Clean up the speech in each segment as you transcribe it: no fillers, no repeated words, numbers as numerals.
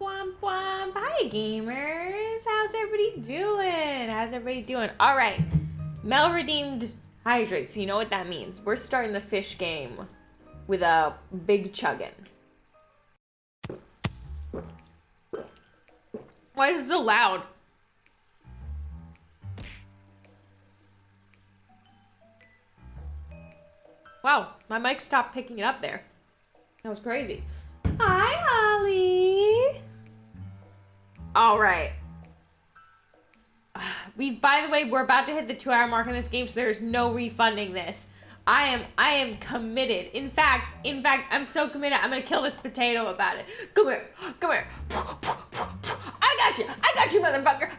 Womp womp. Hi gamers. How's everybody doing? How's everybody doing? All right. Mel redeemed hydrate. So you know what that means. We're starting the fish game with a big chuggin'. Why is it so loud? Wow, my mic stopped picking it up there. That was crazy. Hi, Holly. All right. By the way, we're about to hit the 2-hour mark in this game, so there's no refunding this. I am committed. In fact, I'm so committed. I'm gonna kill this potato about it. Come here. I got you, motherfucker.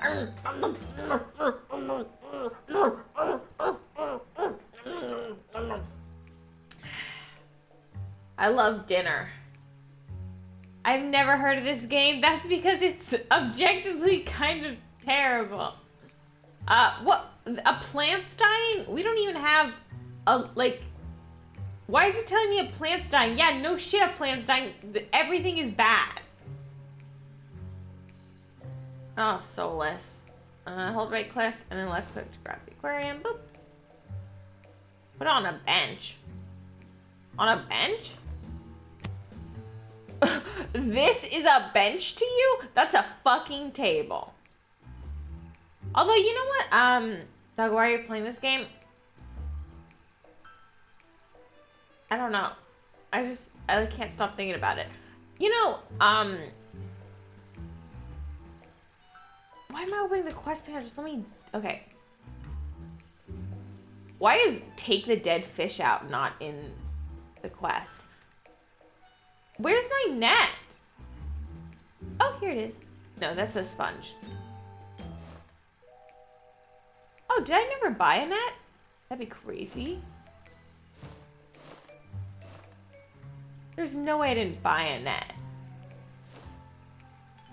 I love dinner. I've never heard of this game. That's because it's objectively kind of terrible. What? A plant's dying? We don't even have a, like... Why is it telling me a plant's dying? Yeah, no shit, a plant's dying. Everything is bad. Oh, soulless. Hold right click and then left click to grab the aquarium. Boop. Put it on a bench. On a bench? This is a bench to you? That's a fucking table. Although, you know what? Doug, why are you playing this game? I don't know. I can't stop thinking about it. You know, why am I opening the quest page? Just let me, okay. Why is take the dead fish out not in the quest? Where's my net? Oh, here it is. No, that's a sponge. Oh, did I never buy a net? That'd be crazy. There's no way I didn't buy a net.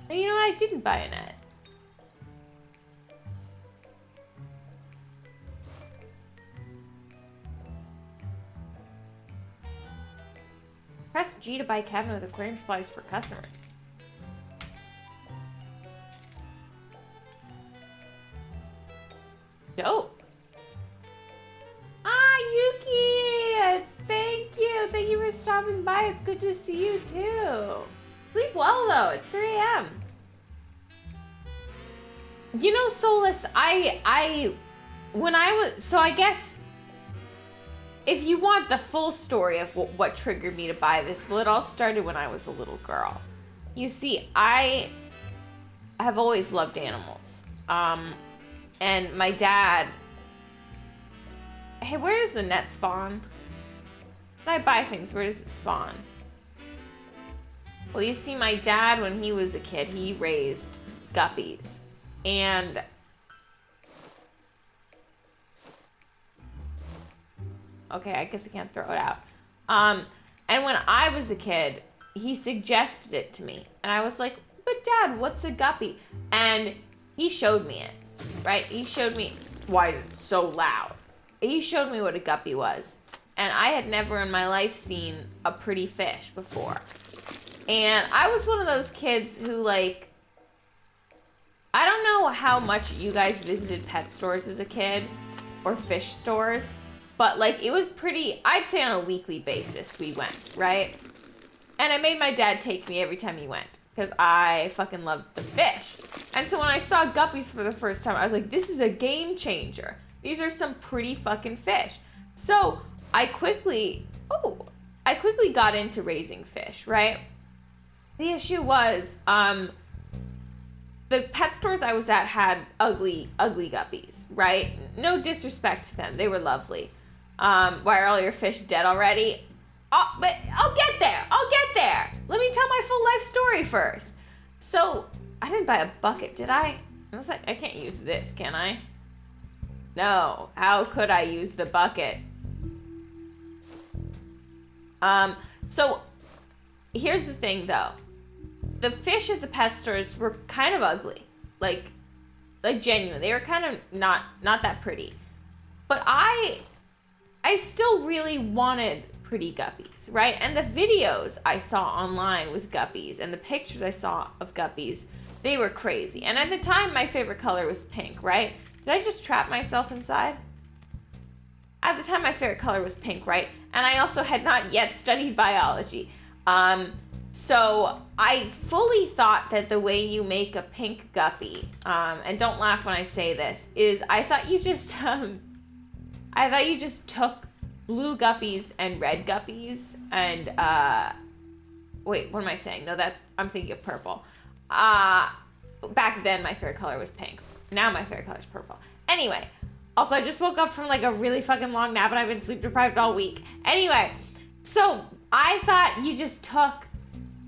And you know what? I didn't buy a net. Press G to buy cabinet with aquarium supplies for customers. Dope. Ah, Yuki! Thank you. Thank you for stopping by. It's good to see you too. Sleep well though. It's 3 a.m. You know, Soulless, I guess if you want the full story of what triggered me to buy this, well, it all started when I was a little girl. You see, I have always loved animals. And my dad... Hey, where does the net spawn? When I buy things, where does it spawn? Well, you see, my dad, when he was a kid, he raised guppies. And... Okay, I guess I can't throw it out. And when I was a kid, he suggested it to me. And I was like, but Dad, what's a guppy? And he showed me it, right? He showed me, why is it so loud? He showed me what a guppy was. And I had never in my life seen a pretty fish before. And I was one of those kids who, like, I don't know how much you guys visited pet stores as a kid or fish stores, but like it was pretty, I'd say on a weekly basis we went, right? And I made my dad take me every time he went because I fucking loved the fish. And so when I saw guppies for the first time, I was like, this is a game changer. These are some pretty fucking fish. So I quickly got into raising fish, right? The issue was, the pet stores I was at had ugly guppies, right? No disrespect to them. They were lovely. Why are all your fish dead already? Oh, but I'll get there. Let me tell my full life story first. So I didn't buy a bucket, did I? I was like, I can't use this, can I? No, how could I use the bucket? So here's the thing though. The fish at the pet stores were kind of ugly. Like genuine. They were kind of not that pretty. But I still really wanted pretty guppies, right? And the videos I saw online with guppies and the pictures I saw of guppies, they were crazy. And at the time, my favorite color was pink, right? Did I just trap myself inside? At the time, my favorite color was pink, right? And I also had not yet studied biology. So I fully thought that the way you make a pink guppy, and don't laugh when I say this, is I thought you just took blue guppies and red guppies and, wait, what am I saying? No, that I'm thinking of purple. Back then my favorite color was pink. Now my favorite color is purple. Anyway, also I just woke up from like a really fucking long nap and I've been sleep deprived all week. Anyway, so I thought you just took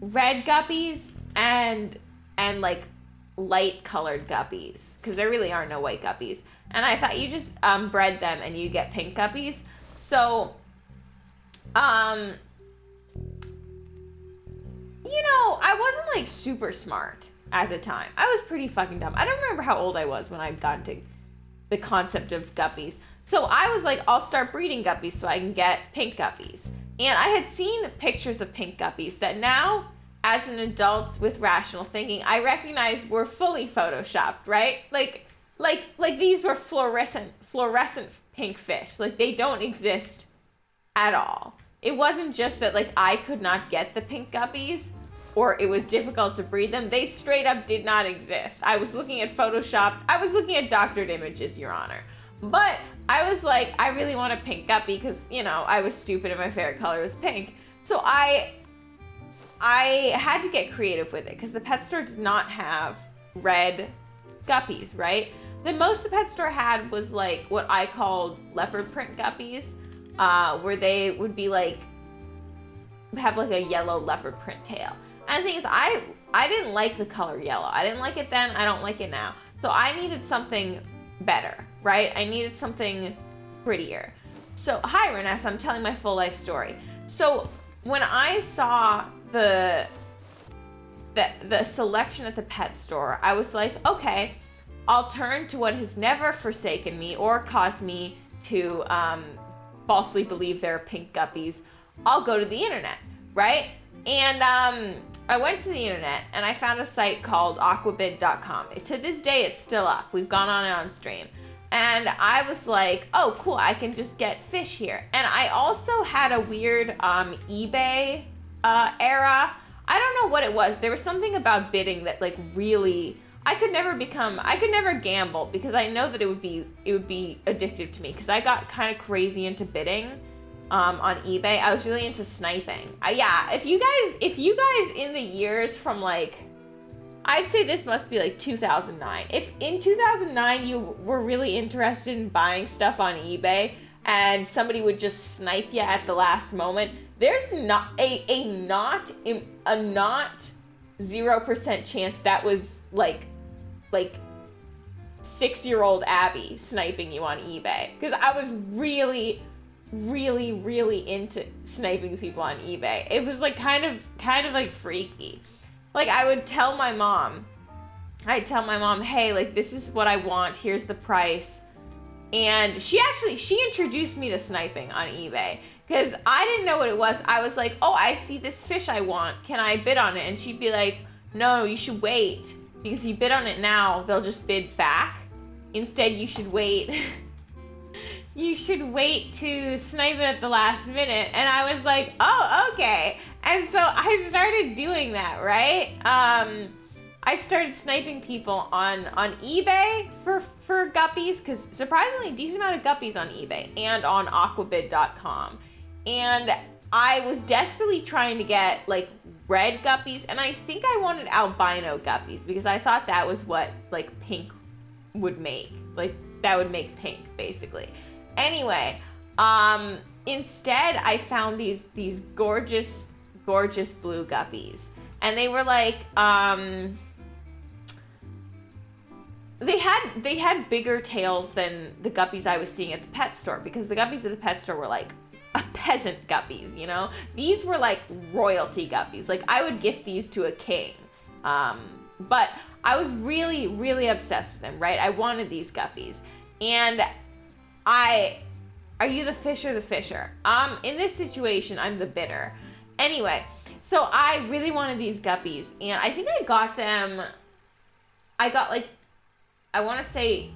red guppies and like light colored guppies, because there really are no white guppies. And I thought you just bred them and you get pink guppies. So, I wasn't like super smart at the time. I was pretty fucking dumb. I don't remember how old I was when I got into the concept of guppies. So I was like, I'll start breeding guppies so I can get pink guppies. And I had seen pictures of pink guppies that now, as an adult with rational thinking, I recognize were fully photoshopped, right? Like these were fluorescent pink fish. Like, they don't exist at all. It wasn't just that like I could not get the pink guppies or it was difficult to breed them. They straight up did not exist. I was looking at doctored images, Your Honor. But I was like, I really want a pink guppy because, I was stupid and my favorite color was pink. So I had to get creative with it because the pet store did not have red guppies, right? The most the pet store had was like what I called leopard print guppies, where they would be like, have like a yellow leopard print tail. And the thing is, I didn't like the color yellow. I didn't like it then, I don't like it now. So I needed something better, right? I needed something prettier. So, hi Renessa, I'm telling my full life story. So when I saw the selection at the pet store, I was like, okay, I'll turn to what has never forsaken me or caused me to falsely believe there are pink guppies. I'll go to the internet, right? And I went to the internet and I found a site called aquabid.com. To this day, it's still up. We've gone on and on stream. And I was like, oh, cool, I can just get fish here. And I also had a weird eBay era. I don't know what it was. There was something about bidding that like really, I could never gamble because I know that it would be addictive to me because I got kind of crazy into bidding on eBay. I was really into sniping. If you guys in the years from like, I'd say this must be like 2009. If in 2009 you were really interested in buying stuff on eBay and somebody would just snipe you at the last moment, there's not a not 0% chance that was like 6-year-old Abby sniping you on eBay. Because I was really, really, really into sniping people on eBay. It was like kind of like freaky. Like I would tell my mom, hey, like this is what I want, here's the price. And she introduced me to sniping on eBay because I didn't know what it was. I was like, oh, I see this fish I want, can I bid on it? And she'd be like, no, you should wait because if you bid on it now, they'll just bid back. Instead, you should wait. You should wait to snipe it at the last minute. And I was like, oh, okay. And so I started doing that, right? I I started sniping people on eBay for guppies, because surprisingly, a decent amount of guppies on eBay and on aquabid.com. And I was desperately trying to get like red guppies, and I think I wanted albino guppies because I thought that was what like pink would make. Like that would make pink basically. Anyway, instead I found these gorgeous blue guppies, and they were like they had bigger tails than the guppies I was seeing at the pet store, because the guppies at the pet store were like a peasant guppies, you know? These were like royalty guppies. Like I would gift these to a king. But I was really, really obsessed with them, right? I wanted these guppies. And are you the fish or the fisher? In this situation, I'm the bidder. Anyway, so I really wanted these guppies, and I think I got like, I want to say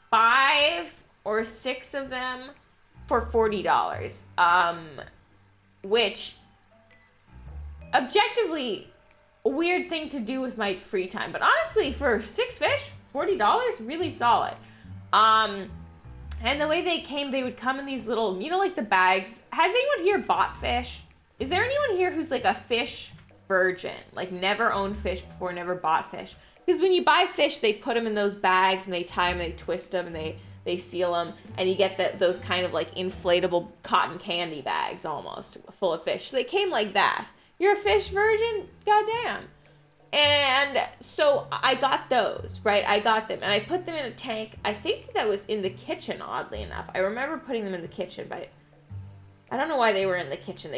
5 or 6 of them for $40, which objectively a weird thing to do with my free time, but honestly, for 6 fish, $40, really solid. And the way they came, they would come in these little, you know, like the bags. Has anyone here bought fish? Is there anyone here who's like a fish virgin, like never owned fish before, never bought fish? Because when you buy fish, they put them in those bags and they tie them, they twist them, and they seal them, and you get those kind of like inflatable cotton candy bags almost full of fish. So they came like that. You're a fish virgin? Goddamn. And so I got those, right? I got them, and I put them in a tank. I think that was in the kitchen, oddly enough. I remember putting them in the kitchen, but I don't know why they were in the kitchen.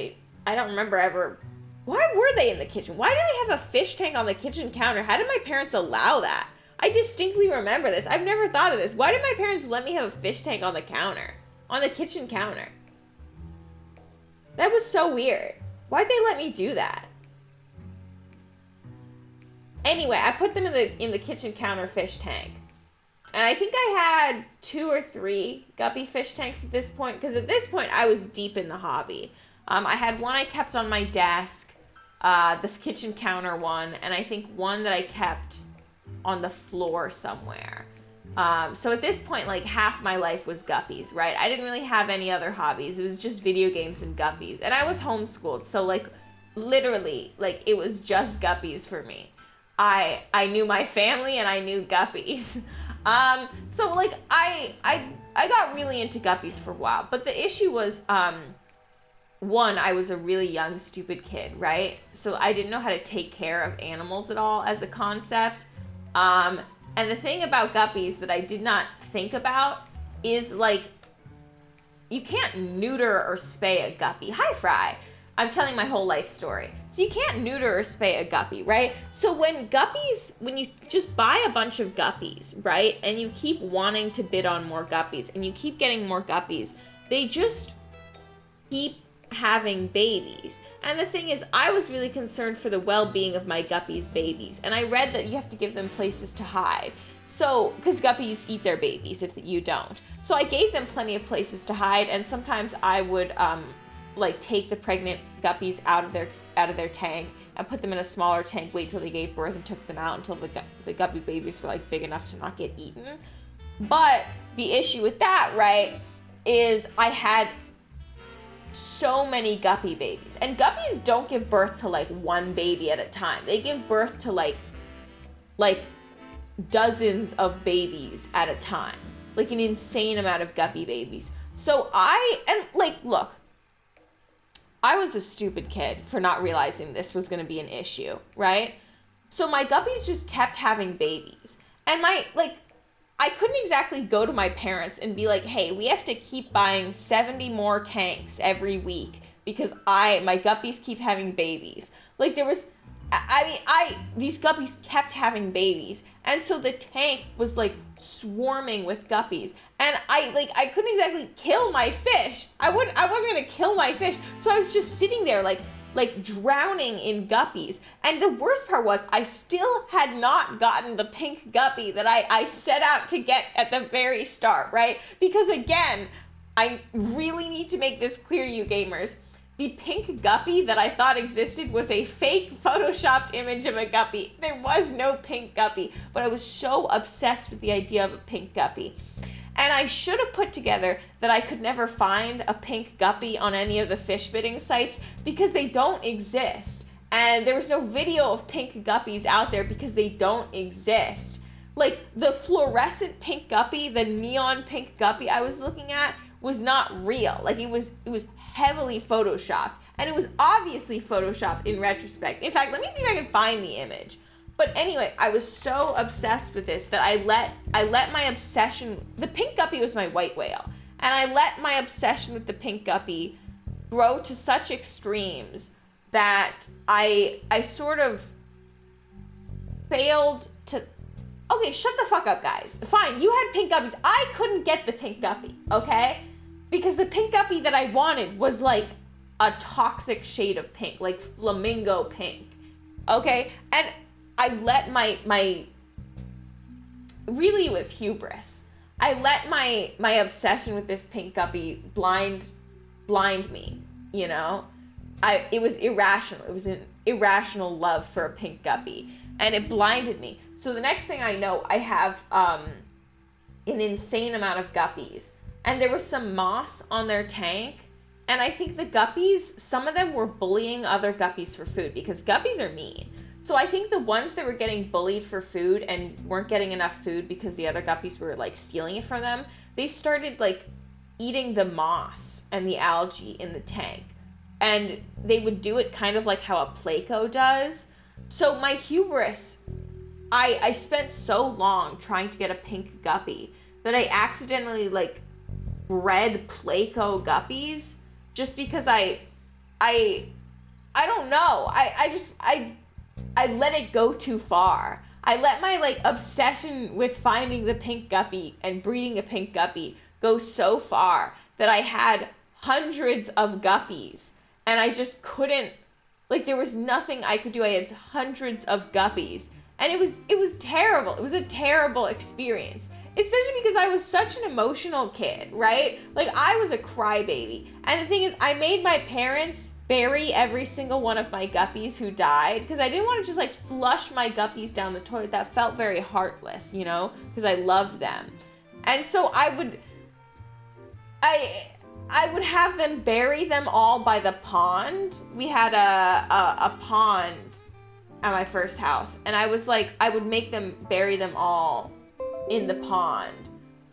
I don't remember ever. Why were they in the kitchen? Why did I have a fish tank on the kitchen counter? How did my parents allow that? I distinctly remember this. I've never thought of this. Why did my parents let me have a fish tank on the counter? On the kitchen counter? That was so weird. Why'd they let me do that? Anyway, I put them in the kitchen counter fish tank. And I think I had 2 or 3 guppy fish tanks at this point, because at this point I was deep in the hobby. I had one I kept on my desk, the kitchen counter one, and I think one that I kept on the floor somewhere. So at this point, like, half my life was guppies, right? I didn't really have any other hobbies. It was just video games and guppies. And I was homeschooled, so, like, literally, like, it was just guppies for me. I knew my family and I knew guppies. So, like, I got really into guppies for a while. But the issue was, one, I was a really young, stupid kid, right? So I didn't know how to take care of animals at all as a concept. And the thing about guppies that I did not think about is, like, you can't neuter or spay a guppy. Hi, Fry. I'm telling my whole life story. So you can't neuter or spay a guppy, right? So when you just buy a bunch of guppies, right, and you keep wanting to bid on more guppies, and you keep getting more guppies, they just keep having babies. And the thing is, I was really concerned for the well-being of my guppies' babies, and I read that you have to give them places to hide. So, because guppies eat their babies if you don't. So I gave them plenty of places to hide, and sometimes I would like take the pregnant guppies out of their tank and put them in a smaller tank, wait till they gave birth, and took them out until the guppy babies were like big enough to not get eaten. But the issue with that, right, is I had so many guppy babies, and guppies don't give birth to like one baby at a time. They give birth to like dozens of babies at a time, like an insane amount of guppy babies. So look, I was a stupid kid for not realizing this was going to be an issue, right? So my guppies just kept having babies, and I couldn't exactly go to my parents and be like, hey, we have to keep buying 70 more tanks every week because my guppies keep having babies. Like, these guppies kept having babies. And so the tank was like swarming with guppies. And I couldn't exactly kill my fish. I wasn't gonna kill my fish. So I was just sitting there like drowning in guppies. And the worst part was I still had not gotten the pink guppy that I set out to get at the very start, right? Because again, I really need to make this clear to you gamers. the pink guppy that I thought existed was a fake photoshopped image of a guppy. There was no pink guppy, but I was so obsessed with the idea of a pink guppy. And I should have put together that I could never find a pink guppy on any of the fish bidding sites because they don't exist. And there was no video of pink guppies out there because they don't exist. Like, the fluorescent pink guppy, the neon pink guppy I was looking at was not real. Like, it was heavily photoshopped. And it was obviously photoshopped in retrospect. In fact, let me see if I can find the image. But anyway, I was so obsessed with this that I let my obsession, the pink guppy was my white whale, and I let my obsession with the pink guppy grow to such extremes that I sort of failed to, okay, shut the fuck up, guys. Fine, you had pink guppies. I couldn't get the pink guppy, okay? Because the pink guppy that I wanted was like a toxic shade of pink, like flamingo pink, okay? And I let my really, it was hubris. I let my obsession with this pink guppy blind me, you know? It was irrational. It was an irrational love for a pink guppy, and it blinded me. So the next thing I know, I have an insane amount of guppies, and there was some moss on their tank, and I think the guppies, some of them were bullying other guppies for food because guppies are mean. So I think the ones that were getting bullied for food and weren't getting enough food because the other guppies were like stealing it from them, they started like eating the moss and the algae in the tank. And they would do it kind of like how a Pleco does. So my hubris, I spent so long trying to get a pink guppy that I accidentally like bred Pleco guppies just because I don't know. I let it go too far. I let my like obsession with finding the pink guppy and breeding a pink guppy go so far that I had hundreds of guppies and I just couldn't, like, there was nothing I could do. I had hundreds of guppies and it was terrible. It was a terrible experience, especially because I was such an emotional kid, right? Like, I was a crybaby. And the thing is, I made my parents bury every single one of my guppies who died because I didn't want to just like flush my guppies down the toilet. That felt very heartless, you know, because I loved them. And so I would have them bury them all by the pond. We had a pond at my first house, and I was like, I would make them bury them all in the pond.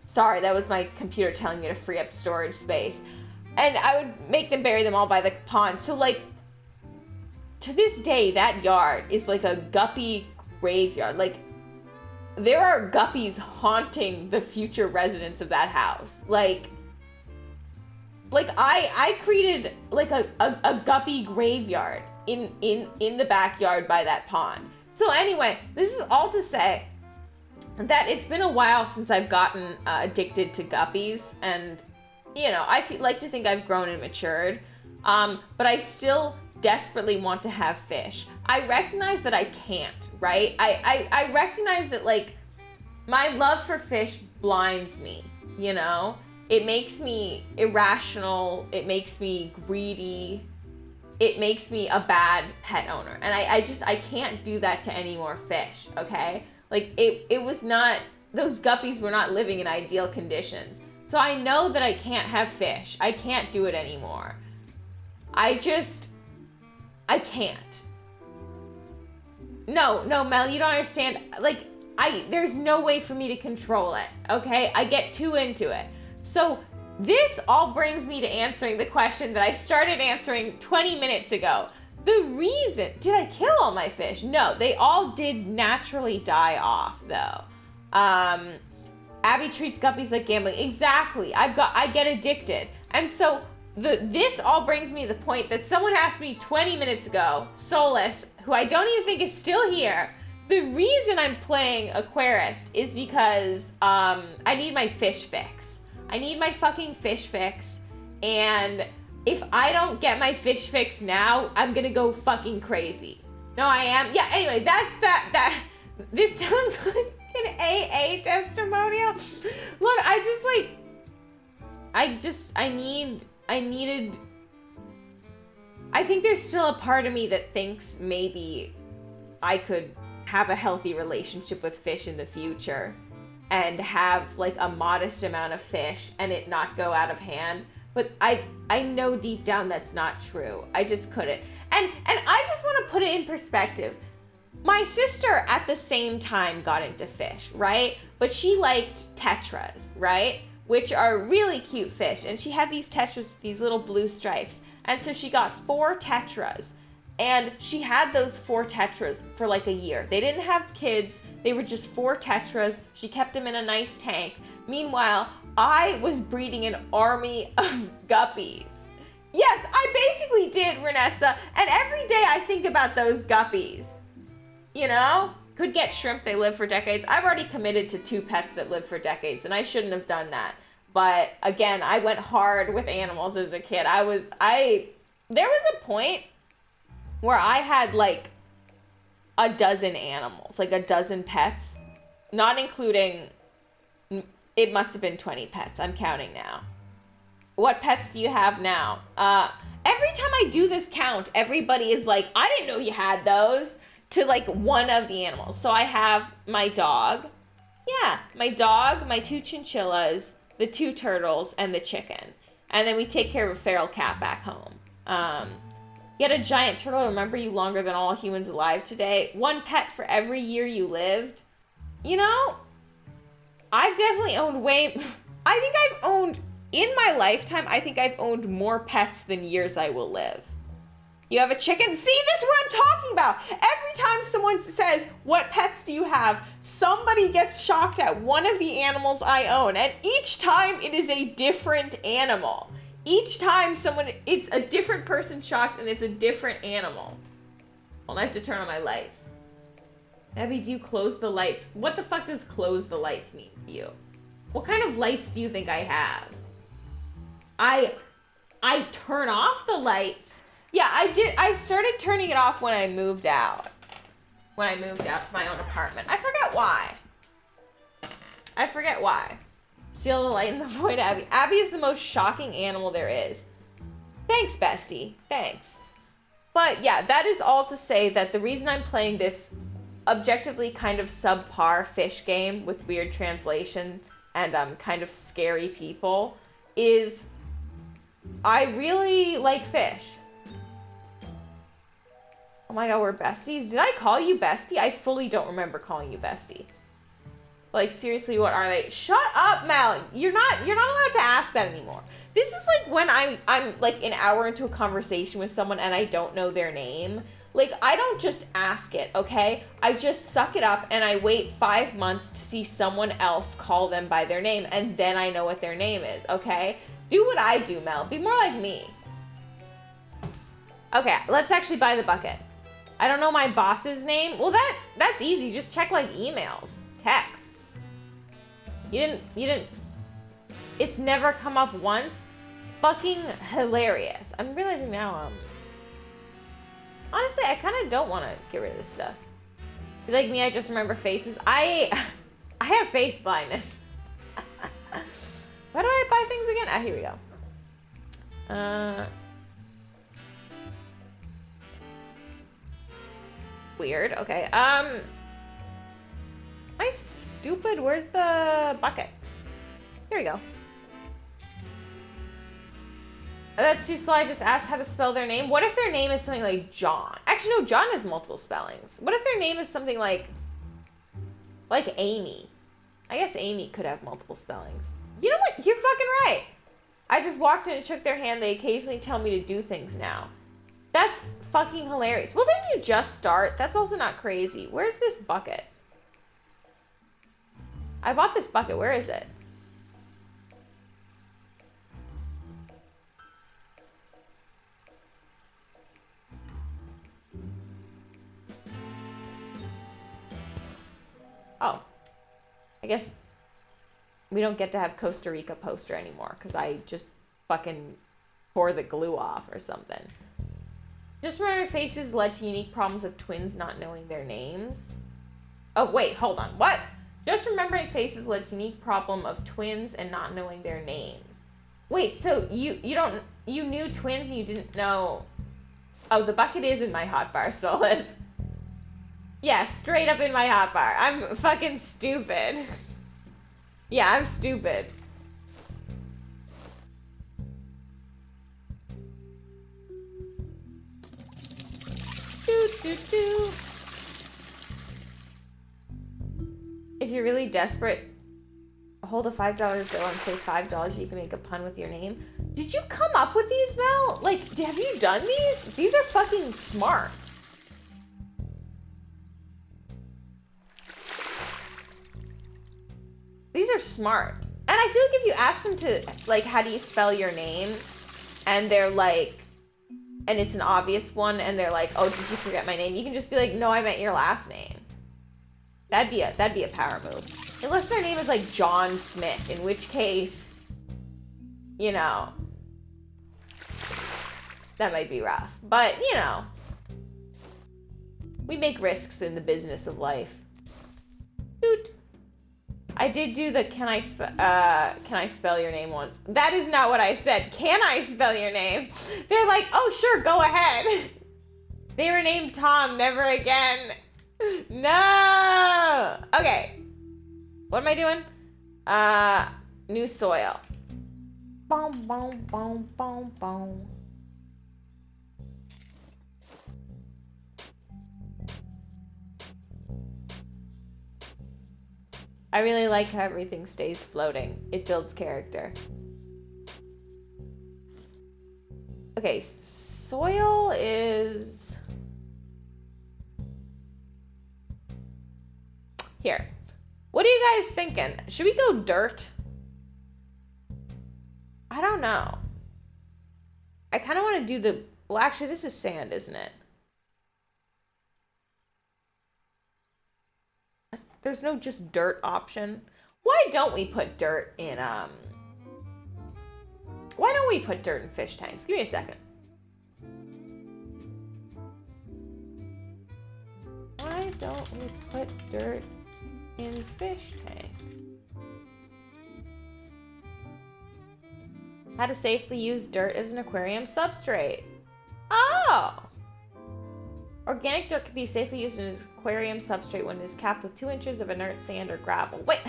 Sorry, that was my computer telling me to free up storage space. And I would make them bury them all by the pond. So, like, to this day, that yard is like a guppy graveyard. Like, there are guppies haunting the future residents of that house. Like I created like a guppy graveyard in the backyard by that pond. So anyway, this is all to say that it's been a while since I've gotten addicted to guppies, and you know, like to think I've grown and matured, but I still desperately want to have fish. I recognize that I can't, right? I recognize that, like, my love for fish blinds me, you know? It makes me irrational, it makes me greedy, it makes me a bad pet owner. And I can't do that to any more fish, okay? Like, it was not, those guppies were not living in ideal conditions. So I know that I can't have fish. I can't do it anymore. I can't. No, Mel, you don't understand. Like, there's no way for me to control it, okay? I get too into it. So this all brings me to answering the question that I started answering 20 minutes ago. The reason, did I kill all my fish? No, they all did naturally die off though. Abby treats guppies like gambling. Exactly. I get addicted. And so this all brings me to the point that someone asked me 20 minutes ago, Solus, who I don't even think is still here. The reason I'm playing Aquarist is because I need my fish fix. I need my fucking fish fix. And if I don't get my fish fix now, I'm gonna go fucking crazy. No, I am. Yeah, anyway, that's that. This sounds like an AA testimonial. Look, I think there's still a part of me that thinks maybe I could have a healthy relationship with fish in the future and have like a modest amount of fish and it not go out of hand. But I know deep down that's not true. I just couldn't. And I just want to put it in perspective. My sister at the same time got into fish, right? But she liked tetras, right? Which are really cute fish. And she had these tetras with these little blue stripes. And so she got 4 tetras. And she had those 4 tetras for like a year. They didn't have kids. They were just 4 tetras. She kept them in a nice tank. Meanwhile, I was breeding an army of guppies. Yes, I basically did, Renessa. And every day I think about those guppies. You know? Could get shrimp, they live for decades. I've already committed to 2 pets that live for decades, and I shouldn't have done that. But again, I went hard with animals as a kid. There was a point where I had like a dozen animals, like a dozen pets, not including, it must have been 20 pets. I'm counting now. What pets do you have now? Every time I do this count, everybody is like, I didn't know you had those, to like one of the animals. So I have my dog. Yeah, my dog, my 2 chinchillas, the 2 turtles, and the chicken. And then we take care of a feral cat back home. You had a giant turtle remember you longer than all humans alive today. 1 pet for every year you lived. You know, I've definitely owned I think I've owned, in my lifetime, I think I've owned more pets than years I will live. You have a chicken? See, this is what I'm talking about. Every time someone says, what pets do you have? Somebody gets shocked at one of the animals I own. And each time it is a different animal. Each time it's a different person shocked and it's a different animal. Well, I have to turn on my lights. Abby, do you close the lights? What the fuck does close the lights mean to you? What kind of lights do you think I have? I turn off the lights. Yeah, I started turning it off when I moved out. When I moved out to my own apartment. I forget why. Steal the light in the void, Abby. Abby is the most shocking animal there is. Thanks, bestie. Thanks. But yeah, that is all to say that the reason I'm playing this objectively kind of subpar fish game with weird translation and kind of scary people is I really like fish. Oh my god, we're besties? Did I call you bestie? I fully don't remember calling you bestie. Like, seriously, what are they? Shut up, Mel. You're not allowed to ask that anymore. This is like when I'm like an hour into a conversation with someone and I don't know their name. Like, I don't just ask it, okay? I just suck it up and I wait 5 months to see someone else call them by their name and then I know what their name is, okay? Do what I do, Mel. Be more like me. Okay, let's actually buy the bucket. I don't know my boss's name. Well, that's easy. Just check like emails, texts. You didn't. It's never come up once. Fucking hilarious. I'm realizing now, honestly, I kind of don't want to get rid of this stuff. If you're like me, I just remember faces. I have face blindness. Why do I buy things again? Ah, here we go. Weird. Okay. My stupid. Where's the bucket? Here we go. That's too slow. I just asked how to spell their name. What if their name is something like John? Actually, no. John has multiple spellings. What if their name is something like Amy? I guess Amy could have multiple spellings. You know what? You're fucking right. I just walked in and shook their hand. They occasionally tell me to do things now. That's fucking hilarious. Well, didn't you just start? That's also not crazy. Where's this bucket? I bought this bucket. Where is it? Oh. I guess we don't get to have Costa Rica poster anymore because I just fucking tore the glue off or something. Just remembering faces led to unique problems of twins not knowing their names. Oh, wait, hold on. What? Just remembering faces led to unique problem of twins and not knowing their names. Wait, so you knew twins and you didn't know Oh, the bucket is in my hotbar, Solus. Yeah, straight up in my hotbar. I'm fucking stupid. Yeah, I'm stupid. If you're really desperate, hold a $5 bill and say $5 you can make a pun with your name. Did you come up with these, Mel? Like, have you done these? These are fucking smart. These are smart. And I feel like if you ask them to, like, how do you spell your name? And they're like, and it's an obvious one, and they're like, oh, did you forget my name? You can just be like, no, I meant your last name. That'd be a power move. Unless their name is like John Smith, in which case, you know, that might be rough. But, you know, we make risks in the business of life. Doot. I did do the can I spell your name once. That is not what I said. Can I spell your name? They're like, oh, sure, go ahead. They were named Tom, never again. No. Okay. What am I doing? New soil. Boom, boom, boom, boom, boom. I really like how everything stays floating. It builds character. Okay, soil is... Here. What are you guys thinking? Should we go dirt? I don't know. I kind of want to do the... Well, actually, this is sand, isn't it? There's no just dirt option. Why don't we put dirt in, Why don't we put dirt in fish tanks? Give me a second. Why don't we put dirt in fish tanks? How to safely use dirt as an aquarium substrate. Oh! Organic dirt can be safely used as aquarium substrate when it is capped with 2 inches of inert sand or gravel. Wait,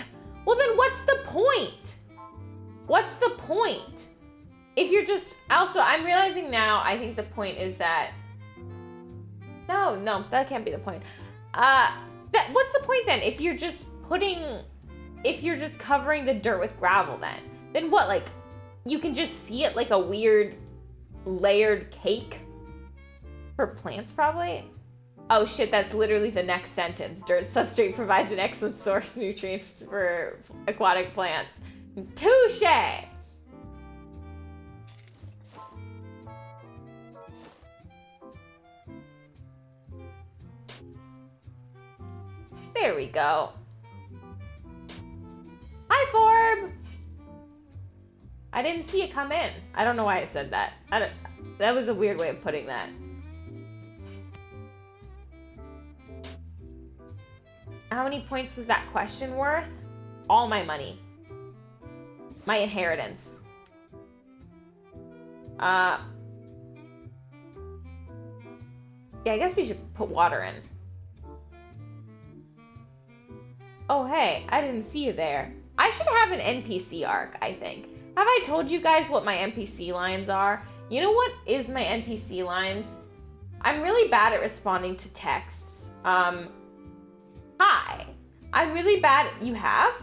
well then what's the point? What's the point? If you're just, also I'm realizing now, I think the point is that, no, that can't be the point. What's the point then? If you're just covering the dirt with gravel then what, like, you can just see it like a weird layered cake? For plants, probably? Oh shit, that's literally the next sentence. Dirt substrate provides an excellent source of nutrients for aquatic plants. Touche! There we go. Hi, Forb! I didn't see it come in. I don't know why I said that. That was a weird way of putting that. How many points was that question worth? All my money. My inheritance. Yeah, I guess we should put water in. Oh, hey, I didn't see you there. I should have an NPC arc, I think. Have I told you guys what my NPC lines are? You know what is my NPC lines? I'm really bad at responding to texts. Hi. I'm really bad at... You have?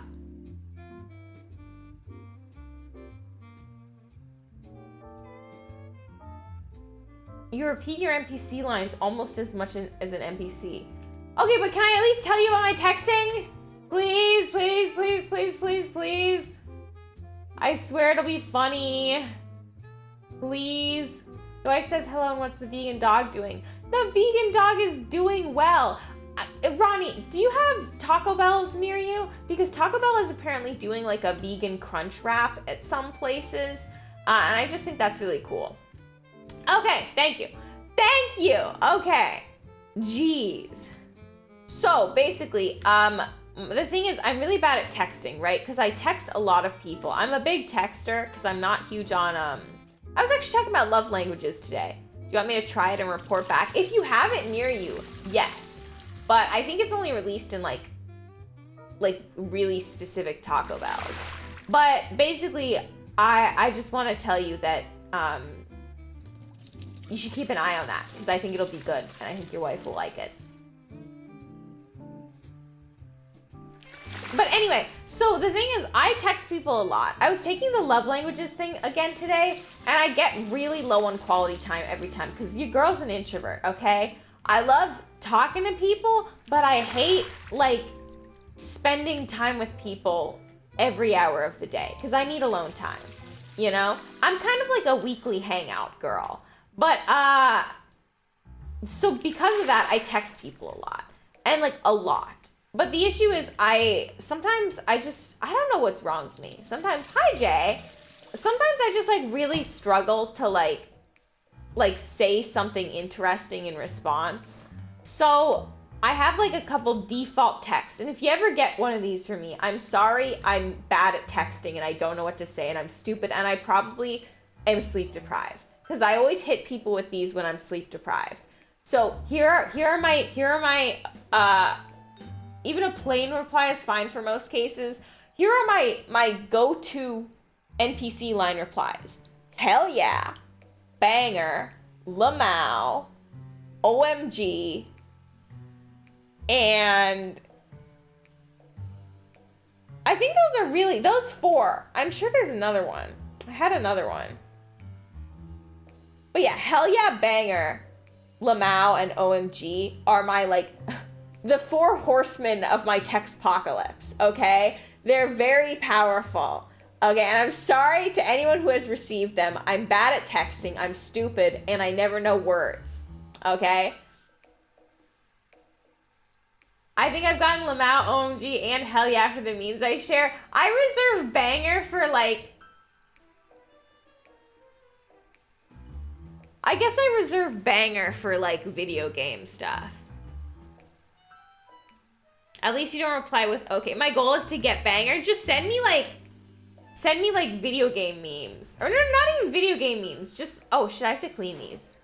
You repeat your NPC lines almost as much as an NPC. Okay, but can I at least tell you about my texting? Please, please, please, please, please, please. I swear it'll be funny. Please. The wife says hello and what's the vegan dog doing? The vegan dog is doing well. Ronnie, do you have Taco Bells near you? Because Taco Bell is apparently doing like a vegan crunch wrap at some places. And I just think that's really cool. Okay, thank you. Thank you. Okay. Jeez. So basically, the thing is I'm really bad at texting, right? Because I text a lot of people. I'm a big texter because I'm not huge on, I was actually talking about love languages today. you want me to try it and report back? If you have it near you, yes. But I think it's only released in like really specific Taco Bells. But basically, I just want to tell you that you should keep an eye on that because I think it'll be good and I think your wife will like it. But anyway, so the thing is, I text people a lot. I was taking the love languages thing again today, and I get really low on quality time every time because your girl's an introvert, okay? I love talking to people, but I hate, like, spending time with people every hour of the day because I need alone time, you know? I'm kind of like a weekly hangout girl. But, so because of that, I text people a lot. And, like, a lot. But the issue is I don't know what's wrong with me. Sometimes, hi Jay. Sometimes I just like really struggle to like say something interesting in response. So I have like a couple default texts. And if you ever get one of these from me, I'm sorry, I'm bad at texting and I don't know what to say and I'm stupid and I probably am sleep deprived. Because I always hit people with these when I'm sleep deprived. So here are my even a plain reply is fine for most cases. Here are my go-to NPC line replies. Hell yeah, banger, lamau, OMG, and I think those 4. I'm sure there's another one. I had another one. But yeah, hell yeah, banger, lamau, and OMG are my like the 4 horsemen of my textpocalypse, okay? They're very powerful, okay? And I'm sorry to anyone who has received them. I'm bad at texting, I'm stupid, and I never know words, okay? I think I've gotten lamau, OMG, and hell yeah for the memes I share. I reserve banger for like... I guess I reserve banger for like video game stuff. At least you don't reply with, okay, my goal is to get banger. Just send me like video game memes. Or no, not even video game memes. Just, oh, should I have to clean these?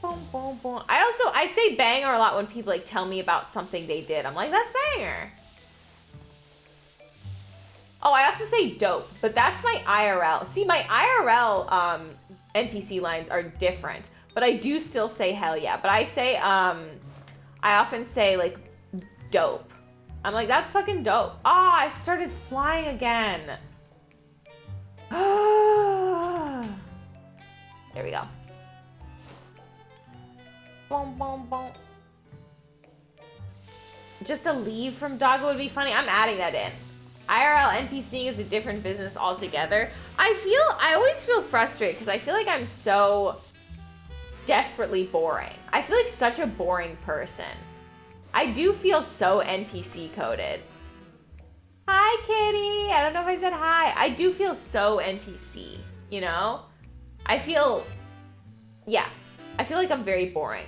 Boom, boom, boom. I say banger a lot when people like tell me about something they did. I'm like, that's banger. Oh, I also say dope, but that's my IRL. See, my IRL NPC lines are different. But I do still say hell yeah. But I say, I often say like dope. I'm like, that's fucking dope. Ah, I started flying again. There we go. Boom, boom, boom. Just a leave from Doggo would be funny. I'm adding that in. IRL NPCing is a different business altogether. I always feel frustrated because I feel like I'm so desperately boring. I feel like such a boring person. I do feel so NPC coded. Hi, kitty. I don't know if I said hi. I do feel so NPC, you know? I feel like I'm very boring.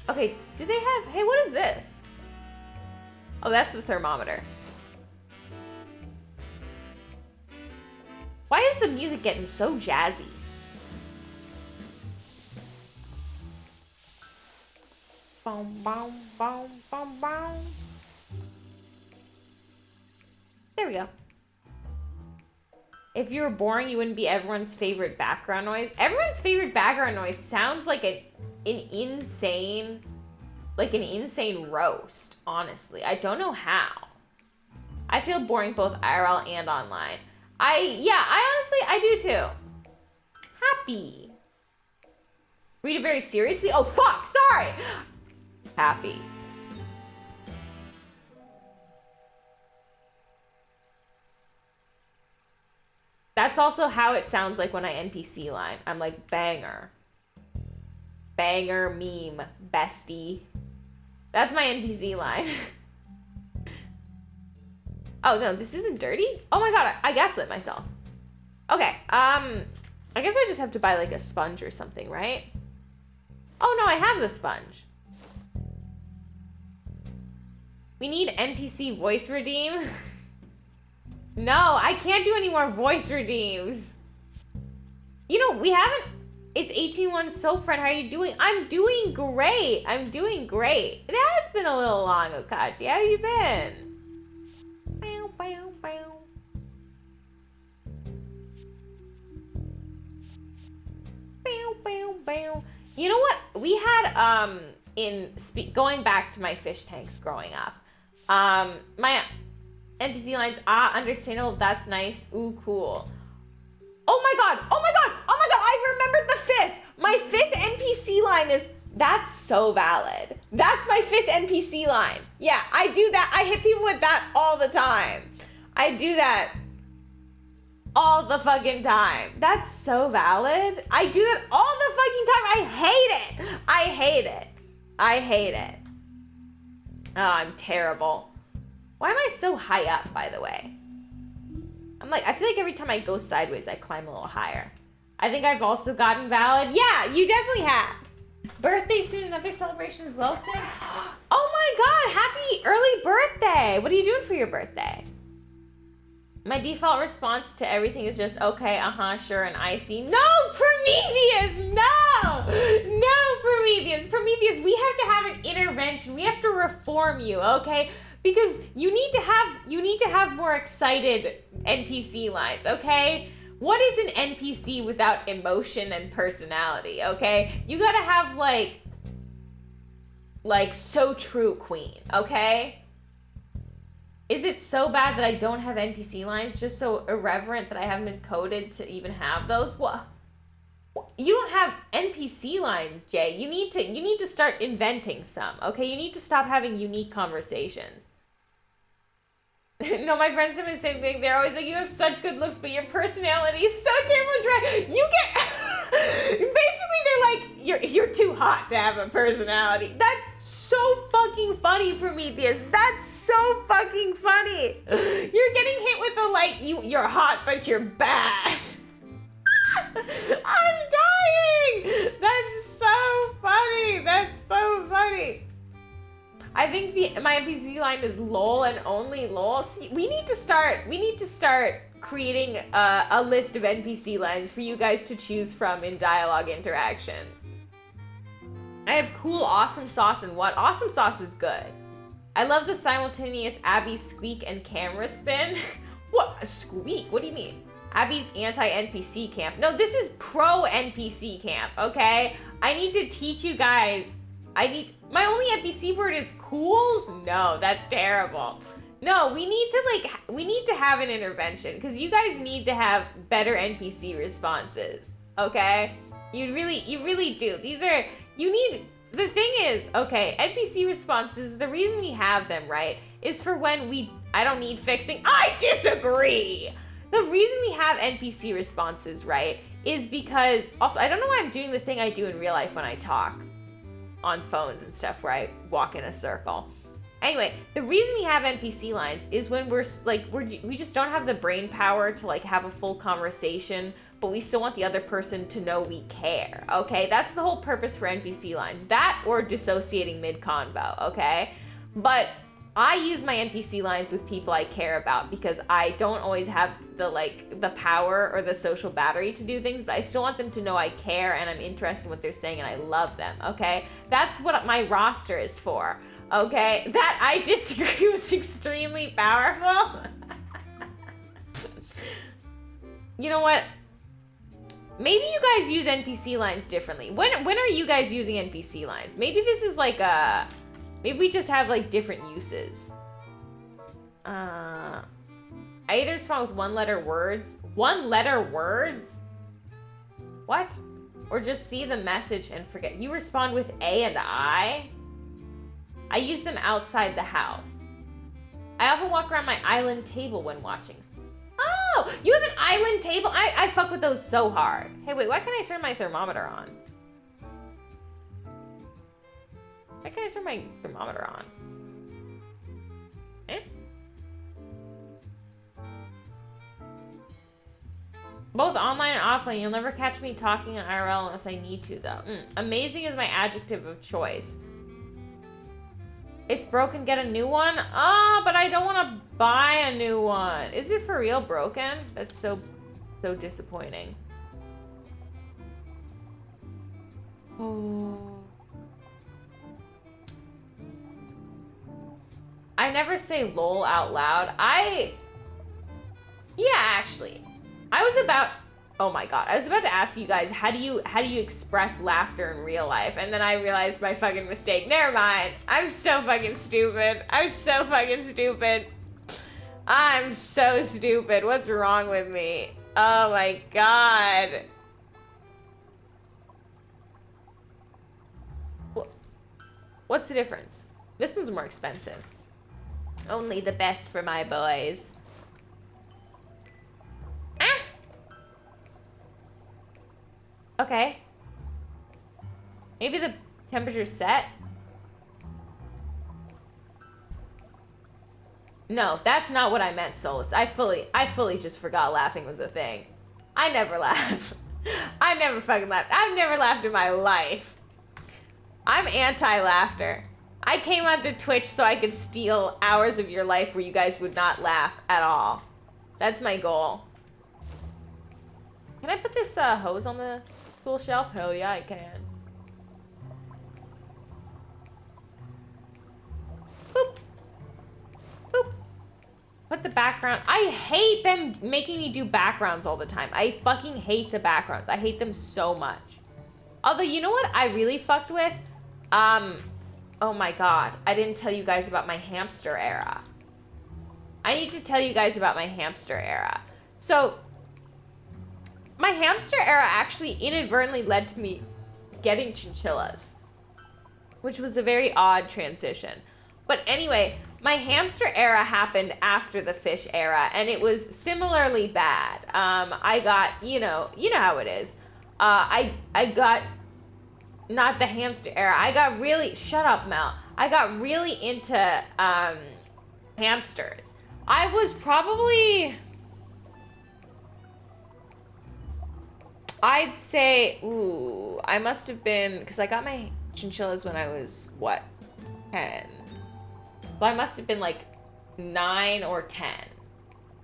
Okay, do they have, hey, what is this? Oh, that's the thermometer. Why is the music getting so jazzy? Boom, boom, boom, boom, boom. There we go. If you were boring, you wouldn't be everyone's favorite background noise. Everyone's favorite background noise sounds like an insane roast, honestly. I don't know how. I feel boring both IRL and online. I do too. Happy. Read it very seriously? Oh, fuck, sorry. Happy. That's also how it sounds like when I NPC line. I'm like, banger. Banger, meme, bestie. That's my NPC line. Oh, no, this isn't dirty? Oh my god, I gaslit myself. Okay, I guess I just have to buy like a sponge or something, right? Oh no, I have the sponge. We need NPC voice redeem. No, I can't do any more voice redeems. You know, we haven't... It's 18-1 so friend. How are you doing? I'm doing great. I'm doing great. It has been a little long, Okachi. How have you been? Bow, bow, bow. Bow, bow, bow. You know what? We had, going back to my fish tanks growing up, my NPC lines, understandable, that's nice, ooh, cool. Oh my god, I remembered the fifth! My fifth NPC line is, that's so valid. That's my fifth NPC line. Yeah, I do that. I hit people with that all the time. I do that all the fucking time. That's so valid. I do that all the fucking time. I hate it. I hate it. I hate it. Oh, I'm terrible. Why am I so high up, by the way? I feel like every time I go sideways, I climb a little higher. I think I've also gotten valid. Yeah, you definitely have. Birthday soon, another celebration as well soon. Oh my god, happy early birthday. What are you doing for your birthday? My default response to everything is just, okay, sure, and I see. No, Prometheus, no! No, Prometheus. Prometheus, we have to have an intervention. We have to reform you, okay? Because you need to have more excited NPC lines, okay? What is an NPC without emotion and personality, okay? You gotta have like so true queen, okay? Is it so bad that I don't have NPC lines? Just so irreverent that I haven't been coded to even have those? What? You don't have NPC lines, Jay. You need to start inventing some, okay? You need to stop having unique conversations. No, my friends tell me the same thing. They're always like, you have such good looks, but your personality is so terrible dry. You get... Basically, they're like, you're too hot to have a personality. That's so fucking funny, Prometheus. That's so fucking funny. You're getting hit with the, you're hot, but you're bad. I'm dying. That's so funny. That's so funny. I think my NPC line is lol and only lol. See, we need to start creating a list of NPC lines for you guys to choose from in dialogue interactions. I have cool, awesome sauce, and what? Awesome sauce is good. I love the simultaneous Abby squeak and camera spin. What? A squeak? What do you mean? Abby's anti-NPC camp. No, this is pro-NPC camp, okay? I need to teach you guys. My only NPC word is cools? No, that's terrible. No, we need to have an intervention because you guys need to have better NPC responses, okay? You really do. The thing is, okay, NPC responses, the reason we have them, right, is for when I don't need fixing. I disagree! The reason we have NPC responses, right, is because, also, I don't know why I'm doing the thing I do in real life when I talk on phones and stuff where I walk in a circle. Anyway, the reason we have NPC lines is when we just don't have the brain power to have a full conversation, but we still want the other person to know we care, okay? That's the whole purpose for NPC lines. That or dissociating mid-convo, okay? But I use my NPC lines with people I care about because I don't always have the power or the social battery to do things, but I still want them to know I care and I'm interested in what they're saying and I love them, okay? That's what my roster is for, okay? That I disagree was extremely powerful. You know what? Maybe you guys use NPC lines differently. When are you guys using NPC lines? Maybe this is maybe we just have different uses. I either respond with one-letter words. One-letter words? What? Or just see the message and forget. You respond with A and I? I use them outside the house. I often walk around my island table when watching. Oh, you have an island table? I fuck with those so hard. Hey, wait, why can't I turn my thermometer on? Why can't I turn my thermometer on? Eh? Both online and offline. You'll never catch me talking in IRL unless I need to, though. Amazing is my adjective of choice. It's broken, get a new one? Oh, but I don't want to Buy a new one. Is it for real broken? That's so disappointing. Oh. I never say lol out loud. Yeah, actually. Oh my god. I was about to ask you guys, how do you express laughter in real life? And then I realized my fucking mistake. Never mind. I'm so fucking stupid. I'm so stupid. What's wrong with me? Oh my god. What's the difference? This one's more expensive. Only the best for my boys. Ah! Okay. Maybe the temperature's set? No, that's not what I meant, Solus. I fully just forgot laughing was a thing. I never laugh. I never fucking laugh. I've never laughed in my life. I'm anti-laughter. I came onto Twitch so I could steal hours of your life where you guys would not laugh at all. That's my goal. Can I put this hose on the tool shelf? Hell yeah, I can. Boop. Boop. Put the background. I hate them making me do backgrounds all the time. I fucking hate the backgrounds. I hate them so much. Although, you know what I really fucked with? Oh my god, I didn't tell you guys about my hamster era. I need to tell you guys about my hamster era. So, my hamster era actually inadvertently led to me getting chinchillas, which was a very odd transition. But anyway, my hamster era happened after the fish era, and it was similarly bad. I got, you know how it is. I got, not the hamster era. I got really, shut up, Mel. I got really into hamsters. I was probably, I'd say, I must have been, because I got my chinchillas when I was, 10? So I must have been like 9 or 10.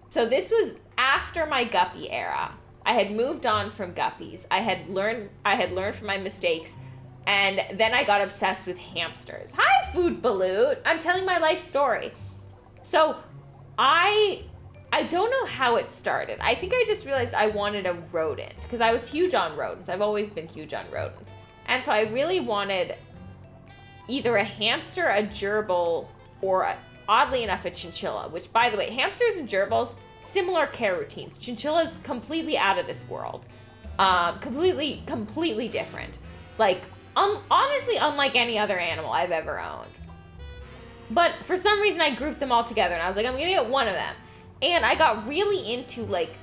So this was after my guppy era. I had moved on from guppies. I had learned from my mistakes. And then I got obsessed with hamsters. Hi, Food Balut. I'm telling my life story. So I don't know how it started. I think I just realized I wanted a rodent because I was huge on rodents. I've always been huge on rodents. And so I really wanted either a hamster, a gerbil, or oddly enough, a chinchilla, which, by the way, hamsters and gerbils, similar care routines. Chinchillas, completely out of this world. Completely different. Like, honestly, unlike any other animal I've ever owned. But for some reason, I grouped them all together, and I was like, I'm gonna get one of them. And I got really into, like,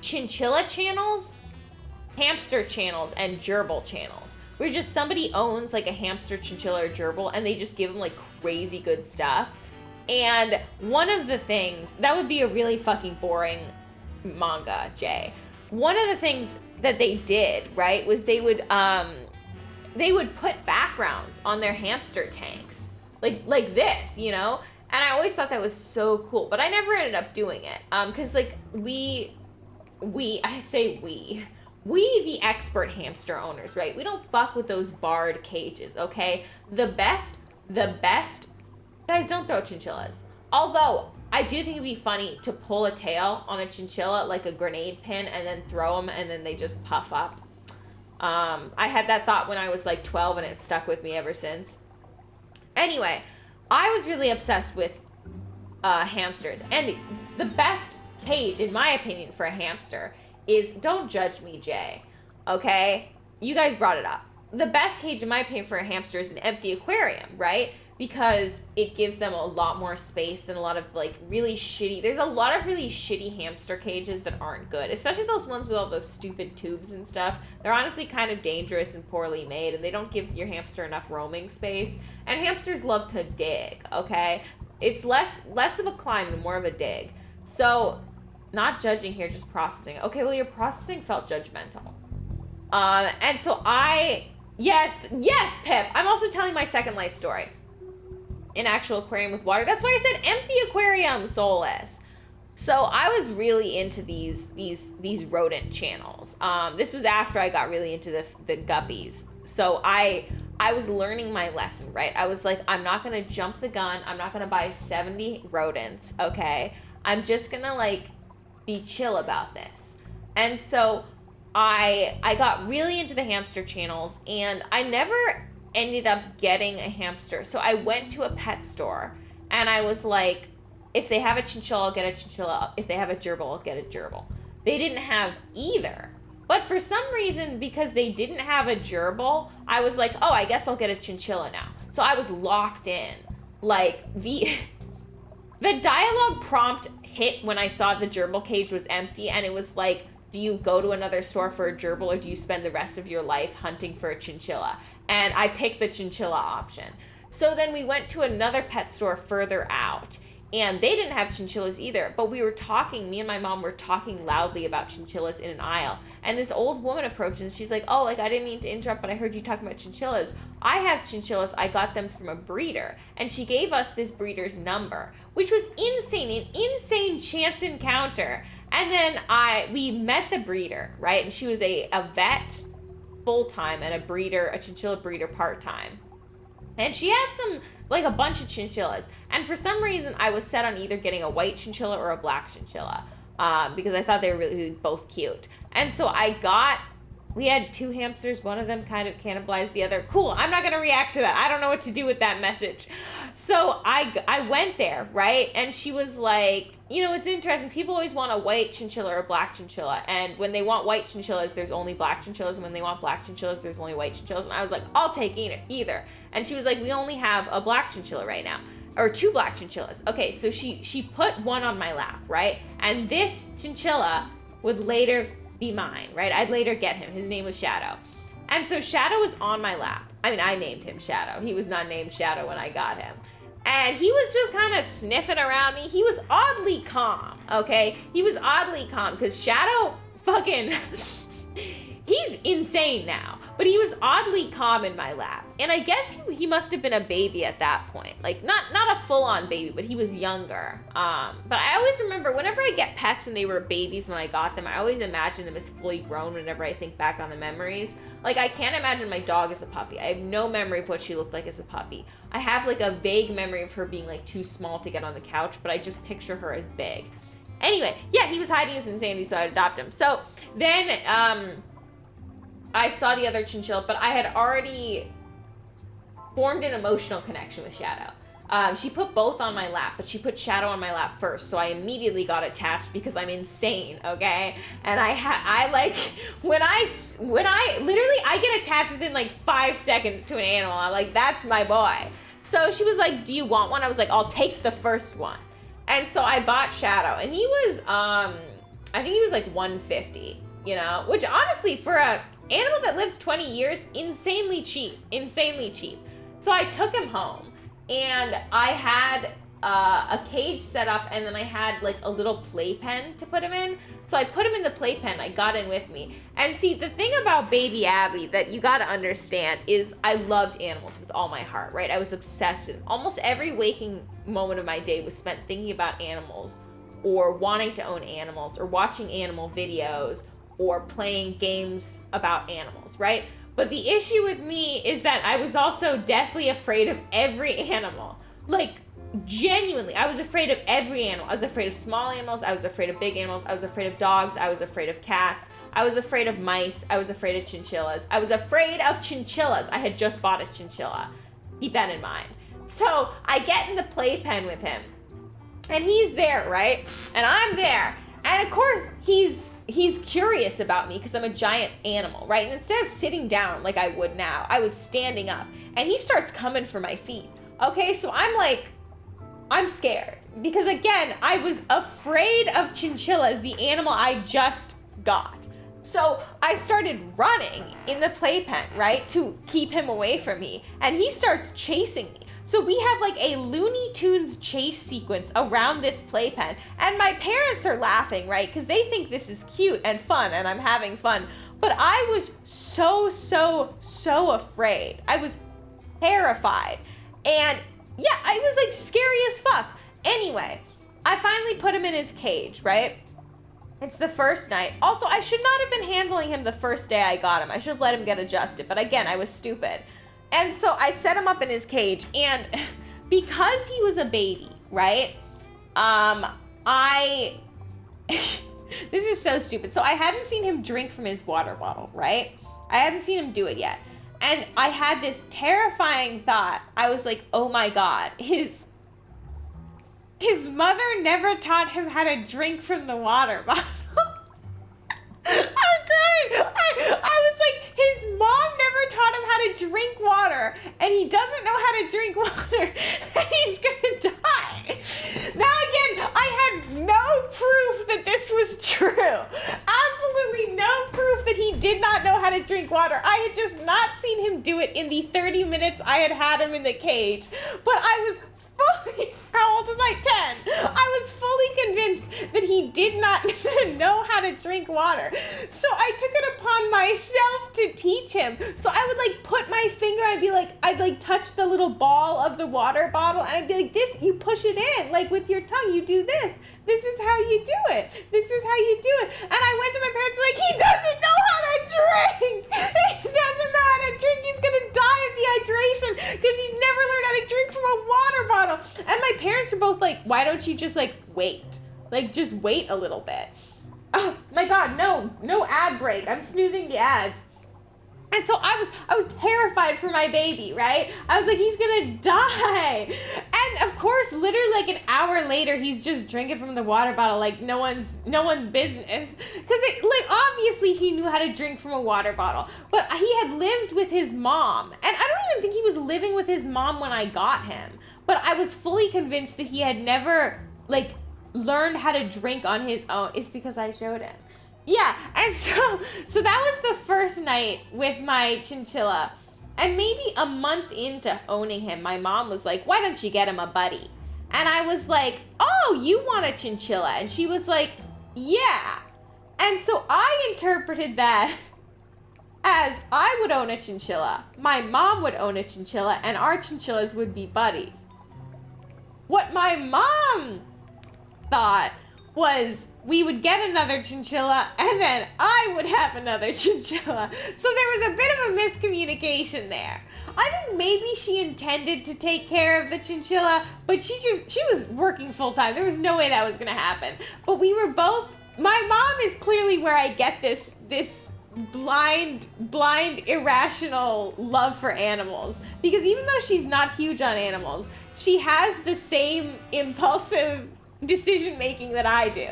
chinchilla channels, hamster channels, and gerbil channels. Where just somebody owns, like, a hamster, chinchilla, or gerbil, and they just give them, like, crazy good stuff. And one of the things, that would be a really fucking boring manga, Jay. One of the things that they did, right, was they would put backgrounds on their hamster tanks. Like this, you know? And I always thought that was so cool, but I never ended up doing it. Cause like we, the expert hamster owners, right? We don't fuck with those barred cages, okay? The best, guys, don't throw chinchillas. Although, I do think it'd be funny to pull a tail on a chinchilla like a grenade pin and then throw them and then they just puff up. I had that thought when I was like 12 and it stuck with me ever since. Anyway, I was really obsessed with hamsters. And the best cage, in my opinion, for a hamster is, don't judge me, Jay, okay? You guys brought it up. The best cage, in my opinion, for a hamster is an empty aquarium, right? Because it gives them a lot more space than a lot of, like, really shitty... There's a lot of really shitty hamster cages that aren't good, especially those ones with all those stupid tubes and stuff. They're honestly kind of dangerous and poorly made, and they don't give your hamster enough roaming space. And hamsters love to dig, okay? It's less of a climb and more of a dig. So, not judging here, just processing. Okay, well, your processing felt judgmental. And so Yes, Pip! I'm also telling my second life story. an actual aquarium with water. That's why I said empty aquarium, soulless. So I was really into these rodent channels. This was after I got really into the guppies. So I was learning my lesson, right? I was like, I'm not gonna jump the gun. I'm not gonna buy 70 rodents, okay? I'm just gonna like be chill about this. And so I got really into the hamster channels, and I never ended up getting a hamster. So I went to a pet store and I was like, if they have a chinchilla, I'll get a chinchilla. If they have a gerbil, I'll get a gerbil. They didn't have either. But for some reason, because they didn't have a gerbil, I was like, oh, I guess I'll get a chinchilla now. So I was locked in. Like, the dialogue prompt hit when I saw the gerbil cage was empty, and it was like, do you go to another store for a gerbil, or do you spend the rest of your life hunting for a chinchilla? And I picked the chinchilla option. So then we went to another pet store further out, and they didn't have chinchillas either, but we were talking, me and my mom were talking loudly about chinchillas in an aisle. And this old woman approached and she's like, oh, like, I didn't mean to interrupt, but I heard you talking about chinchillas. I have chinchillas. I got them from a breeder. And she gave us this breeder's number, which was insane, an insane chance encounter. And then we met the breeder, right? And she was a vet full-time and a chinchilla breeder part-time. And she had a bunch of chinchillas. And for some reason, I was set on either getting a white chinchilla or a black chinchilla, because I thought they were really both cute. And so we had 2 hamsters. One of them kind of cannibalized the other. Cool, I'm not going to react to that. I don't know what to do with that message. So I went there, right? And she was like, it's interesting. People always want a white chinchilla or a black chinchilla. And when they want white chinchillas, there's only black chinchillas. And when they want black chinchillas, there's only white chinchillas. And I was like, I'll take either. And she was like, we only have a black chinchilla right now. Or 2 black chinchillas. Okay, so she put one on my lap, right? And this chinchilla would later be mine, right? I'd later get him. His name was Shadow. And so Shadow was on my lap. I mean, I named him Shadow. He was not named Shadow when I got him. And he was just kind of sniffing around me. He was oddly calm, okay? He was oddly calm because Shadow fucking... he's insane now. But he was oddly calm in my lap. And I guess he must have been a baby at that point. Like, not a full-on baby, but he was younger. But I always remember, whenever I get pets and they were babies when I got them, I always imagine them as fully grown whenever I think back on the memories. Like, I can't imagine my dog as a puppy. I have no memory of what she looked like as a puppy. I have, like, a vague memory of her being, like, too small to get on the couch, but I just picture her as big. Anyway, yeah, he was hiding his insanity, so I'd adopt him. So then, I saw the other chinchilla, but I had already formed an emotional connection with Shadow. She put both on my lap, but she put Shadow on my lap first, so I immediately got attached because I'm insane, okay? And I get attached within like 5 seconds to an animal. I'm like, that's my boy. So she was like, do you want one? I was like, I'll take the first one. And so I bought Shadow, and he was, I think he was like $150, which honestly, for a animal that lives 20 years, insanely cheap. So I took him home, and I had a cage set up, and then I had like a little playpen to put him in. So I put him in the playpen. I got him with me. And see, the thing about baby Abby that you got to understand is I loved animals with all my heart, right? I was obsessed with them. Almost every waking moment of my day was spent thinking about animals, or wanting to own animals, or watching animal videos, or playing games about animals, right? But the issue with me is that I was also deathly afraid of every animal. Like, genuinely, I was afraid of every animal. I was afraid of small animals. I was afraid of big animals. I was afraid of dogs. I was afraid of cats. I was afraid of mice. I was afraid of chinchillas. I was afraid of chinchillas. I had just bought a chinchilla. Keep that in mind. So I get in the playpen with him, and he's there, right? And I'm there. And of course, he's curious about me because I'm a giant animal, right? And instead of sitting down like I would now, I was standing up, and he starts coming for my feet. Okay, so I'm scared because, again, I was afraid of chinchillas, the animal I just got. So I started running in the playpen, right, to keep him away from me, and he starts chasing me. So we have like a Looney Tunes chase sequence around this playpen, and my parents are laughing, right, because they think this is cute and fun, and I'm having fun. But I was so afraid. I was terrified. And Yeah, I was like scary as fuck. Anyway, I finally put him in his cage, right? It's the first night. Also, I should not have been handling him the first day I got him. I should have let him get adjusted. But again, I was stupid. And so I set him up in his cage. And because he was a baby, right? This is so stupid. So I hadn't seen him drink from his water bottle, right? I hadn't seen him do it yet. And I had this terrifying thought. I was like, oh my God, his mother never taught him how to drink from the water bottle. I'm crying. I was like, his mom never taught him how to drink water, and he doesn't know how to drink water, and he's gonna die. Now again, I had no proof that this was true. Absolutely no proof that he did not know how to drink water. I had just not seen him do it in the 30 minutes I had him in the cage, but I was fully, how old was I? 10. I was fully convinced that he did not know how to drink water. So I took it upon myself to teach him. So I would like put my finger, I'd like touch the little ball of the water bottle, and I'd be like, this, you push it in, like with your tongue, you do this. This is how you do it. This is how you do it. And I went to my parents like, he doesn't know how to drink. He doesn't know how to drink. He's gonna die of dehydration because he's never learned how to drink from a water bottle. And my parents are both like, why don't you just like wait? Like just wait a little bit. Oh my God, no ad break. I'm snoozing the ads. And so I was terrified for my baby, right? I was like, he's gonna die. And of course, literally like an hour later, he's just drinking from the water bottle like no one's business. Because like obviously he knew how to drink from a water bottle, but he had lived with his mom. And I don't even think he was living with his mom when I got him. But I was fully convinced that he had never like learned how to drink on his own. It's because I showed him. Yeah, and so that was the first night with my chinchilla. And maybe a month into owning him, my mom was like, why don't you get him a buddy? And I was like, oh, you want a chinchilla? And she was like, yeah. And so I interpreted that as I would own a chinchilla, my mom would own a chinchilla, and our chinchillas would be buddies. What my mom thought was we would get another chinchilla and then I would have another chinchilla. So there was a bit of a miscommunication there. I think maybe she intended to take care of the chinchilla, but she was working full time. There was no way that was gonna happen. But we were both, my mom is clearly where I get this blind, irrational love for animals. Because even though she's not huge on animals, she has the same impulsive decision making that I do.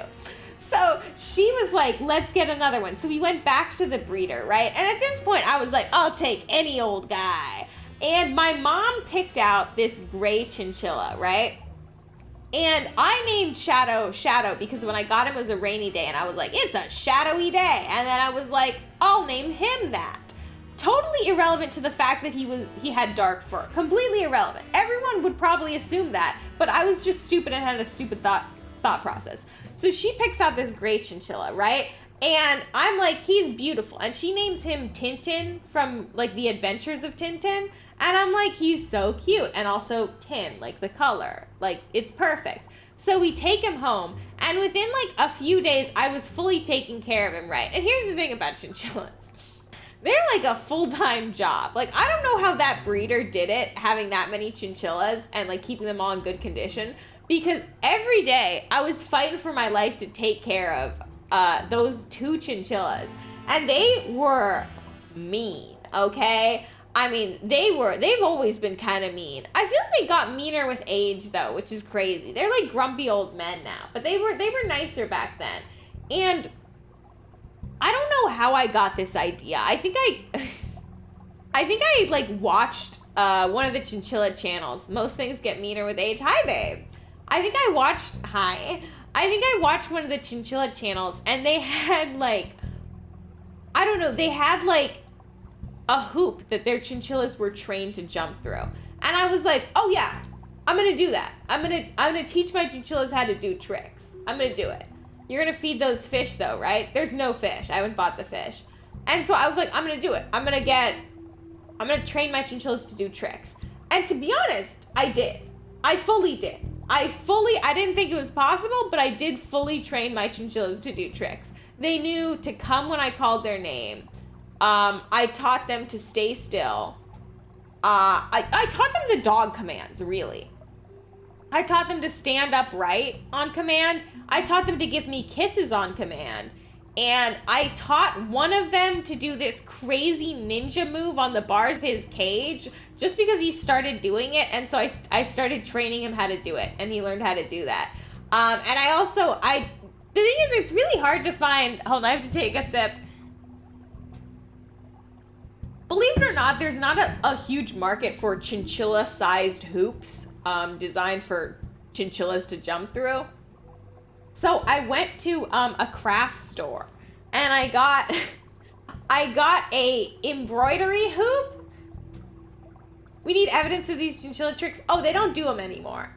So she was like, let's get another one. So we went back to the breeder, right? And at this point I was like, I'll take any old guy. And my mom picked out this gray chinchilla, right? And I named Shadow because when I got him it was a rainy day and I was like, it's a shadowy day. And then I was like, I'll name him that. Totally irrelevant to the fact that he had dark fur. Completely irrelevant. Everyone would probably assume that, but I was just stupid and had a stupid thought process. So she picks out this gray chinchilla, right? And I'm like, he's beautiful. And she names him Tintin from like the Adventures of Tintin. And I'm like, he's so cute. And also tin, like the color, like it's perfect. So we take him home, and within like a few days, I was fully taking care of him, right? And here's the thing about chinchillas. They're like a full-time job. Like, I don't know how that breeder did it, having that many chinchillas and like keeping them all in good condition, because every day I was fighting for my life to take care of those 2 chinchillas, and they were mean, okay? I mean, they've always been kind of mean. I feel like they got meaner with age though, which is crazy. They're like grumpy old men now, but they were nicer back then. And I don't know how I got this idea. I think I like watched one of the chinchilla channels. Most things get meaner with age. Hi, babe. I think I watched one of the chinchilla channels, and they had like, I don't know, they had like a hoop that their chinchillas were trained to jump through. And I was like, oh yeah, I'm gonna do that. I'm gonna teach my chinchillas how to do tricks. I'm gonna do it. You're gonna feed those fish though, right? There's no fish. I haven't bought the fish. And so I was like, I'm gonna do it. I'm gonna train my chinchillas to do tricks. And to be honest, I did. I fully did. I didn't think it was possible, but I did fully train my chinchillas to do tricks. They knew to come when I called their name. I taught them to stay still. I taught them the dog commands, really. I taught them to stand upright on command. I taught them to give me kisses on command. And I taught one of them to do this crazy ninja move on the bars of his cage just because he started doing it. And so I started training him how to do it, and he learned how to do that. And the thing is, it's really hard to find. Hold on, I have to take a sip. Believe it or not, there's not a huge market for chinchilla-sized hoops designed for chinchillas to jump through. So I went to a craft store, and I got a embroidery hoop. We need evidence of these chinchilla tricks. Oh, they don't do them anymore.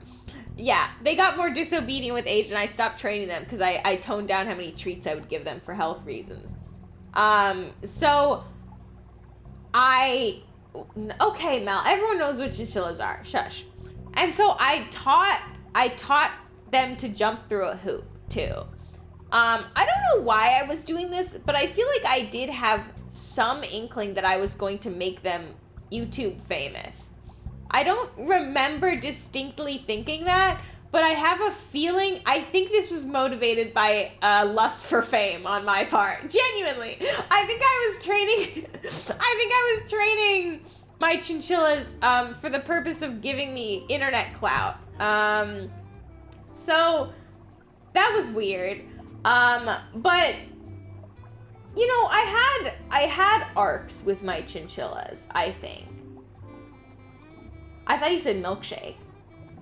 Yeah, they got more disobedient with age, and I stopped training them because I toned down how many treats I would give them for health reasons. Okay, Mel, everyone knows what chinchillas are. Shush. And so I taught them to jump through a hoop too. I don't know why I was doing this, but I feel like I did have some inkling that I was going to make them YouTube famous. I don't remember distinctly thinking that, but I have a feeling, I think this was motivated by lust for fame on my part. Genuinely. I think I was training my chinchillas for the purpose of giving me internet clout. So that was weird. But you know, I had arcs with my chinchillas, I think. I thought you said milkshake.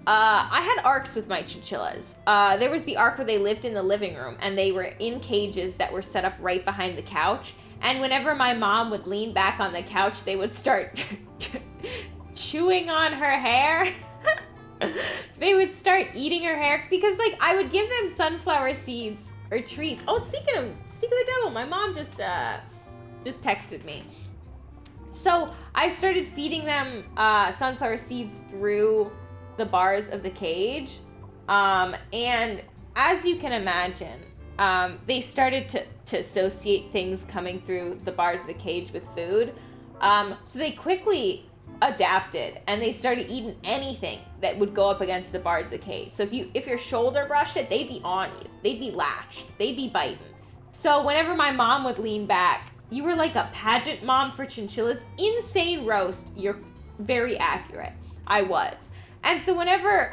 I had arcs with my chinchillas. There was the arc where they lived in the living room, and they were in cages that were set up right behind the couch. And whenever my mom would lean back on the couch, they would start chewing on her hair. They would start eating her hair because, like, I would give them sunflower seeds or treats. Oh, speaking of the devil, my mom just texted me. So I started feeding them sunflower seeds through the bars of the cage, and as you can imagine, they started to associate things coming through the bars of the cage with food. So they quickly adapted, and they started eating anything that would go up against the bars of the cage. So if your shoulder brushed it, they'd be on you. They'd be latched. They'd be biting. So whenever my mom would lean back, you were like a pageant mom for chinchillas. Insane roast. You're very accurate. I was. And so whenever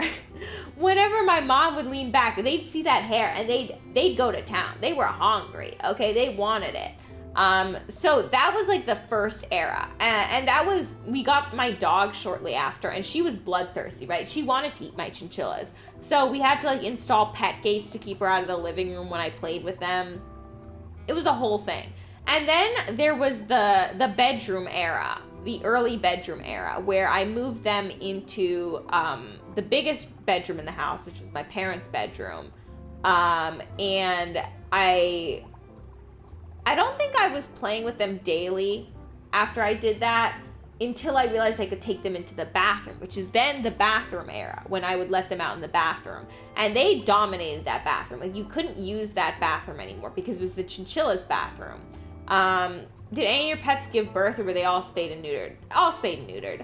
my mom would lean back, they'd see that hair and they'd go to town. They were hungry. Okay, they wanted it. So that was like the first era, and we got my dog shortly after, and she was bloodthirsty, right? She wanted to eat my chinchillas. So we had to like install pet gates to keep her out of the living room when I played with them. It was a whole thing. And then there was the bedroom era, the early bedroom era, where I moved them into the biggest bedroom in the house, which was my parents' bedroom. And I don't think I was playing with them daily after I did that until I realized I could take them into the bathroom, which is then the bathroom era, when I would let them out in the bathroom. And they dominated that bathroom. Like, you couldn't use that bathroom anymore because it was the chinchilla's bathroom. Did any of your pets give birth, or were they all spayed and neutered? All spayed and neutered.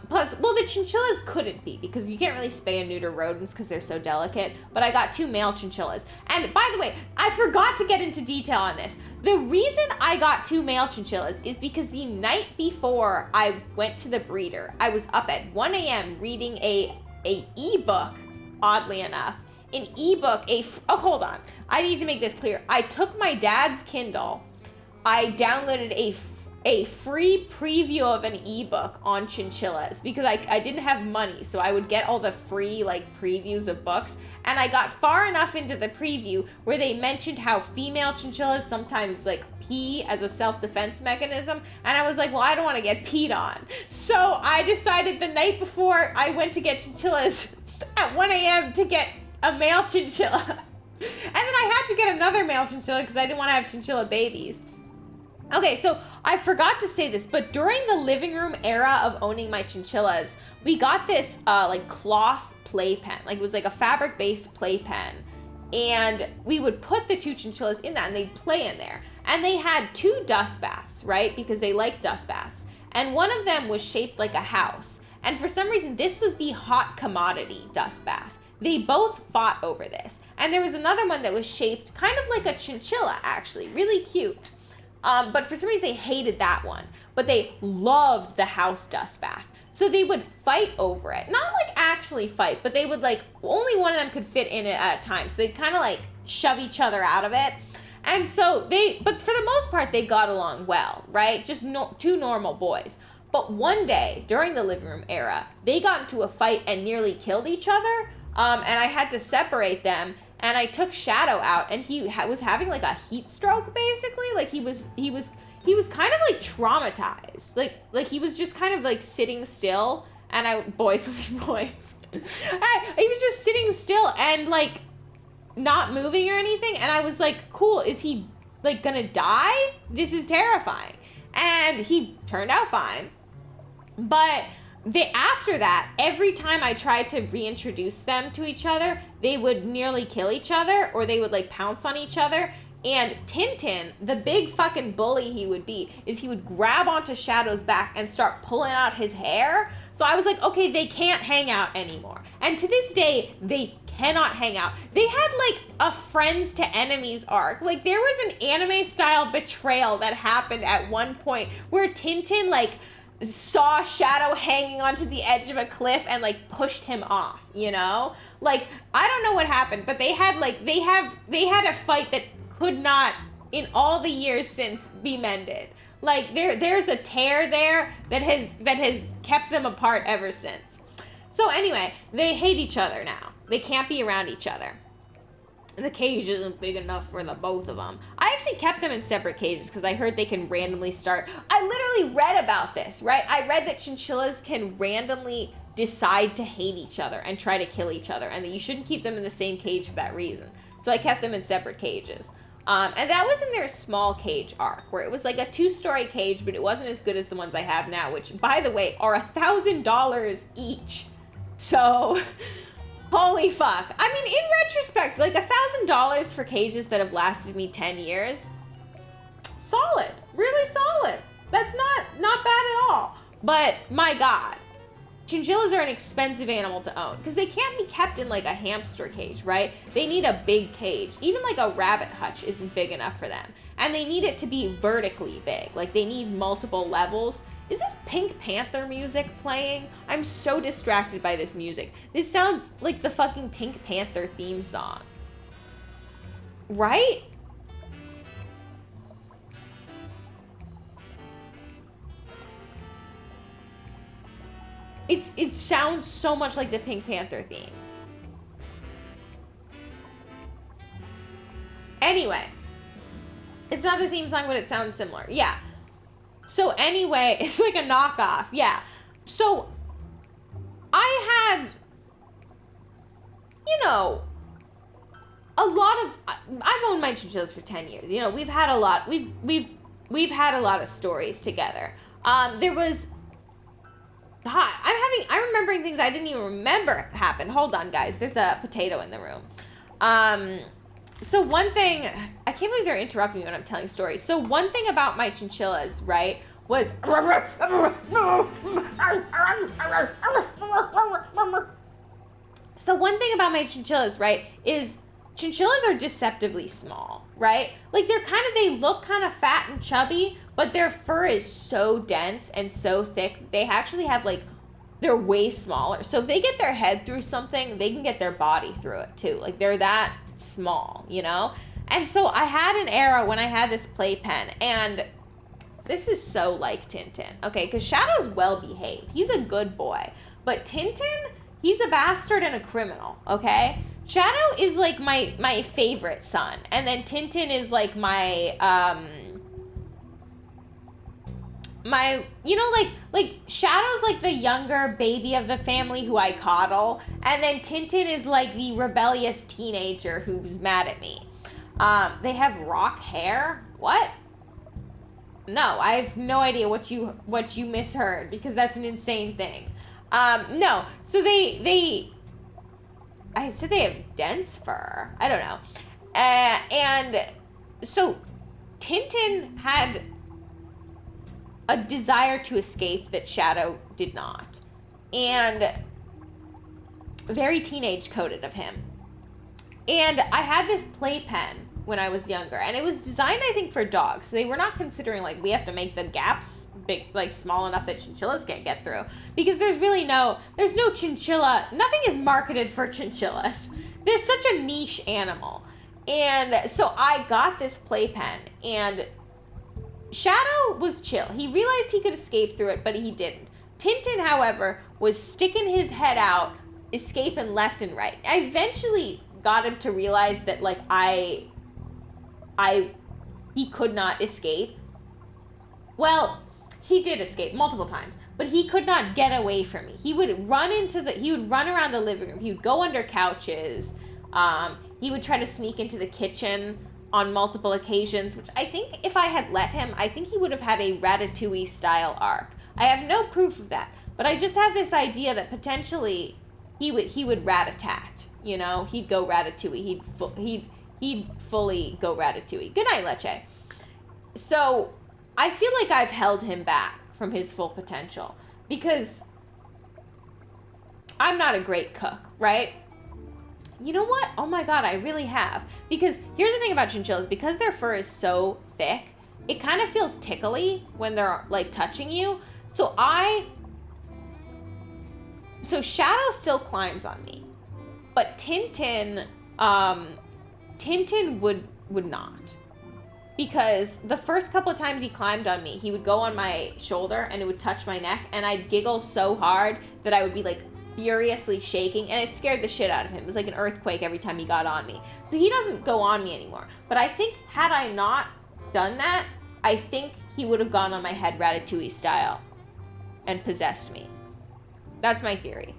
Plus, well, the chinchillas couldn't be, because you can't really spay and neuter rodents because they're so delicate, but I got 2 male chinchillas. And by the way, I forgot to get into detail on this. The reason I got 2 male chinchillas is because the night before I went to the breeder, I was up at 1 a.m. reading a ebook, oddly enough. An ebook, oh, hold on. I need to make this clear. I took my dad's Kindle. I downloaded a free preview of an ebook on chinchillas because I didn't have money, so I would get all the free like previews of books, and I got far enough into the preview where they mentioned how female chinchillas sometimes like pee as a self-defense mechanism, and I was like, well, I don't want to get peed on. So I decided the night before I went to get chinchillas at 1 a.m. to get a male chinchilla. And then I had to get another male chinchilla because I didn't want to have chinchilla babies. Okay, so I forgot to say this, but during the living room era of owning my chinchillas, we got this like cloth playpen. Like it was like a fabric-based playpen. And we would put the 2 chinchillas in that and they'd play in there. And they had 2 dust baths, right? Because they like dust baths. And one of them was shaped like a house. And for some reason, this was the hot commodity dust bath. They both fought over this. And there was another one that was shaped kind of like a chinchilla, actually, really cute. But for some reason, they hated that one. But they loved the house dust bath. So they would fight over it. Not like actually fight, but they would like, only one of them could fit in it at a time. So they'd kind of like shove each other out of it. And so but for the most part, they got along well, right? Just 2 normal boys. But one day during the living room era, they got into a fight and nearly killed each other. And I had to separate them. And I took Shadow out, and he was having like a heat stroke, basically. Like he was kind of like traumatized. Like he was just kind of like sitting still, and boys will be boys. He was just sitting still and like not moving or anything. And I was like, cool, is he like gonna die? This is terrifying. And he turned out fine. But after that, every time I tried to reintroduce them to each other, they would nearly kill each other, or they would like pounce on each other. And Tintin, the big fucking bully he would be, is he would grab onto Shadow's back and start pulling out his hair. So I was like, okay, they can't hang out anymore. And to this day, they cannot hang out. They had like a friends to enemies arc. Like there was an anime style betrayal that happened at one point where Tintin like saw Shadow hanging onto the edge of a cliff and like pushed him off, you know? Like I don't know what happened, but they had a fight that could not in all the years since be mended. Like there's a tear there that has kept them apart ever since. So anyway, they hate each other now. They can't be around each other. The cage isn't big enough for the both of them. I actually kept them in separate cages because I heard they can randomly start. I literally read about this, right? I read that chinchillas can randomly decide to hate each other and try to kill each other, and that you shouldn't keep them in the same cage for that reason. So I kept them in separate cages. And that was in their small cage arc, where it was like a 2-story cage, but it wasn't as good as the ones I have now, which, by the way, are $1,000 each. So... holy fuck. I mean, in retrospect, like $1,000 for cages that have lasted me 10 years, solid, really solid. That's not bad at all. But my God, chinchillas are an expensive animal to own because they can't be kept in like a hamster cage, right? They need a big cage. Even like a rabbit hutch isn't big enough for them. And they need it to be vertically big. Like they need multiple levels. Is this Pink Panther music playing? I'm so distracted by this music. This sounds like the fucking Pink Panther theme song. Right? It sounds so much like the Pink Panther theme. Anyway. It's not the theme song, but it sounds similar. Yeah. So anyway, it's like a knockoff, yeah. So I had, you know, a lot of, I've owned my chinchillas for 10 years. You know, we've had a lot, we've had a lot of stories together. There was, God, I'm remembering things I didn't even remember happened. Hold on, guys. There's a potato in the room. So one thing, I can't believe they're interrupting me when I'm telling stories. So one thing about my chinchillas, right, was... So one thing about my chinchillas, right, is chinchillas are deceptively small, right? Like they look kind of fat and chubby, but their fur is so dense and so thick. They actually have like, they're way smaller. So if they get their head through something, they can get their body through it too. Like they're that small, you know? And so I had an era when I had this playpen, and this is so like Tintin, okay? Because Shadow's well behaved. He's a good boy. But Tintin, he's a bastard and a criminal, okay? Shadow is like my favorite son. And then Tintin is like my, you know, like Shadow's like the younger baby of the family who I coddle, and then Tintin is like the rebellious teenager who's mad at me. They have rock hair? What? No, I have no idea what you misheard, because that's an insane thing. No, so I said they have dense fur. I don't know. And so Tintin had a desire to escape that Shadow did not. And very teenage coded of him. And I had this playpen when I was younger, and it was designed, I think, for dogs. So they were not considering, like, we have to make the gaps big, like, small enough that chinchillas can't get through, because there's no chinchilla. Nothing is marketed for chinchillas. There's such a niche animal. And so I got this playpen, and Shadow was chill. He realized he could escape through it, but he didn't. Tintin, however, was sticking his head out, escaping left and right. I eventually got him to realize that, like, he could not escape. Well, he did escape multiple times, but he could not get away from me. He would run around the living room. He would go under couches. He would try to sneak into the kitchen on multiple occasions, which I think if I had let him, I think he would have had a Ratatouille style arc. I have no proof of that, but I just have this idea that potentially he would rat-a-tat, you know? He'd go Ratatouille. He'd fully go Ratatouille. Good night, Leche. So I feel like I've held him back from his full potential because I'm not a great cook, right? You know what? Oh my God, I really have. Because here's the thing about chinchillas, because their fur is so thick, it kind of feels tickly when they're, like, touching you. So Shadow still climbs on me, but Tintin would not. Because the first couple of times he climbed on me, he would go on my shoulder and it would touch my neck, and I'd giggle so hard that I would be, like, furiously shaking, and it scared the shit out of him. It was like an earthquake every time he got on me. So he doesn't go on me anymore. But I think had I not done that, I think he would have gone on my head Ratatouille style and possessed me. That's my theory.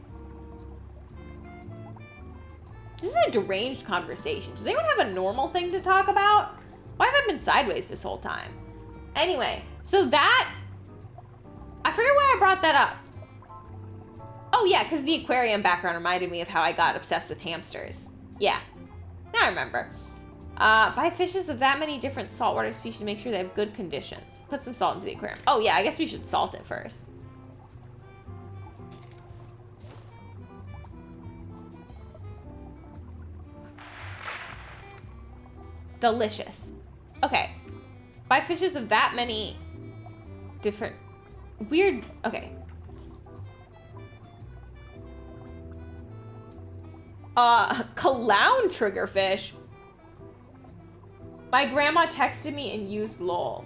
This is a deranged conversation. Does anyone have a normal thing to talk about? Why have I been sideways this whole time? Anyway, so that, I forget why I brought that up. Oh yeah, because the aquarium background reminded me of how I got obsessed with hamsters. Yeah, now I remember. Buy fishes of that many different saltwater species to make sure they have good conditions. Put some salt into the aquarium. Oh yeah, I guess we should salt it first. Delicious. Okay. Buy fishes of that many different weird, okay. Clown triggerfish. My grandma texted me and used LOL.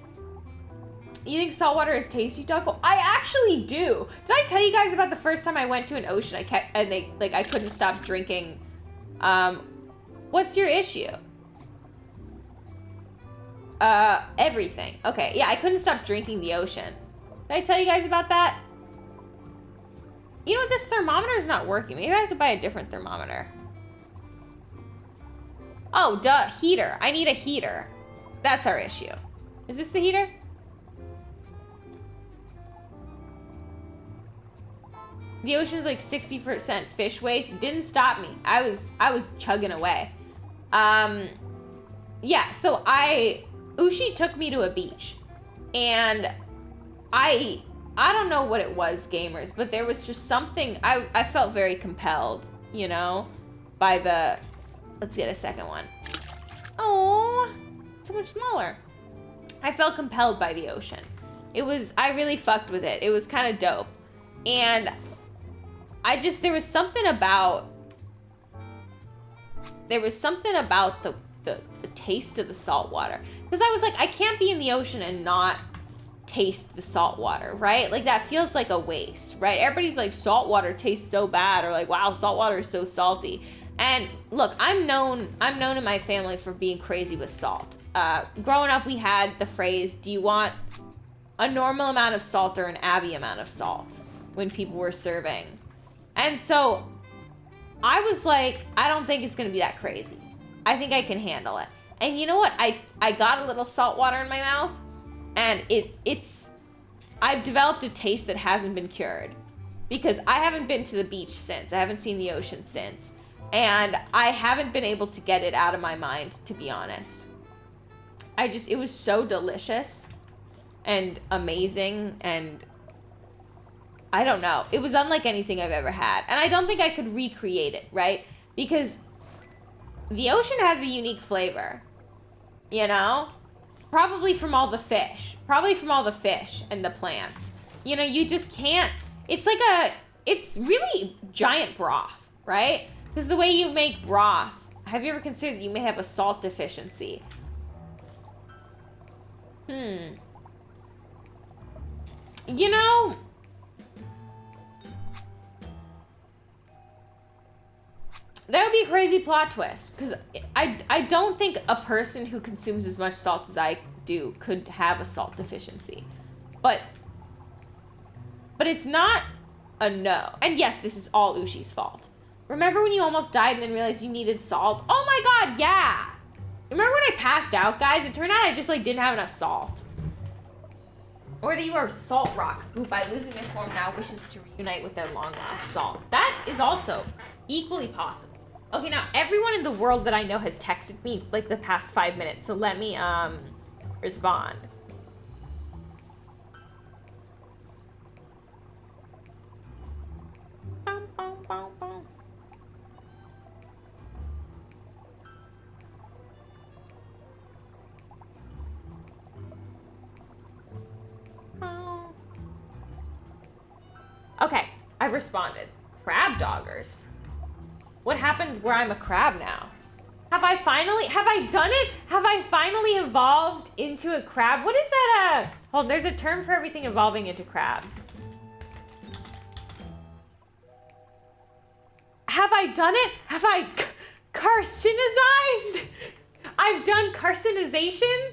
You think saltwater is tasty, Duckle? I actually do. Did I tell you guys about the first time I went to an ocean? I couldn't stop drinking. What's your issue? Everything. Okay, yeah, I couldn't stop drinking the ocean. Did I tell you guys about that? You know what? This thermometer is not working. Maybe I have to buy a different thermometer. Oh, duh, heater. I need a heater. That's our issue. Is this the heater? The ocean's like 60% fish waste. Didn't stop me. I was chugging away. Yeah, so Ushi took me to a beach, and I don't know what it was, gamers, but there was just something, I felt very compelled, you know, by the, let's get a second one. Oh, so much smaller. I felt compelled by the ocean. I really fucked with it. It was kind of dope. And there was something about the taste of the salt water. Because I was like, I can't be in the ocean and not taste the salt water, right? Like, that feels like a waste, right? Everybody's like, salt water tastes so bad, or like, wow, salt water is so salty. And look, I'm known in my family for being crazy with salt. Growing up, we had the phrase, do you want a normal amount of salt or an Abby amount of salt, when people were serving. And so I was like, I don't think it's gonna be that crazy. I think I can handle it. And you know what? I got a little salt water in my mouth, And I've developed a taste that hasn't been cured because I haven't been to the beach since. I haven't seen the ocean since. And I haven't been able to get it out of my mind, to be honest. It was so delicious and amazing, and I don't know. It was unlike anything I've ever had. And I don't think I could recreate it, right? Because the ocean has a unique flavor, you know? Probably from all the fish and the plants. You know, you just can't, it's really giant broth, right? Because the way you make broth, have you ever considered that you may have a salt deficiency? You know, that would be a crazy plot twist, because I don't think a person who consumes as much salt as I do could have a salt deficiency. But it's not a no. And yes, this is all Ushi's fault. Remember when you almost died and then realized you needed salt? Oh my god, yeah! Remember when I passed out, guys? It turned out I just didn't have enough salt. Or that you are Salt Rock, who by losing their form now wishes to reunite with their long lost salt. That is also equally possible. Okay, now everyone in the world that I know has texted me the past 5 minutes, so let me respond. Okay, I've responded. Crab doggers. What happened where I'm a crab now? Have I done it? Have I finally evolved into a crab? What is that? Hold on, there's a term for everything evolving into crabs. Have I done it? Have I carcinized? I've done carcinization?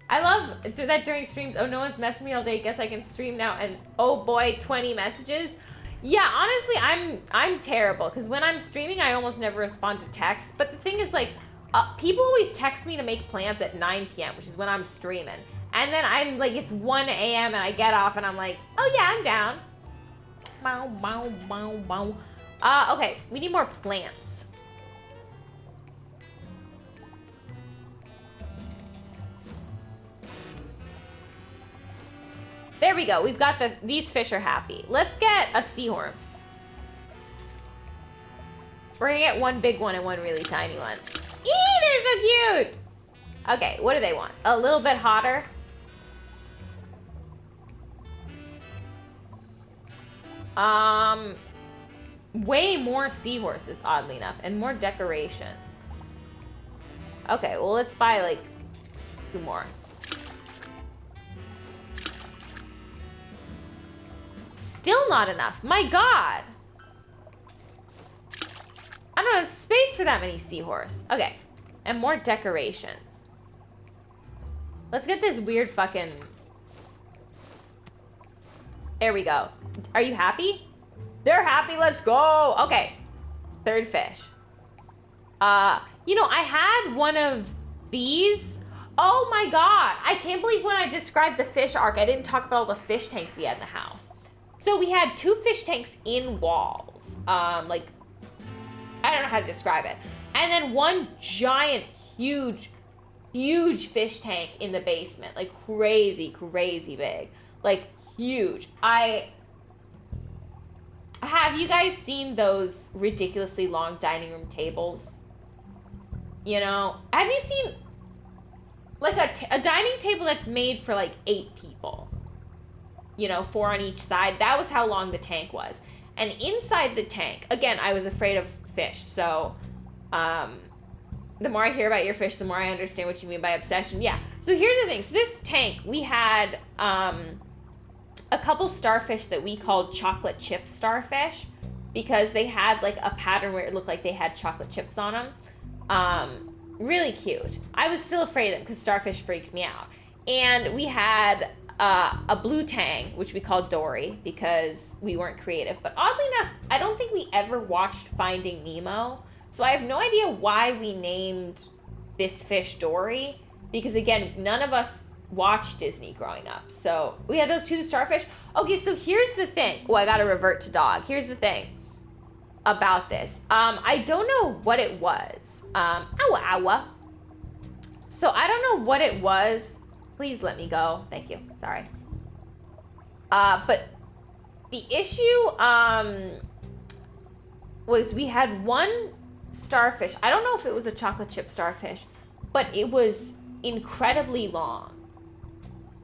I love that during streams. Oh, no one's messaging me all day. Guess I can stream now. And oh boy, 20 messages. Yeah, honestly, I'm terrible because when I'm streaming, I almost never respond to texts. But the thing is, people always text me to make plans at 9 p.m., which is when I'm streaming. And then I'm it's 1 a.m. and I get off and I'm like, oh yeah, I'm down. Bow, bow, bow, bow. Okay, we need more plants. There we go. We've got these fish are happy. Let's get a seahorse. We're gonna get one big one and one really tiny one. Eee, they're so cute! Okay, what do they want? A little bit hotter? Way more seahorses, oddly enough, and more decorations. Okay, well, let's buy, 2 more. Still not enough. My god. I don't have space for that many seahorse. Okay. And more decorations. Let's get this weird fucking... There we go. Are you happy? They're happy. Let's go. Okay. 3rd fish. I had one of these. Oh my god. I can't believe when I described the fish arc, I didn't talk about all the fish tanks we had in the house. So we had 2 fish tanks in walls. I don't know how to describe it. And then one giant, huge fish tank in the basement. Crazy big. Huge. Have you guys seen those ridiculously long dining room tables? Have you seen, a dining table that's made for, 8 people? 4 on each side. That was how long the tank was. And inside the tank, again, I was afraid of fish. So, the more I hear about your fish, the more I understand what you mean by obsession. Yeah. So here's the thing. So this tank, we had a couple starfish that we called chocolate chip starfish because they had a pattern where it looked like they had chocolate chips on them. Really cute. I was still afraid of them because starfish freaked me out. And we had a blue tang, which we called Dory because we weren't creative. But oddly enough, I don't think we ever watched Finding Nemo. So I have no idea why we named this fish Dory. Because again, none of us watch Disney growing up. So we had those two, the starfish. Okay, so here's the thing. Oh, I gotta revert to dog. Here's the thing about this. I don't know what it was. Owa. So I don't know what it was. Please let me go. Thank you. Sorry. But the issue was we had one starfish. I don't know if it was a chocolate chip starfish, but it was incredibly long.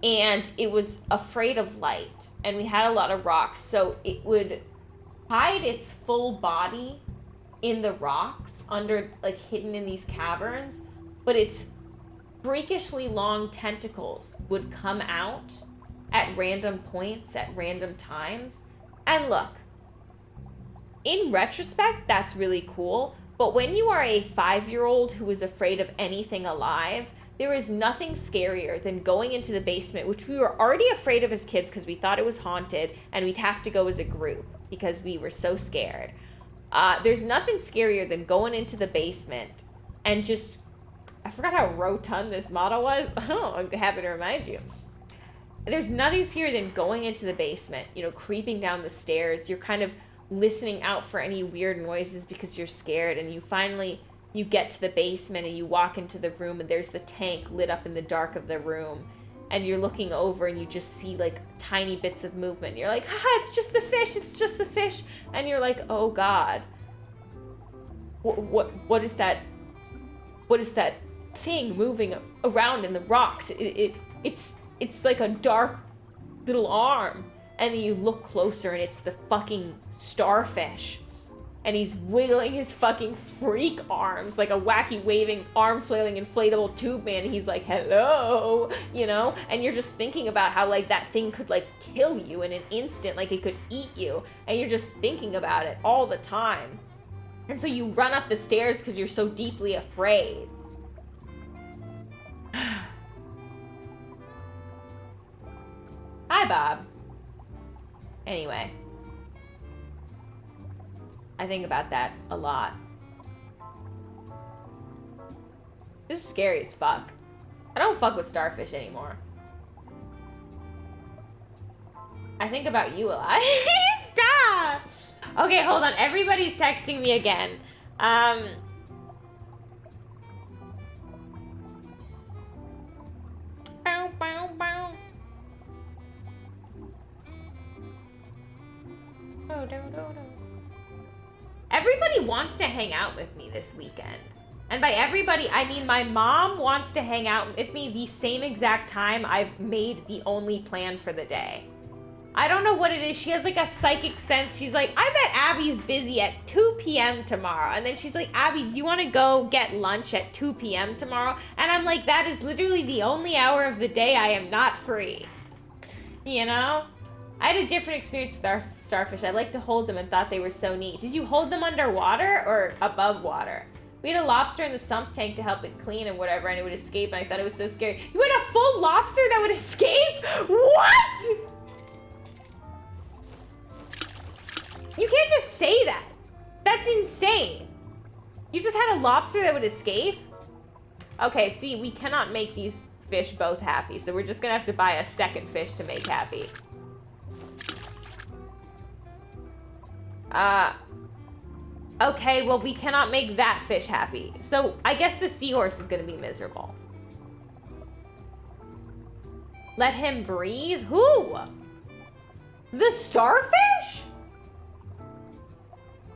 And it was afraid of light. And we had a lot of rocks. So it would hide its full body in the rocks under, like, hidden in these caverns. But its freakishly long tentacles would come out at random points, at random times. And look, in retrospect, that's really cool. But when you are a 5-year-old who is afraid of anything alive, there is nothing scarier than going into the basement, which we were already afraid of as kids because we thought it was haunted and we'd have to go as a group because we were so scared. There's nothing scarier than going into the basement and just, I forgot how rotund this model was. Oh, I'm happy to remind you. There's nothing scarier than going into the basement, you know, creeping down the stairs. You're kind of listening out for any weird noises because you're scared, and you get to the basement and you walk into the room and there's the tank lit up in the dark of the room, and you're looking over and you just see like tiny bits of movement. You're like, haha, it's just the fish. And you're like, oh God, what is that? What is that thing moving around in the rocks? It's like a dark little arm. And then you look closer and it's the fucking starfish. And he's wiggling his fucking freak arms like a wacky waving arm flailing inflatable tube man. And he's like, hello, you know? And you're just thinking about how like that thing could like kill you in an instant, like it could eat you. And you're just thinking about it all the time. And so you run up the stairs because you're so deeply afraid. Hi, Bob. Anyway. I think about that a lot. This is scary as fuck. I don't fuck with starfish anymore. I think about you a lot. Stop! Okay, hold on. Everybody's texting me again. Bow, bow, bow. Oh, do, do, do. Everybody wants to hang out with me this weekend. And by everybody, I mean my mom wants to hang out with me the same exact time I've made the only plan for the day. I don't know what it is. She has like a psychic sense. She's like, I bet Abby's busy at 2 p.m. tomorrow. And then she's like, Abby, do you want to go get lunch at 2 p.m. tomorrow? And I'm like, that is literally the only hour of the day I am not free. You know? I had a different experience with our starfish. I liked to hold them and thought they were so neat. Did you hold them underwater or above water? We had a lobster in the sump tank to help it clean and whatever, and it would escape, and I thought it was so scary. You had a full lobster that would escape? What? You can't just say that. That's insane. You just had a lobster that would escape? Okay, see, we cannot make these fish both happy, so we're just gonna have to buy a second fish to make happy. Okay, well, we cannot make that fish happy. So I guess the seahorse is gonna be miserable. Let him breathe? Who? The starfish?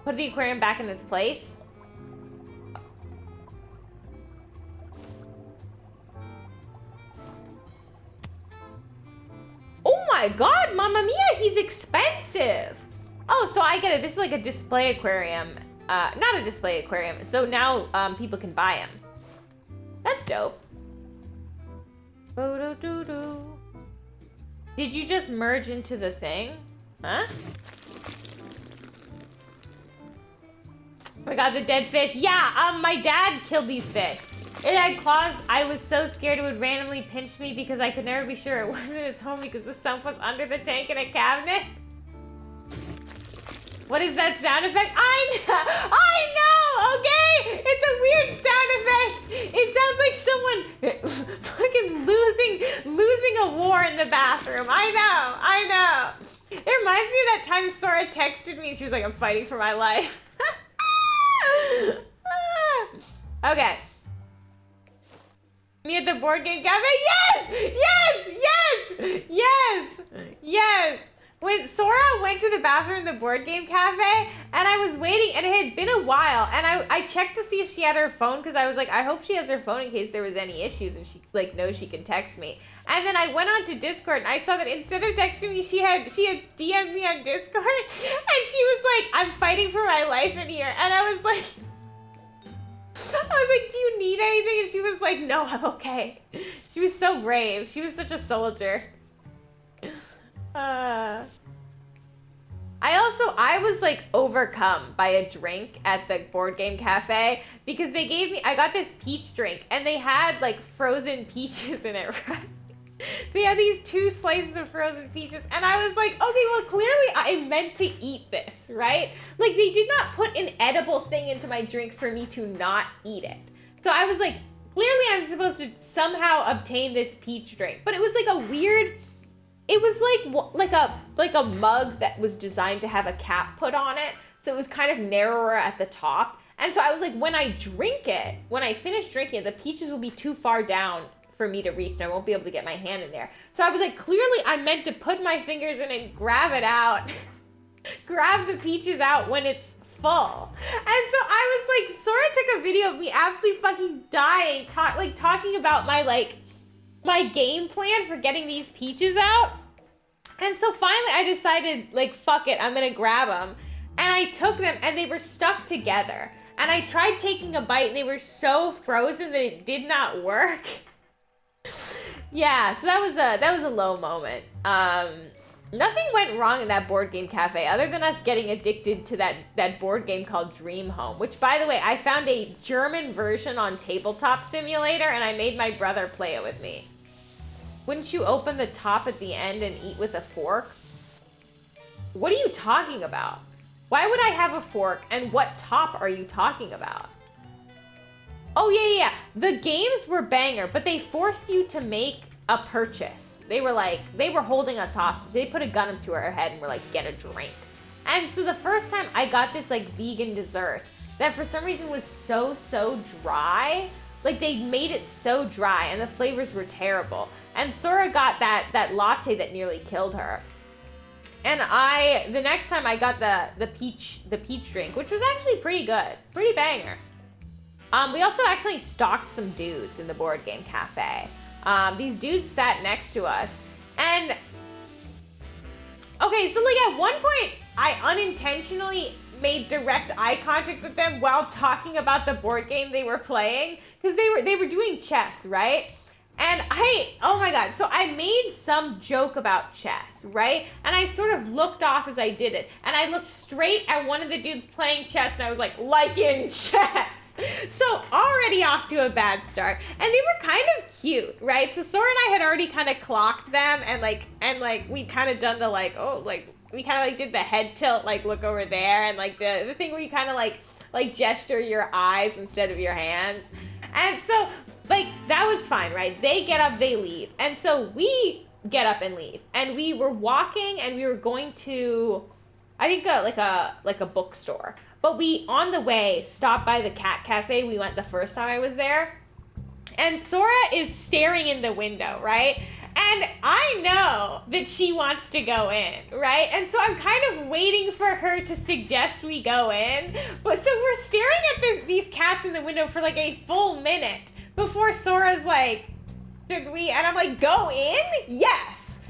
Put the aquarium back in its place. Oh my God, Mamma Mia, he's expensive. Oh, so I get it. This is like a display aquarium. Not a display aquarium. So now people can buy them. That's dope. Did you just merge into the thing? Huh? Oh my God, the dead fish. Yeah, my dad killed these fish. It had claws. I was so scared it would randomly pinch me because I could never be sure it wasn't its home because the sump was under the tank in a cabinet. What is that sound effect? I know, okay? It's a weird sound effect. It sounds like someone fucking losing Losing a war in the bathroom. I know. It reminds me of that time Sora texted me and she was like, I'm fighting for my life. Okay. Me at the board game cafe? Yes! Yes! Yes! Yes! Yes! When Sora went to the bathroom in the board game cafe, and I was waiting, and it had been a while, and I checked to see if she had her phone, because I was like, I hope she has her phone in case there was any issues, and she, like, knows she can text me. And then I went on to Discord, and I saw that instead of texting me, she had DM'd me on Discord, and she was like, I'm fighting for my life in here, and I was like, do you need anything? And she was like, no, I'm okay. She was so brave. She was such a soldier. I was like overcome by a drink at the board game cafe because I got this peach drink and they had like frozen peaches in it, right? They had these 2 slices of frozen peaches and I was like, okay, well clearly I meant to eat this, right? Like they did not put an edible thing into my drink for me to not eat it. So I was like, clearly I'm supposed to somehow obtain this peach drink, but it was like a weird. It was like a mug that was designed to have a cap put on it, so it was kind of narrower at the top. And so I was like, when I finish drinking it, the peaches will be too far down for me to reach, and I won't be able to get my hand in there. So I was like, clearly I meant to put my fingers in and grab it out, grab the peaches out when it's full. And so I was like, Sora took a video of me absolutely fucking dying, talking about my game plan for getting these peaches out. And so finally I decided, like, fuck it, I'm gonna grab them. And I took them and they were stuck together. And I tried taking a bite and they were so frozen that it did not work. Yeah, so that was a low moment. Nothing went wrong in that board game cafe other than us getting addicted to that board game called Dream Home, which, by the way, I found a German version on Tabletop Simulator and I made my brother play it with me. Wouldn't you open the top at the end and eat with a fork? What are you talking about? Why would I have a fork and what top are you talking about? Oh, yeah. The games were banger, but they forced you to make a purchase. They were holding us hostage. They put a gun up to our head and were like, get a drink. And so the first time I got this like vegan dessert that for some reason was so dry. Like they made it so dry and the flavors were terrible. And Sora got that latte that nearly killed her. And the next time I got the peach drink, which was actually pretty good, pretty banger. We also accidentally stalked some dudes in the board game cafe. These dudes sat next to us, and okay, so like at one point, I unintentionally made direct eye contact with them while talking about the board game they were playing, because they were doing chess, right? And oh my god, so I made some joke about chess, right? And I sort of looked off as I did it. And I looked straight at one of the dudes playing chess and I was like in chess. So already off to a bad start. And they were kind of cute, right? So Sora and I had already kind of clocked them and we kind of done the we kind of did the head tilt, look over there, and the thing where you kind of like gesture your eyes instead of your hands. And so that was fine, right? They get up, they leave. And so we get up and leave. And we were walking and we were going to, I think like a bookstore. But we, on the way, stopped by the cat cafe. We went the first time I was there. And Sora is staring in the window, right? And I know that she wants to go in, right? And so I'm kind of waiting for her to suggest we go in. But so we're staring at these cats in the window for a full minute before Sora's like, should we? And I'm like, go in? Yes.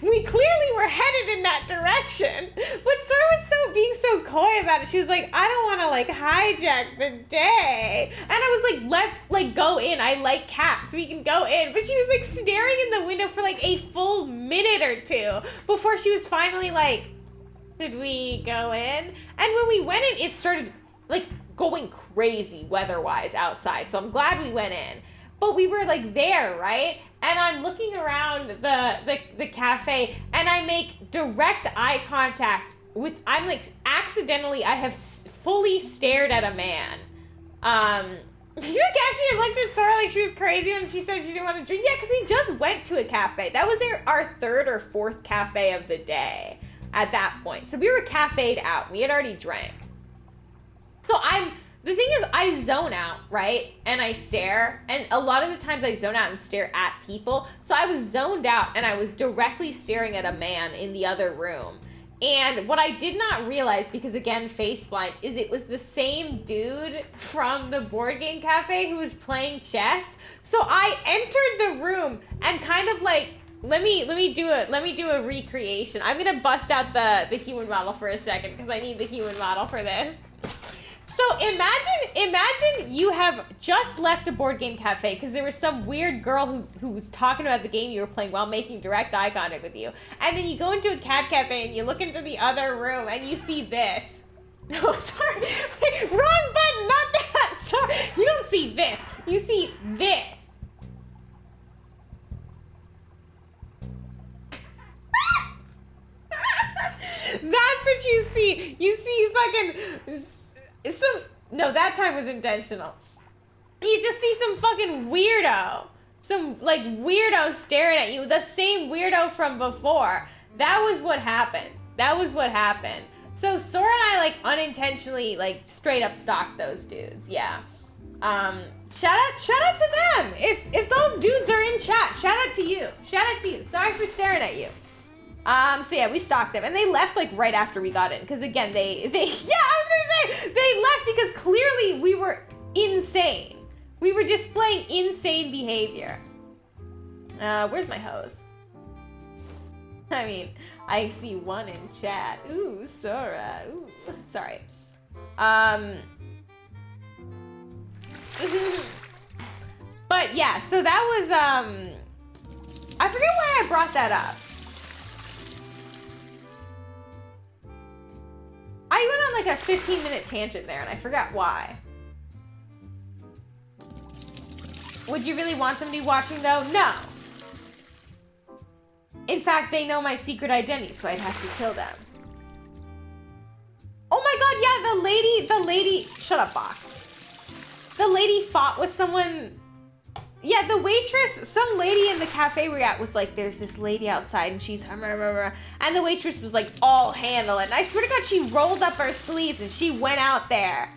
We clearly were headed in that direction. But Sora was being so coy about it. She was like, I don't want to hijack the day. And I was like, let's go in. I like cats. We can go in. But she was staring in the window for a full minute or two before she was finally like, should we go in? And when we went in, it started going crazy weather-wise outside. So I'm glad we went in. But we were there, right? And I'm looking around the cafe and I make direct eye contact with, accidentally, I have fully stared at a man. Cashier looked at Sora like she was crazy when she said she didn't want to drink. Yeah, because we just went to a cafe. That was our third or fourth cafe of the day at that point. So we were cafe'd out. We had already drank. So the thing is, I zone out, right? And I stare. And a lot of the times I zone out and stare at people. So I was zoned out and I was directly staring at a man in the other room. And what I did not realize, because again, face blind, is it was the same dude from the board game cafe who was playing chess. So I entered the room and kind of like, let me do a recreation. I'm gonna bust out the human model for a second because I need the human model for this. So imagine you have just left a board game cafe because there was some weird girl who was talking about the game you were playing while making direct eye contact with you. And then you go into a cat cafe and you look into the other room and you see this. No, sorry. Wait, wrong button, not that. Sorry. You don't see this. You see this. That's what you see. You see fucking... No, that time was intentional. You just see some fucking weirdo. Some, like, weirdo staring at you. The same weirdo from before. That was what happened. That was what happened. So Sora and I, like, unintentionally, like, straight up stalked those dudes. Yeah. Shout out to them. If those dudes are in chat, shout out to you. Shout out to you. Sorry for staring at you. So yeah, we stalked them, and they left like right after we got in, because again, they yeah, I was gonna say, they left because clearly we were insane. We were displaying insane behavior. Where's my hose? I mean, I see one in chat. Ooh, Sora. Ooh, sorry. But yeah, so that was, I forget why I brought that up. I went on like a 15-minute tangent there and I forgot why. Would you really want them to be watching though? No. In fact, they know my secret identity, so I'd have to kill them. Oh my god, yeah, the lady, shut up, Box. The lady fought with someone. Yeah, the waitress, some lady in the cafe we're at was like, there's this lady outside and she's, and the waitress was like, all handle it. And I swear to God, she rolled up her sleeves and she went out there.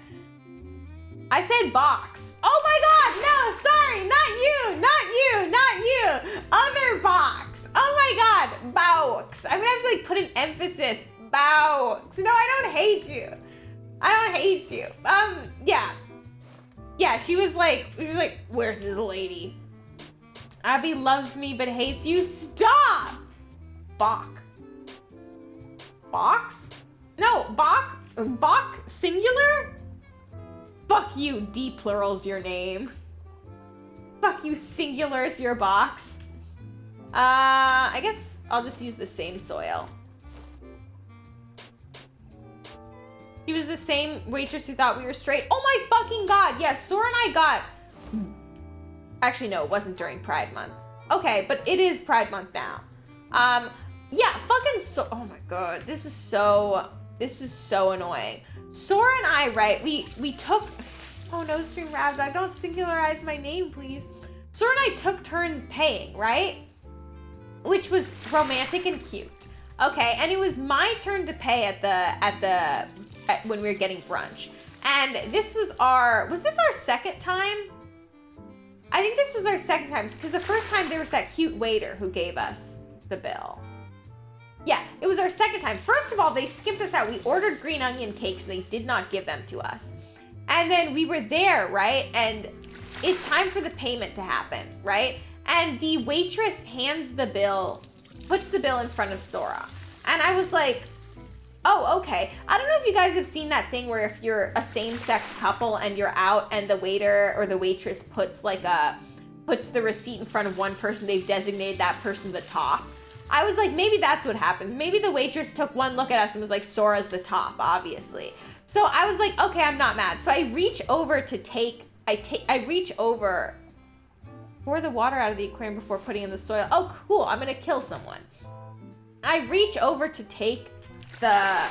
I said Box. Oh my God, no, sorry, not you. Other Box. Oh my God, Box. I'm gonna have to like put an emphasis, Box. No, I don't hate you. Yeah. Yeah, she was like, where's this lady? Abby loves me but hates you. Stop! Bach. Box? No, Bach? Bach singular? Fuck you, D plural's your name. Fuck you, singular's your box. I guess I'll just use the same soil. She was the same waitress who thought we were straight. Oh my fucking God. Yeah, Sora and I got... Actually, no, it wasn't during Pride Month. Okay, but it is Pride Month now. Yeah, fucking oh my God. This was so annoying. Sora and I, right, we took... Oh no, Stream Rabdog, don't singularize my name, please. Sora and I took turns paying, right? Which was romantic and cute. Okay, and it was my turn to pay when we were getting brunch. And this was this our second time? I think this was our second time, because the first time there was that cute waiter who gave us the bill. Yeah, it was our second time. First of all, they skimped us out. We ordered green onion cakes and they did not give them to us. And then we were there, right? And it's time for the payment to happen, right? And the waitress hands the bill, puts the bill in front of Sora. And I was like, oh, okay. I don't know if you guys have seen that thing where if you're a same-sex couple and you're out and the waiter or the waitress puts the receipt in front of one person, they've designated that person the top. I was like, maybe that's what happens. Maybe the waitress took one look at us and was like, Sora's the top, obviously. So I was like, okay, I'm not mad. So I reach over pour the water out of the aquarium before putting in the soil. Oh, cool, I'm gonna kill someone. I reach over to take the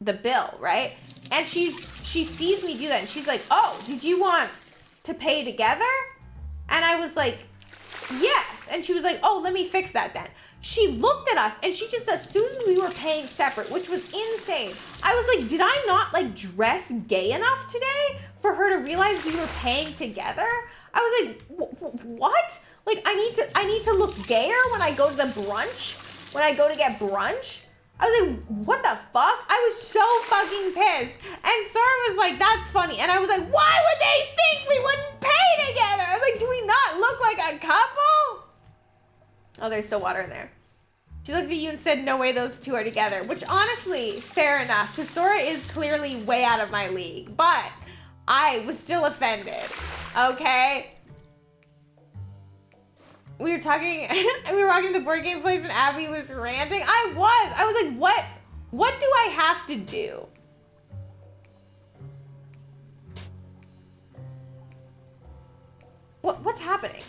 the bill, right? And she sees me do that, and she's like, oh, did you want to pay together? And I was like, yes. And she was like, oh, let me fix that then. She looked at us and she just assumed we were paying separate, which was insane. I was like, did I not like dress gay enough today for her to realize we were paying together? I was like, what? Like, I need to look gayer when I go to the brunch, when I go to get brunch? I was like, what the fuck? I was so fucking pissed. And Sora was like, that's funny. And I was like, why would they think we wouldn't pay together? I was like, do we not look like a couple? Oh, there's still water in there. She looked at you and said, no way those two are together. Which honestly, fair enough, because Sora is clearly way out of my league. But I was still offended, okay? We were talking, we were walking to the board game place and Abby was ranting. I was like, what do I have to do? What's happening?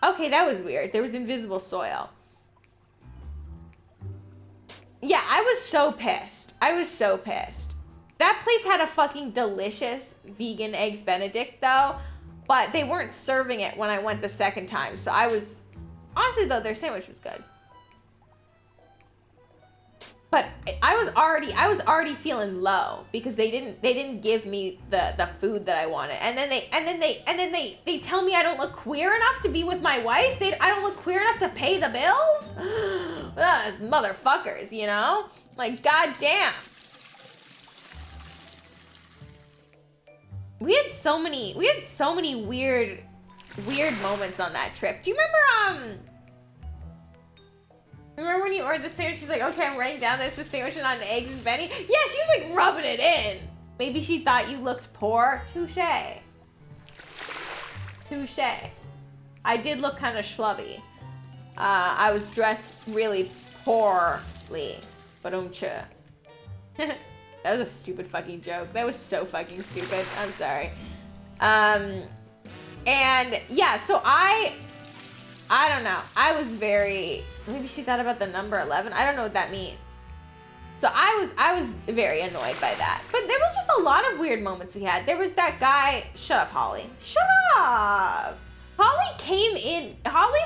Okay, that was weird. There was invisible soil. Yeah, I was so pissed. I was so pissed. That place had a fucking delicious vegan Eggs Benedict though, but they weren't serving it when I went the second time. So I was, honestly though, their sandwich was good. But I was already feeling low because they didn't give me the food that I wanted. And then they tell me I don't look queer enough to be with my wife. I don't look queer enough to pay the bills. Motherfuckers, you know? Like, goddamn. We had so many weird moments on that trip. Do you remember when you ordered the sandwich? She's like, okay, I'm writing down that it's a sandwich and not an eggs and Benny. Yeah, she was like rubbing it in. Maybe she thought you looked poor. Touche. I did look kind of schlubby. I was dressed really poorly. Ba-dum-cha. That was a stupid fucking joke. That was so fucking stupid. I'm sorry. And yeah, so I don't know. I was very, maybe she thought about the number 11. I don't know what that means. So I was very annoyed by that. But there was just a lot of weird moments we had. There was that guy, shut up, Holly. Shut up. Holly came in, Holly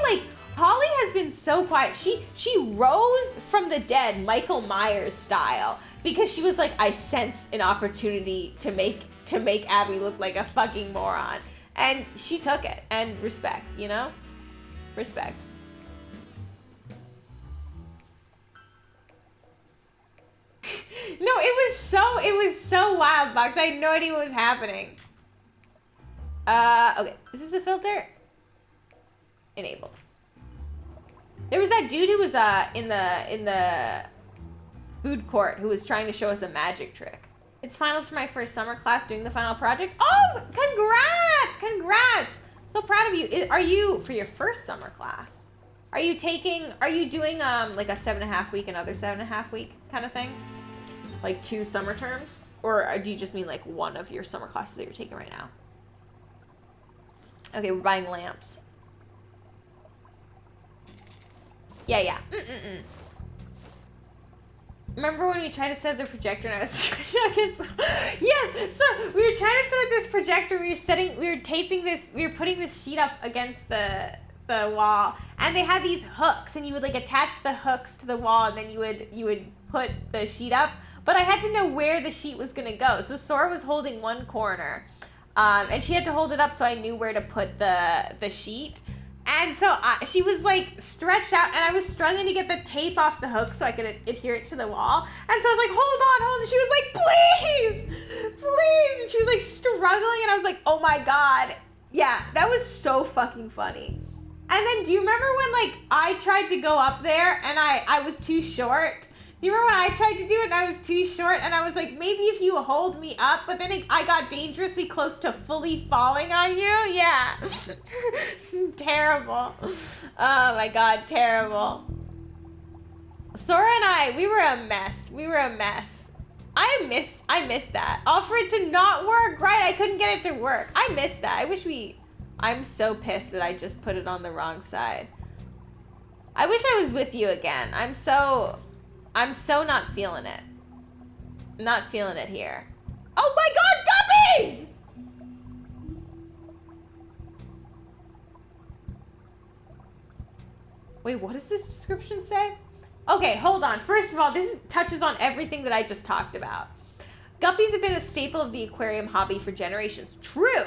has been so quiet. She rose from the dead, Michael Myers style, because she was like, I sense an opportunity to make Abby look like a fucking moron. And she took it, and respect, you know? Respect. No, it was so wild, Box. I had no idea what was happening. Okay. Is this a filter? Enable. There was that dude who was in the food court who was trying to show us a magic trick. It's finals for my first summer class doing the final project. Oh, congrats! So proud of you. Are you, for your first summer class, are you doing like a 7.5 week, another 7.5 week kind of thing? Like 2 summer terms? Or do you just mean like one of your summer classes that you're taking right now? Okay, we're buying lamps. Yeah. Remember when we tried to set up the projector and I was yes, so we were trying to set up this projector, we were putting this sheet up against the wall, and they had these hooks, and you would like attach the hooks to the wall, and then you would put the sheet up, but I had to know where the sheet was gonna go. So Sora was holding one corner, and she had to hold it up so I knew where to put the sheet. And so she was like stretched out, and I was struggling to get the tape off the hook so I could adhere it to the wall. And so I was like, hold on. And she was like, please. And she was like struggling, and I was like, oh my God. Yeah, that was so fucking funny. And then do you remember when like I tried to go up there and I was too short? Do you remember when I tried to do it and I was too short, and I was like, maybe if you hold me up, but then I got dangerously close to fully falling on you? Yeah. Terrible. Oh my God, terrible. Sora and I, we were a mess. I miss that. All for it to not work, right? I couldn't get it to work. I miss that. I wish we I'm so pissed that I just put it on the wrong side. I wish I was with you again. I'm so not feeling it. Not feeling it here. Oh my god, guppies! Wait, what does this description say? Okay, hold on. First of all, this touches on everything that I just talked about. Guppies have been a staple of the aquarium hobby for generations. True.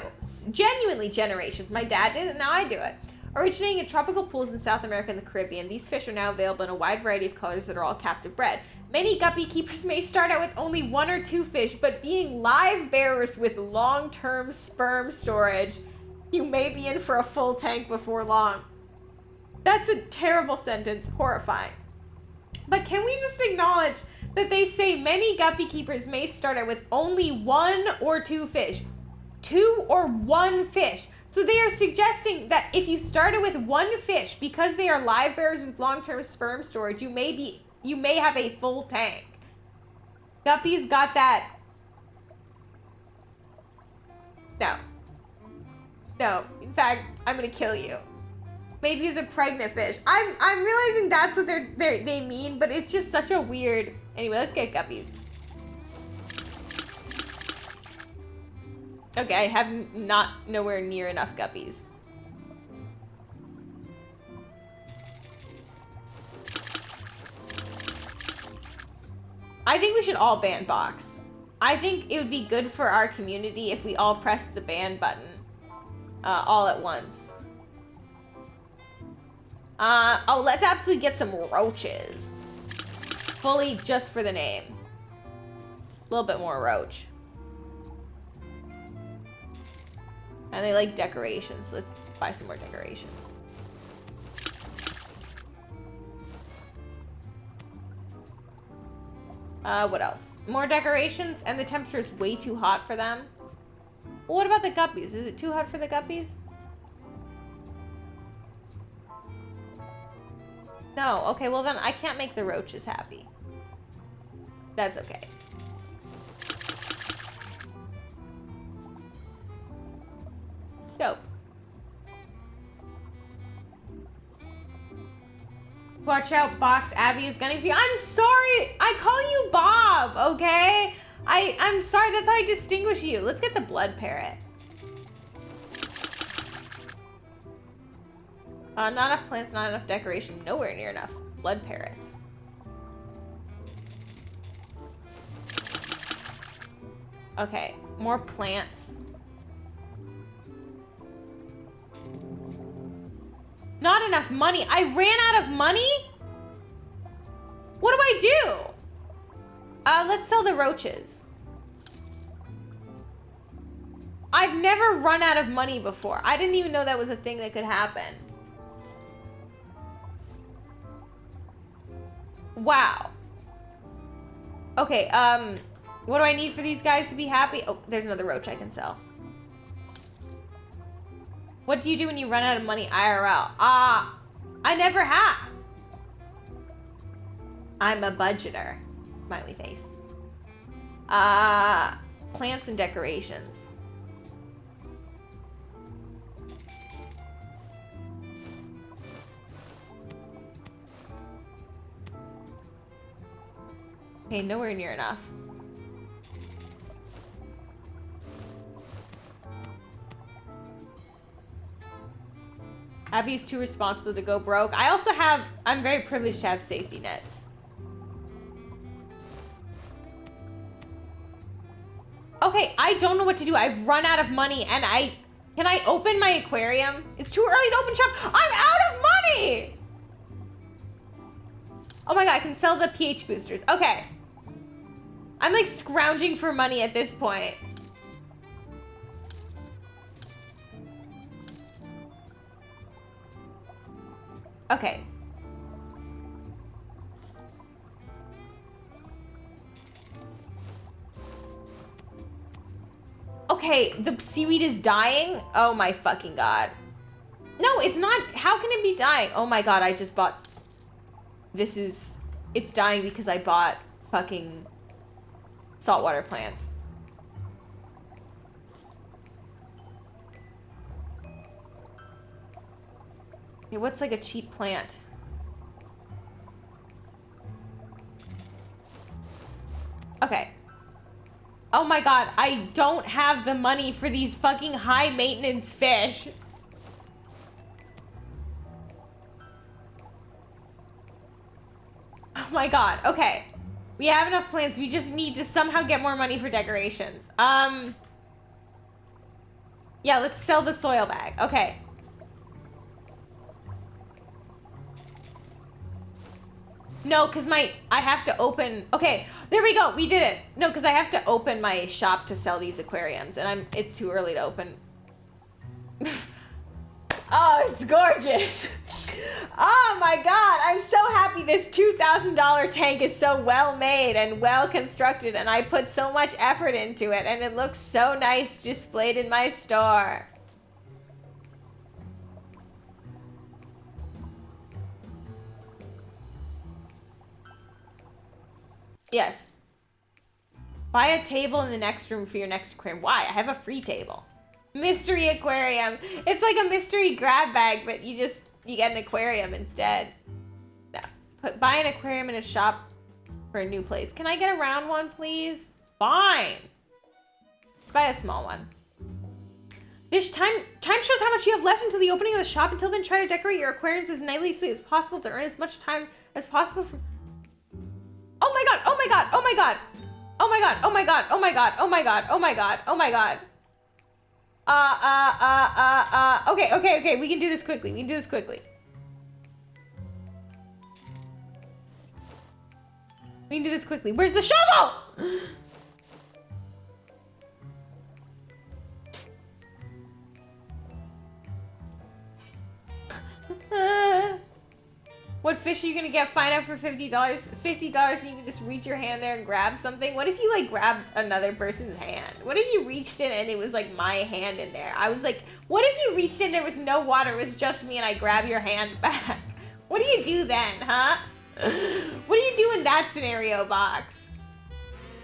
Genuinely generations. My dad did it, now I do it. Originating in tropical pools in South America and the Caribbean, these fish are now available in a wide variety of colors that are all captive bred. Many guppy keepers may start out with only 1 or 2 fish, but being live bearers with long-term sperm storage, you may be in for a full tank before long. That's a terrible sentence. Horrifying. But can we just acknowledge that they say many guppy keepers may start out with only 1 or 2 fish? 2 or 1 fish. So they are suggesting that if you started with 1 fish, because they are live bearers with long-term sperm storage, you may have a full tank. Guppies got that. No. No. In fact, I'm gonna kill you. Maybe it's a pregnant fish. I'm realizing that's what they mean, but it's just such a weird. Anyway, let's get guppies. Okay, I have nowhere near enough guppies. I think we should all ban box. I think it would be good for our community if we all pressed the ban button all at once. Oh, let's absolutely get some roaches. Fully just for the name. A little bit more roach. And they like decorations, so let's buy some more decorations. What else? More decorations, and the temperature is way too hot for them. Well, what about the guppies? Is it too hot for the guppies? No, okay, well then I can't make the roaches happy. That's okay. Dope. Watch out, Box. Abby is gunning for you. I'm sorry. I call you Bob, okay? I'm sorry. That's how I distinguish you. Let's get the blood parrot. Not enough plants, not enough decoration. Nowhere near enough blood parrots. Okay, more plants. Not enough money. I ran out of money? What do I do? Let's sell the roaches. I've never run out of money before. I didn't even know that was a thing that could happen. Wow. Okay, what do I need for these guys to be happy? Oh, there's another roach I can sell. What do you do when you run out of money IRL? I never have. I'm a budgeter. Smiley face. Plants and decorations. Okay, nowhere near enough. Abby's too responsible to go broke. I'm very privileged to have safety nets. Okay, I don't know what to do. I've run out of money and can I open my aquarium? It's too early to open shop. I'm out of money! Oh my god, I can sell the pH boosters. Okay. I'm like scrounging for money at this point. Okay. Okay, the seaweed is dying? Oh my fucking god. No, it's not. How can it be dying? Oh my god, I just bought... It's dying because I bought fucking saltwater plants. Okay, what's like a cheap plant? Okay. Oh my god, I don't have the money for these fucking high maintenance fish. Oh my god, okay. We have enough plants, we just need to somehow get more money for decorations. Yeah, let's sell the soil bag, okay. No, because I have to open, okay, there we go, we did it. No, because I have to open my shop to sell these aquariums, and it's too early to open. Oh, it's gorgeous. Oh my god, I'm so happy this $2,000 tank is so well made and well constructed, and I put so much effort into it, and it looks so nice displayed in my store. Yes. Buy a table in the next room for your next aquarium. Why? I have a free table. Mystery aquarium. It's like a mystery grab bag, but you get an aquarium instead. No. Buy an aquarium in a shop for a new place. Can I get a round one, please? Fine. Let's buy a small one. This time shows how much you have left until the opening of the shop. Until then, try to decorate your aquariums as nicely as possible to earn as much time as possible from... Oh my god, oh my god, oh my god. Oh my god, oh my god, oh my god, oh my god, oh my god, oh my god. Okay, we can do this quickly. We can do this quickly. We can do this quickly. Where's the shovel? What fish are you gonna get? Find out for $50. $50 and you can just reach your hand there and grab something. What if you like grab another person's hand? What if you reached in and it was like my hand in there? I was like, what if you reached in, there was no water, it was just me, and I grab your hand back? What do you do then, huh? What do you do in that scenario, Box?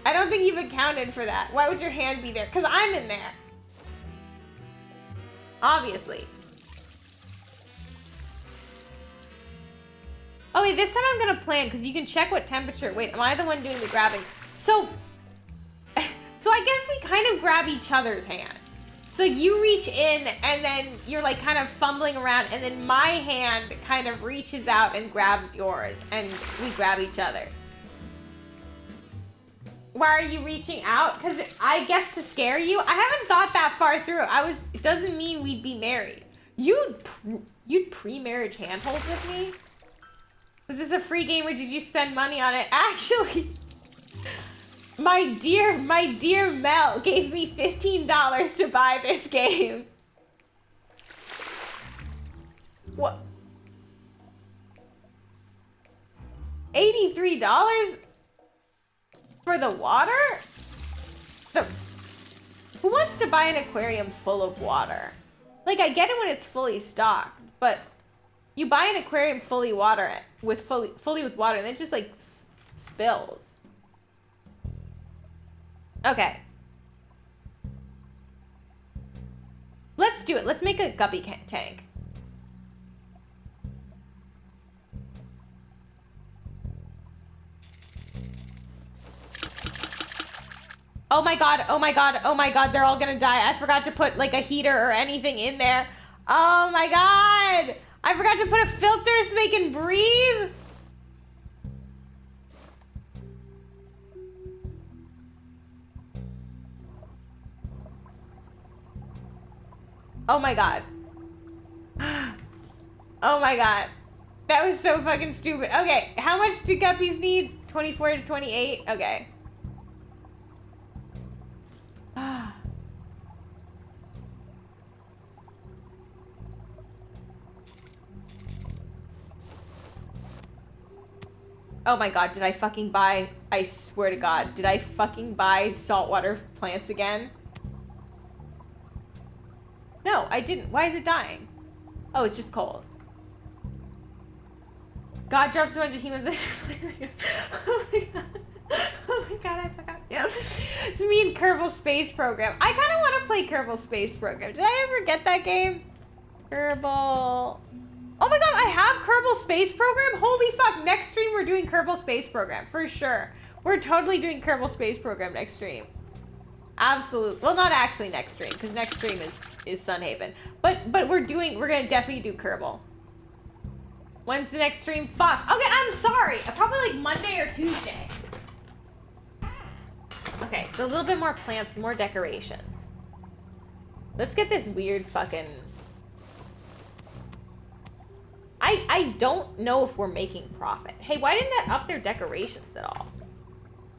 I don't think you've accounted for that. Why would your hand be there? Because I'm in there. Obviously. Oh wait, this time I'm gonna plan, because you can check what temperature. Wait, am I the one doing the grabbing? So I guess we kind of grab each other's hands. So you reach in, and then you're like kind of fumbling around, and then my hand kind of reaches out and grabs yours, and we grab each other's. Why are you reaching out? Because I guess to scare you? I haven't thought that far through. It doesn't mean we'd be married. You'd pre-marriage handhold with me? Was this a free game or did you spend money on it? Actually, my dear Mel gave me $15 to buy this game. What? $83 for the water? Who wants to buy an aquarium full of water? Like, I get it when it's fully stocked, but you buy an aquarium fully with water, and it just like spills. Okay. Let's do it. Let's make a guppy tank. Oh my god, oh my god, oh my god, they're all gonna die. I forgot to put like a heater or anything in there. Oh my god! I forgot to put a filter so they can breathe. Oh my god. Oh my god. That was so fucking stupid. Okay, how much do guppies need? 24 to 28? Okay. Oh my god, did I fucking buy... I swear to god, did I fucking buy saltwater plants again? No, I didn't. Why is it dying? Oh, it's just cold. God drops a bunch of humans. Oh my god. Oh my god, I forgot. Yeah. It's me and Kerbal Space Program. I kind of want to play Kerbal Space Program. Did I ever get that game? Kerbal Oh my god, I have Kerbal Space Program? Holy fuck, next stream we're doing Kerbal Space Program, for sure. We're totally doing Kerbal Space Program next stream. Absolutely. Well, not actually next stream, because next stream is Sunhaven. But we're gonna definitely do Kerbal. When's the next stream? Fuck. Okay, I'm sorry. Probably like Monday or Tuesday. Okay, so a little bit more plants, more decorations. Let's get this weird fucking... I don't know if we're making profit. Hey, why didn't that up their decorations at all?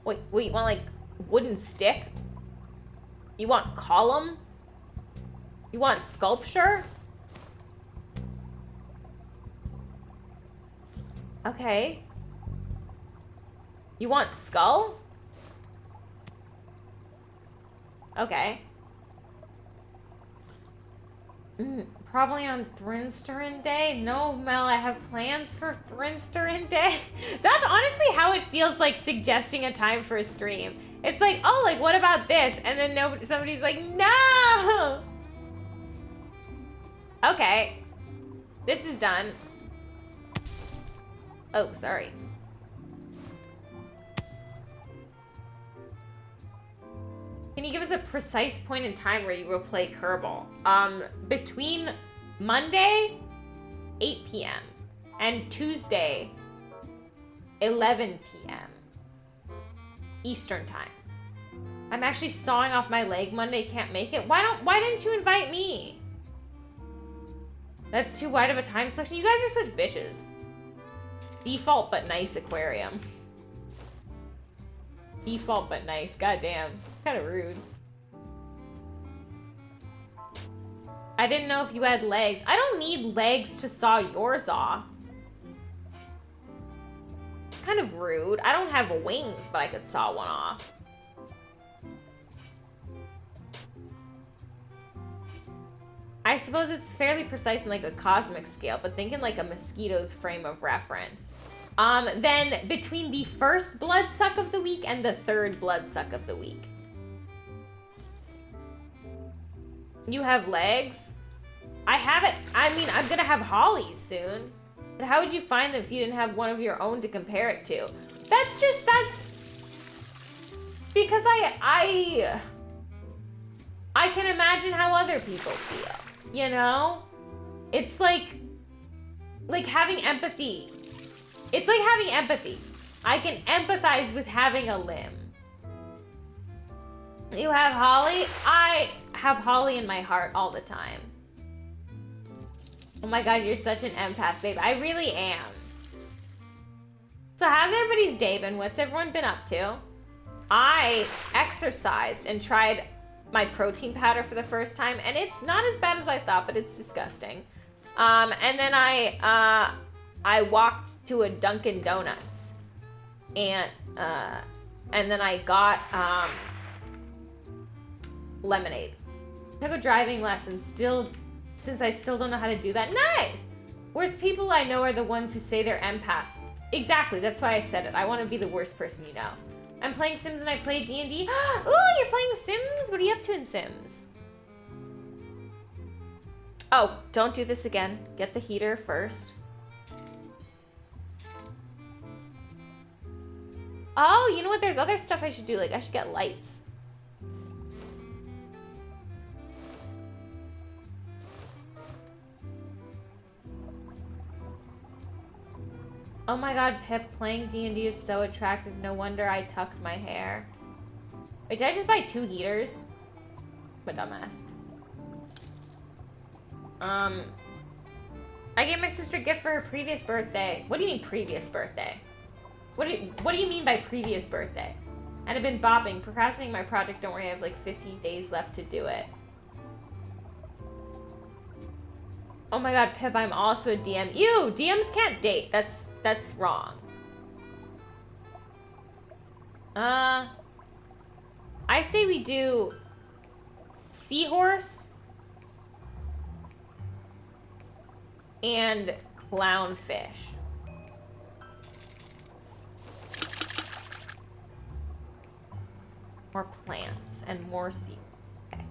Wait, you want like wooden stick? You want column? You want sculpture? Okay. You want skull? Okay. Probably on Thrinsterin Day. No, Mel, I have plans for Thrinsterin Day. That's honestly how it feels like suggesting a time for a stream. It's like, oh, like, what about this? And then somebody's like, no! Okay. This is done. Oh, sorry. Can you give us a precise point in time where you will play Kerbal? Between Monday, 8 p.m. and Tuesday, 11 p.m. Eastern time. I'm actually sawing off my leg Monday, can't make it. Why didn't you invite me? That's too wide of a time selection. You guys are such bitches. Default but nice aquarium. Default but nice, goddamn. Kind of rude. I didn't know if you had legs. I don't need legs to saw yours off. It's kind of rude. I don't have wings, but I could saw one off. I suppose it's fairly precise in like a cosmic scale, but think in like a mosquito's frame of reference. Then between the first blood suck of the week and the third blood suck of the week. You have legs? I have it. I mean, I'm gonna have Hollies soon. But how would you find them if you didn't have one of your own to compare it to? That's because I can imagine how other people feel, you know? It's like having empathy. It's like having empathy. I can empathize with having a limb. You have Holly? I have Holly in my heart all the time. Oh my god, you're such an empath, babe. I really am. So how's everybody's day been? What's everyone been up to? I exercised and tried my protein powder for the first time, and it's not as bad as I thought, but it's disgusting. And then I walked to a Dunkin' Donuts, and then I got lemonade. Took a driving lesson, since I still don't know how to do that. Nice! Worst people I know are the ones who say they're empaths. Exactly, that's why I said it. I want to be the worst person you know. I'm playing Sims and I play D&D. Ooh, you're playing Sims? What are you up to in Sims? Oh, don't do this again. Get the heater first. Oh, you know what? There's other stuff I should do. Like, I should get lights. Oh my god, Pip, playing D&D is so attractive. No wonder I tucked my hair. Wait, did I just buy 2 heaters? I'm a dumbass. I gave my sister a gift for her previous birthday. What do you mean previous birthday? What do you mean by previous birthday? And I've been bopping, procrastinating my project. Don't worry, I have like 50 days left to do it. Oh my god, Pip, I'm also a DM. Ew, DMs can't date. That's wrong. I say we do seahorse and clownfish. More plants and more sea. Okay.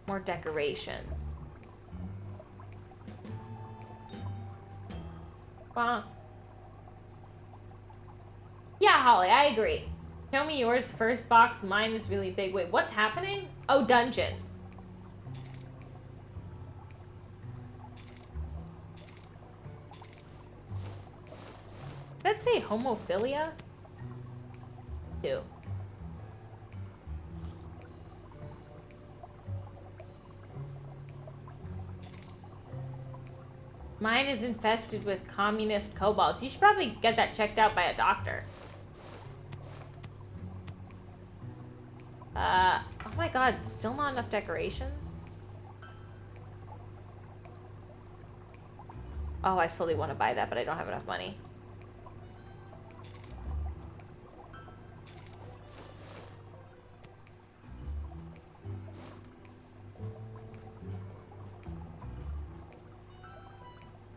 More decorations. Wow. Yeah, Holly, I agree. Show me yours first box. Mine is really big. Wait, what's happening? Oh, dungeons. Did that say homophilia? Ew. Mine is infested with communist kobolds. You should probably get that checked out by a doctor. Oh my god, still not enough decorations? Oh, I fully want to buy that, but I don't have enough money.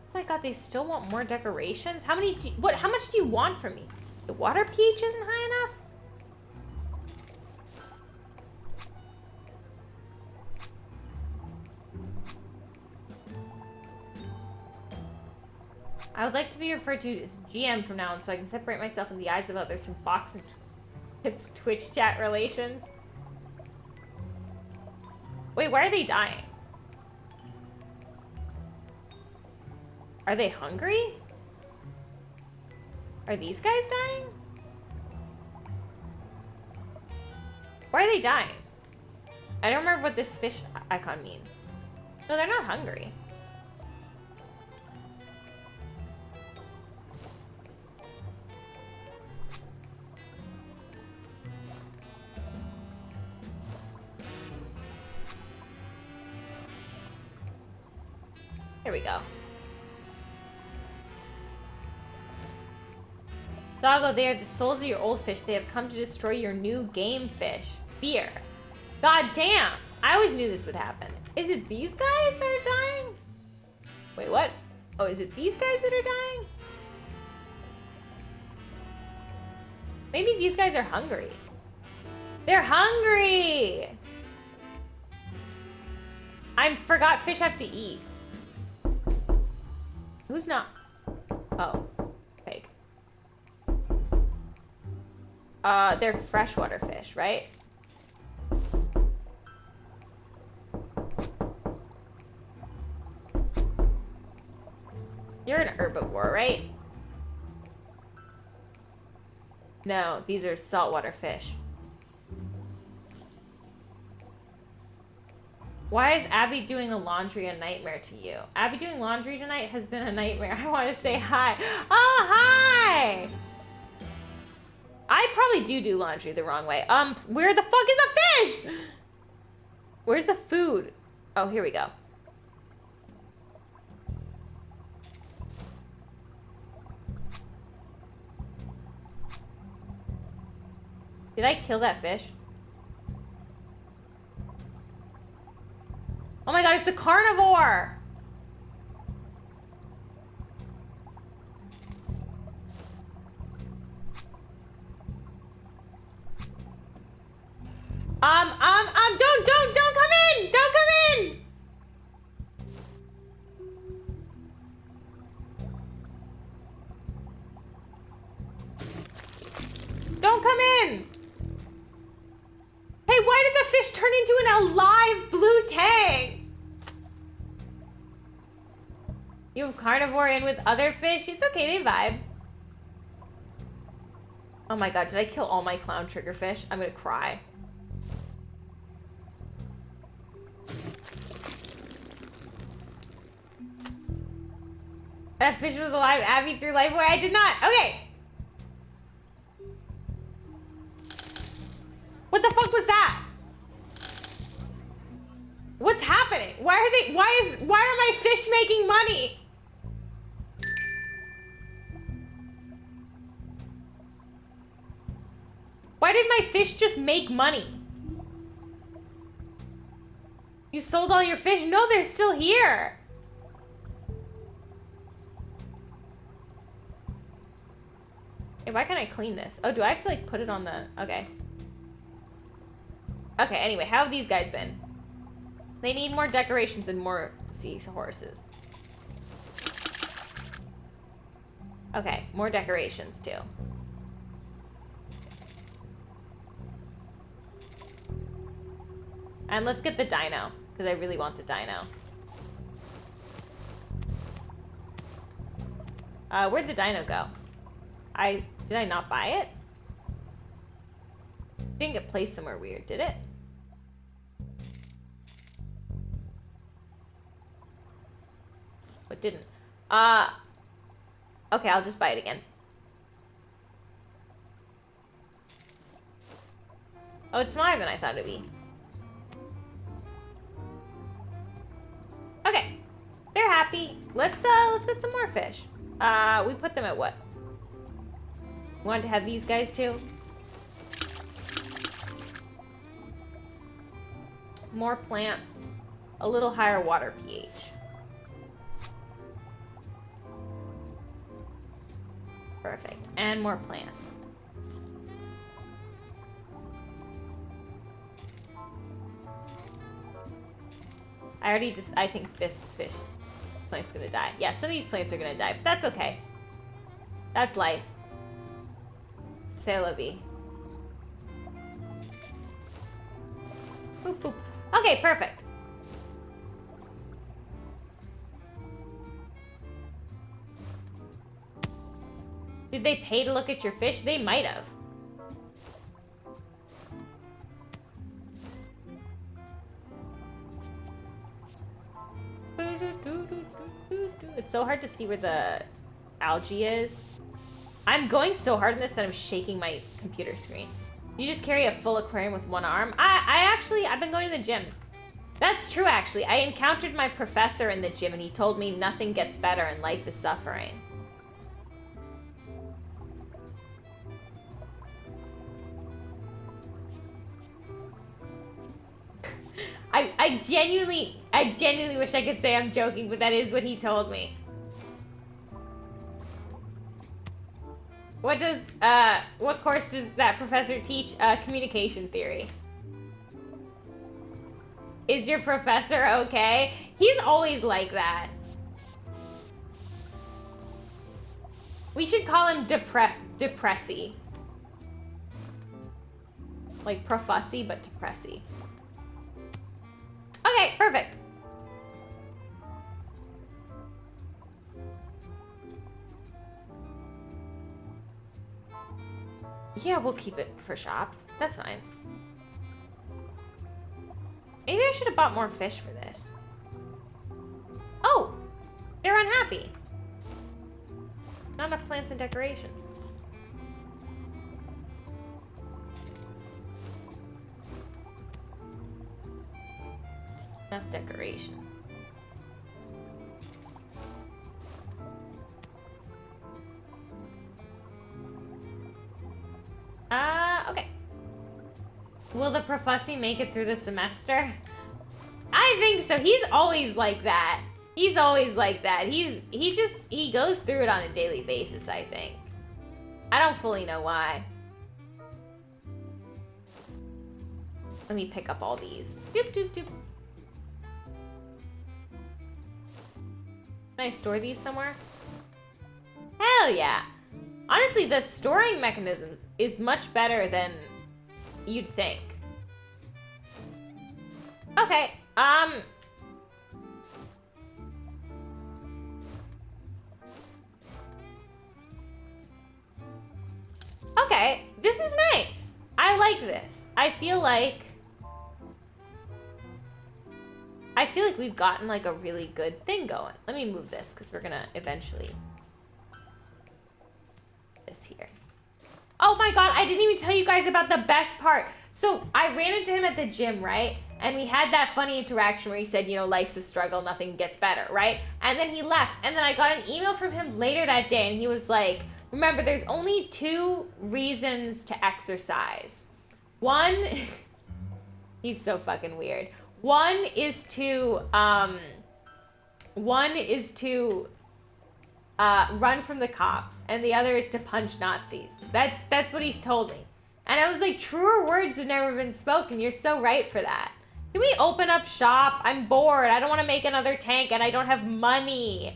Oh my god, they still want more decorations? How much do you want from me? The water peach isn't high enough? I would like to be referred to as GM from now on so I can separate myself in the eyes of others from Fox and Pip's Twitch chat relations. Wait, why are they dying? Are they hungry? Are these guys dying? Why are they dying? I don't remember what this fish icon means. No, they're not hungry. Here we go. Doggo, they are the souls of your old fish. They have come to destroy your new game fish. Fear. God damn! I always knew this would happen. Is it these guys that are dying? Wait, what? Oh, is it these guys that are dying? Maybe these guys are hungry. They're hungry! I forgot fish have to eat. Who's not? Oh, fake. They're freshwater fish, right? You're an herbivore, right? No, these are saltwater fish. Why is Abby doing the laundry a nightmare to you? Abby doing laundry tonight has been a nightmare. I want to say hi. Oh, hi! I probably do laundry the wrong way. Where the fuck is the fish? Where's the food? Oh, here we go. Did I kill that fish? Oh my god, it's a carnivore! Don't come in! Don't come in! Don't come in! Hey, why did the fish turn into an alive blue tang? You have carnivore in with other fish? It's okay, they vibe. Oh my god, did I kill all my clown triggerfish? I'm gonna cry. That fish was alive. Abby threw life away. I did not. Okay. What the fuck was that? What's happening? Why are my fish making money? Why did my fish just make money? You sold all your fish? No, they're still here. Hey, why can't I clean this? Oh, do I have to like put it on the, okay. Okay, anyway, how have these guys been? They need more decorations and more seahorses. Okay, more decorations too. And let's get the dino, because I really want the dino. Where'd the dino go? Did I not buy it? It didn't get placed somewhere weird, did it? It didn't. Okay, I'll just buy it again. Oh, it's smaller than I thought it'd be. Okay, they're happy. Let's get some more fish. We put them at what? We wanted to have these guys too. More plants, a little higher water pH. Perfect, and more plants. I think this fish plant's gonna die. Yeah, some of these plants are gonna die, but that's okay. That's life. C'est la vie. Boop, boop. Okay, perfect. Did they pay to look at your fish? They might have. It's so hard to see where the algae is. I'm going so hard in this that I'm shaking my computer screen. You just carry a full aquarium with one arm? I've been going to the gym. That's true, actually. I encountered my professor in the gym, and he told me nothing gets better and life is suffering. I genuinely wish I could say I'm joking, but that is what he told me. What course does that professor teach? Communication theory. Is your professor okay? He's always like that. We should call him Depressy. Like Profussy, but Depressy. Okay, perfect. Yeah, we'll keep it for shop. That's fine. Maybe I should have bought more fish for this. Oh! They're unhappy. Not enough plants and decorations. Enough decoration. Okay. Will the Profussy make it through the semester? I think so. He's always like that. He's always like that. He goes through it on a daily basis, I think. I don't fully know why. Let me pick up all these. Doop, doop, doop. Can I store these somewhere? Hell yeah. Honestly, the storing mechanisms is much better than you'd think. Okay, okay, this is nice. I like this. I feel like we've gotten like a really good thing going. Let me move this because we're gonna eventually this here. Oh my god, I didn't even tell you guys about the best part. So I ran into him at the gym, right? And we had that funny interaction where he said, you know, life's a struggle, nothing gets better, right? And then he left. And then I got an email from him later that day, and he was like, remember, there's only 2 reasons to exercise. One, he's so fucking weird. One is to run from the cops, and the other is to punch Nazis. That's what he's told me. And I was like, truer words have never been spoken. You're so right for that. Can we open up shop? I'm bored. I don't want to make another tank and I don't have money.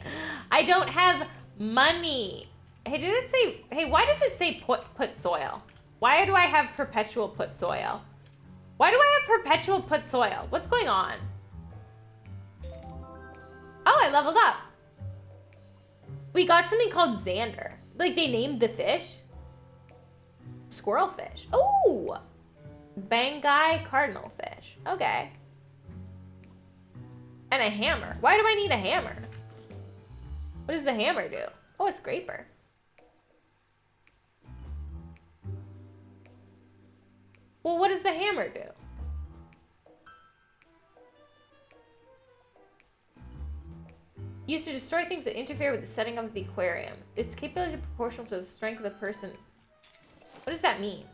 I don't have money. Hey, did it say, hey, why does it say put soil? Why do I have perpetual put soil? Why do I have perpetual put soil? What's going on? Oh, I leveled up. We got something called Xander. Like they named the fish. Squirrel fish. Oh, Bangai cardinal fish. Okay. And a hammer. Why do I need a hammer? What does the hammer do? Oh, a scraper. Well, what does the hammer do? Used to destroy things that interfere with the setting up of the aquarium. Its capability is proportional to the strength of the person. What does that mean?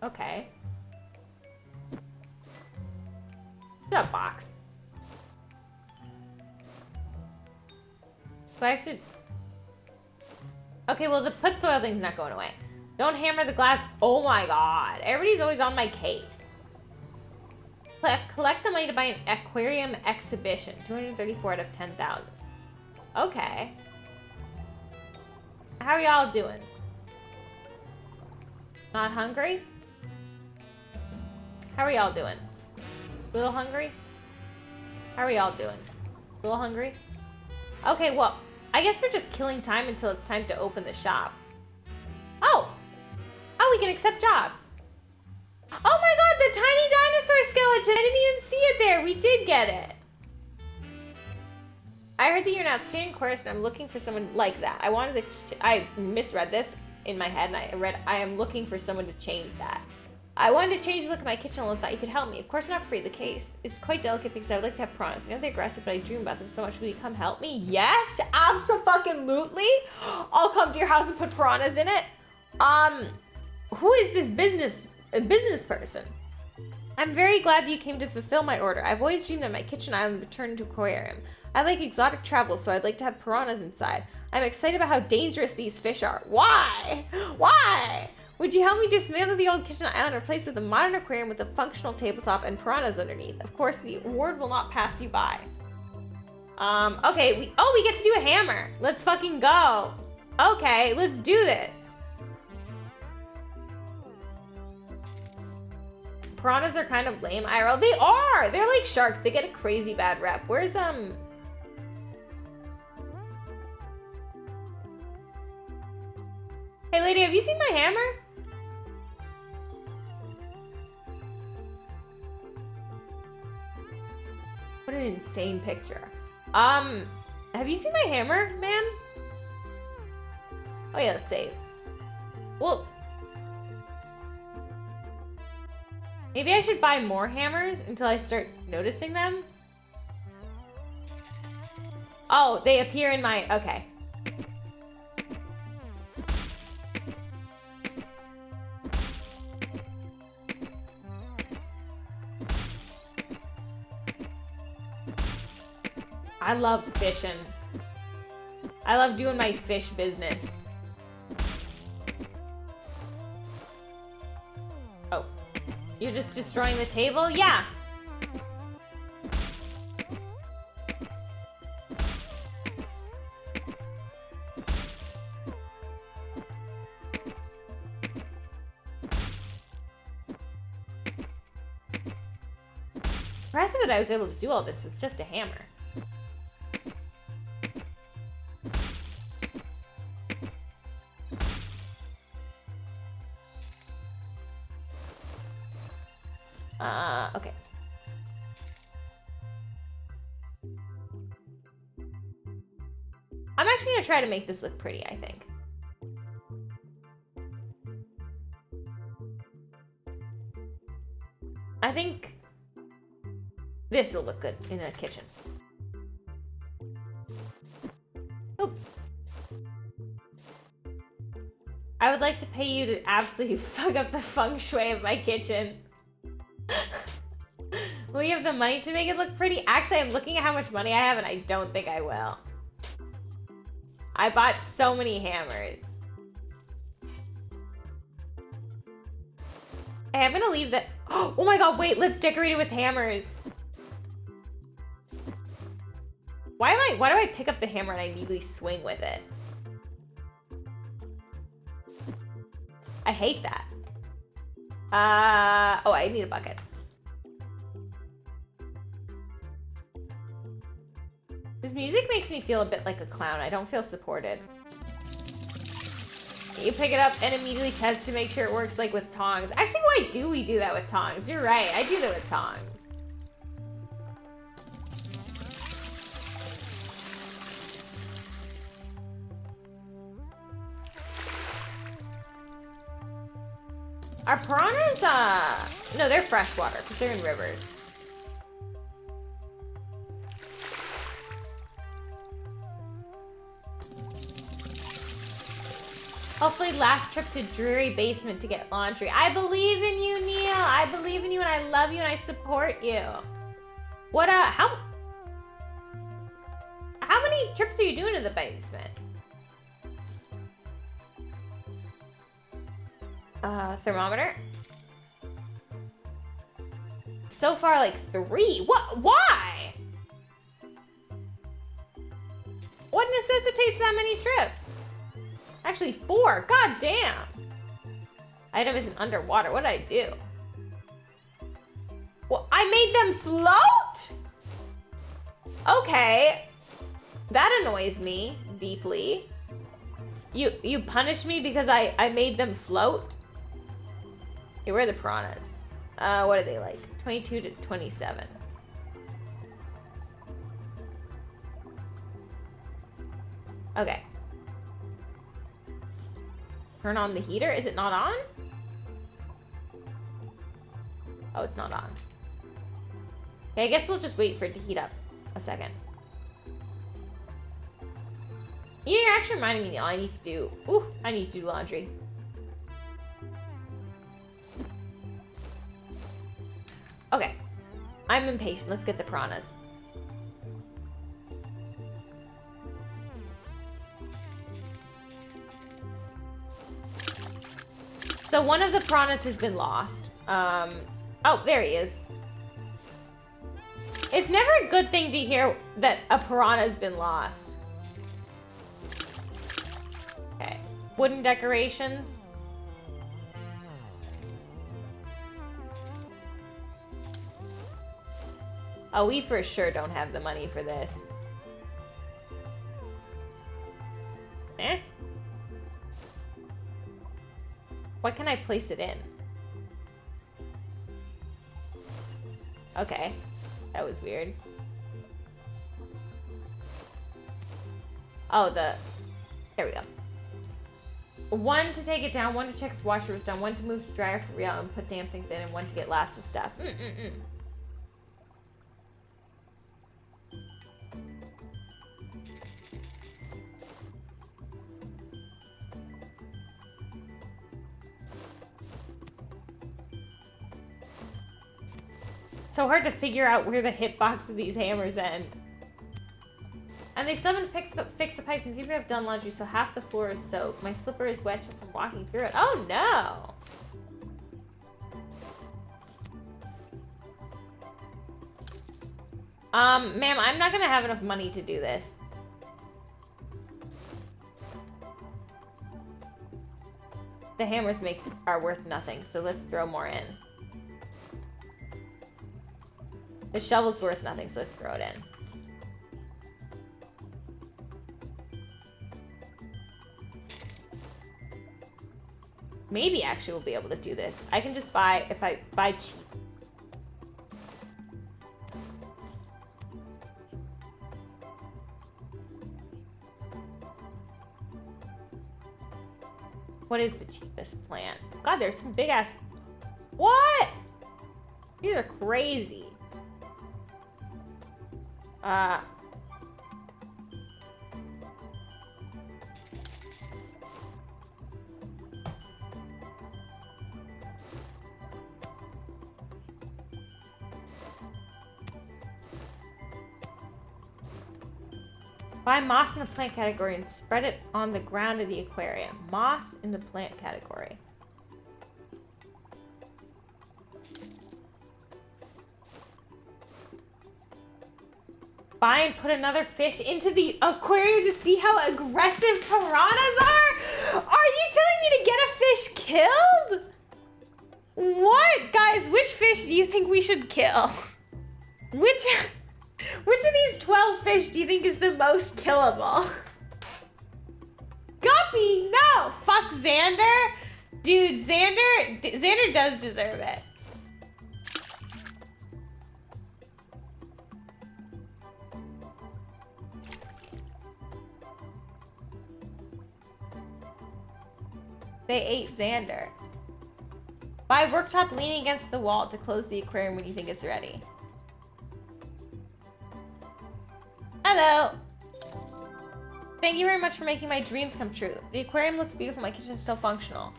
Okay. What's that box? Do I have to... Okay, well, the put soil thing's not going away. Don't hammer the glass. Oh my god. Everybody's always on my case. Collect the money to buy an aquarium exhibition. 234 out of 10,000. Okay. How are y'all doing? Not hungry? How are y'all doing? A little hungry? How are y'all doing? A little hungry? Okay, well, I guess we're just killing time until it's time to open the shop. Oh! Oh, we can accept jobs. Oh my god, the tiny dinosaur skeleton! I didn't even see it there. We did get it. I heard that you're an outstanding chorus and I'm looking for someone like that. I misread this in my head and I am looking for someone to change that. I wanted to change the look of my kitchen and thought you could help me. Of course not free. The case is quite delicate because I would like to have piranhas. I know they're aggressive, but I dream about them so much. Will you come help me? Yes, abso-fucking-lutely. I'll come to your house and put piranhas in it. Who is this business person? I'm very glad that you came to fulfill my order. I've always dreamed that my kitchen island would turn into an aquarium. I like exotic travel, so I'd like to have piranhas inside. I'm excited about how dangerous these fish are. Why? Why? Would you help me dismantle the old kitchen island and replace it with a modern aquarium with a functional tabletop and piranhas underneath? Of course, the award will not pass you by. Okay, we get to do a hammer. Let's fucking go. Okay, let's do this. Piranhas are kind of lame, IRL. They are! They're like sharks. They get a crazy bad rep. Where's, Hey lady, have you seen my hammer? What an insane picture. Have you seen my hammer, man? Oh yeah, let's save. Well, maybe I should buy more hammers until I start noticing them. Oh, they appear in my, okay. I love fishing. I love doing my fish business. Oh, you're just destroying the table? Yeah. Impressive that I was able to do all this with just a hammer. Okay. I'm actually gonna try to make this look pretty, I think. I think this will look good in a kitchen. Oh. I would like to pay you to absolutely fuck up the feng shui of my kitchen. Will you have the money to make it look pretty? Actually, I'm looking at how much money I have and I don't think I will. I bought so many hammers. Hey, I'm gonna leave that. Oh my god, wait, let's decorate it with hammers. Why do I pick up the hammer and I immediately swing with it? I hate that. Oh, I need a bucket. This music makes me feel a bit like a clown. I don't feel supported. You pick it up and immediately test to make sure it works like with tongs. Actually, why do we do that with tongs? You're right, I do that with tongs. Are piranhas, no, they're freshwater because they're in rivers. Hopefully last trip to Dreary Basement to get laundry. I believe in you, Neil. I believe in you and I love you and I support you. What, how many trips are you doing to the basement? Thermometer. So far, like 3. What? Why? What necessitates that many trips? Actually, 4. God damn. Item isn't underwater. What did I do? Well, I made them float? Okay. That annoys me deeply. You punish me because I made them float? Okay, where are the piranhas? What are they like? 22 to 27. Okay. Turn on the heater. Is it not on? Oh, it's not on. Okay, I guess we'll just wait for it to heat up a second. You're actually reminding me, Neil, I need to do laundry. Okay. I'm impatient. Let's get the piranhas. So one of the piranhas has been lost. Oh, there he is. It's never a good thing to hear that a piranha's been lost. Okay. Wooden decorations. Oh, we for sure don't have the money for this. Eh? What can I place it in? Okay. That was weird. Oh, there we go. 1 to take it down, 1 to check if the washer was done, 1 to move to dryer for real and put damn things in, and 1 to get last of stuff. So hard to figure out where the hitbox of these hammers end. And they still haven't fix the pipes and people have done laundry, so half the floor is soaked. My slipper is wet just from walking through it. Oh no! Ma'am, I'm not gonna have enough money to do this. The hammers are worth nothing, so let's throw more in. The shovel's worth nothing, so let's throw it in. Maybe actually we'll be able to do this. I can just buy, if I buy cheap. What is the cheapest plan? God, there's some big ass. What? These are crazy. Buy moss in the plant category and spread it on the ground of the aquarium. Moss in the plant category. Buy and put another fish into the aquarium to see how aggressive piranhas are? Are you telling me to get a fish killed? What? Guys, which fish do you think we should kill? Which of these 12 fish do you think is the most killable? Guppy, no! Fuck Xander. Dude, Xander does deserve it. They ate Xander. Buy worktop leaning against the wall to close the aquarium when you think it's ready. Hello. Thank you very much for making my dreams come true. The aquarium looks beautiful. My kitchen is still functional.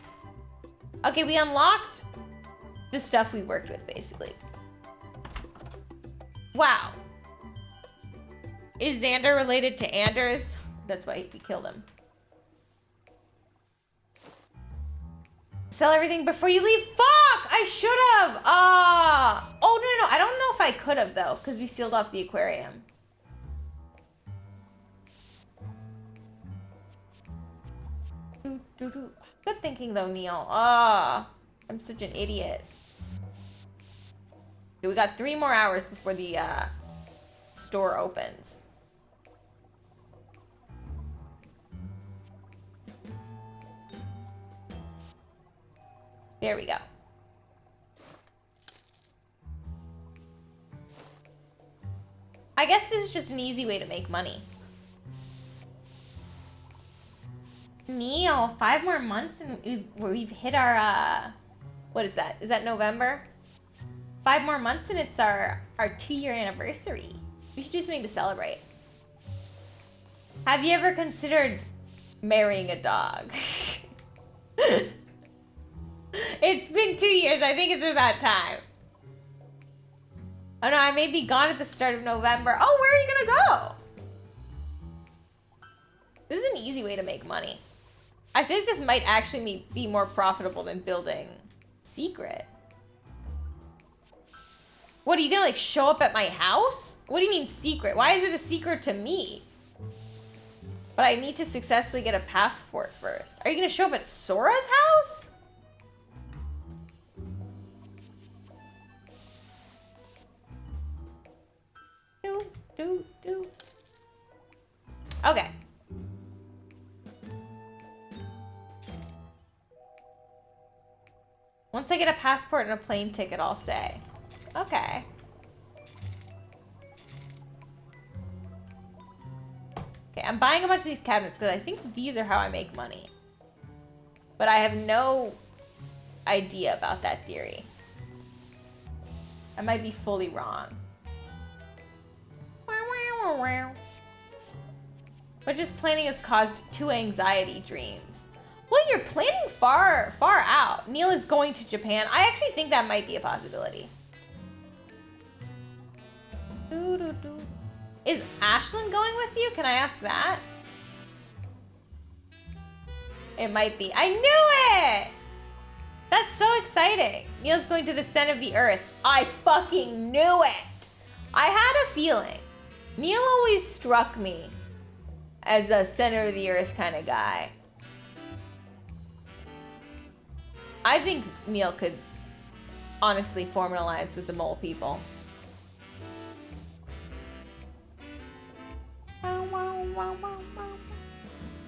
Okay, we unlocked the stuff we worked with, basically. Wow. Is Xander related to Anders? That's why we killed him. Sell everything before you leave. Fuck! I should have. Oh, no. I don't know if I could have, though, because we sealed off the aquarium. Good thinking, though, Neil. I'm such an idiot. Okay, we got 3 more hours before the store opens. There we go. I guess this is just an easy way to make money. Neil, 5 more months and we've hit our, what is that? Is that November? 5 more months and it's our 2-year anniversary. We should do something to celebrate. Have you ever considered marrying a dog? It's been 2 years. I think it's about time. Oh no, I may be gone at the start of November. Oh, where are you gonna go? This is an easy way to make money. I think this might actually be more profitable than building secret. What, are you gonna like show up at my house? What do you mean secret? Why is it a secret to me? But I need to successfully get a passport first. Are you gonna show up at Sora's house? Do. Okay. Once I get a passport and a plane ticket, I'll say. Okay. Okay, I'm buying a bunch of these cabinets because I think these are how I make money. But I have no idea about that theory. I might be fully wrong. But just planning has caused 2 anxiety dreams. Well, you're planning far out. Neil is going to Japan. I actually think that might be a possibility. Is Ashlyn going with you? Can I ask that? It might be. I knew it! That's so exciting. Neil's going to the center of the earth. I fucking knew it! I had a feeling. Neil always struck me as a center of the earth kind of guy. I think Neil could honestly form an alliance with the mole people.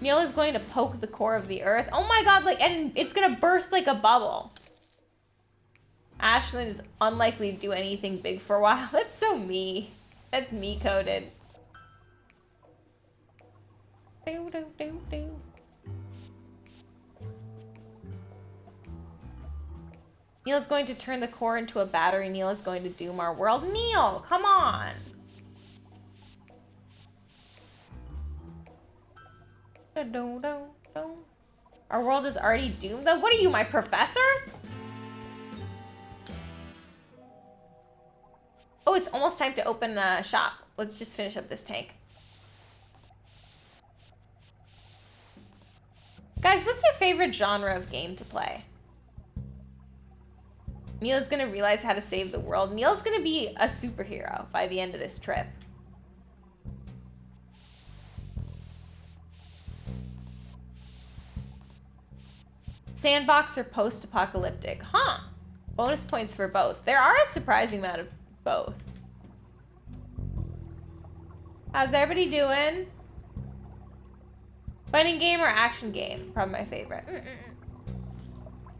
Neil is going to poke the core of the earth. Oh my god, like, and it's gonna burst like a bubble. Ashlyn is unlikely to do anything big for a while. That's so me. That's me coded. Neil is going to turn the core into a battery. Neil is going to doom our world. Neil, come on. Our world is already doomed though. What are you, my professor? Oh, it's almost time to open a shop. Let's just finish up this tank. Guys, what's your favorite genre of game to play? Neil's gonna realize how to save the world. Neil's gonna be a superhero by the end of this trip. Sandbox or post-apocalyptic? Huh. Bonus points for both. There are a surprising amount of both. How's everybody doing? Fighting game or action game? Probably my favorite.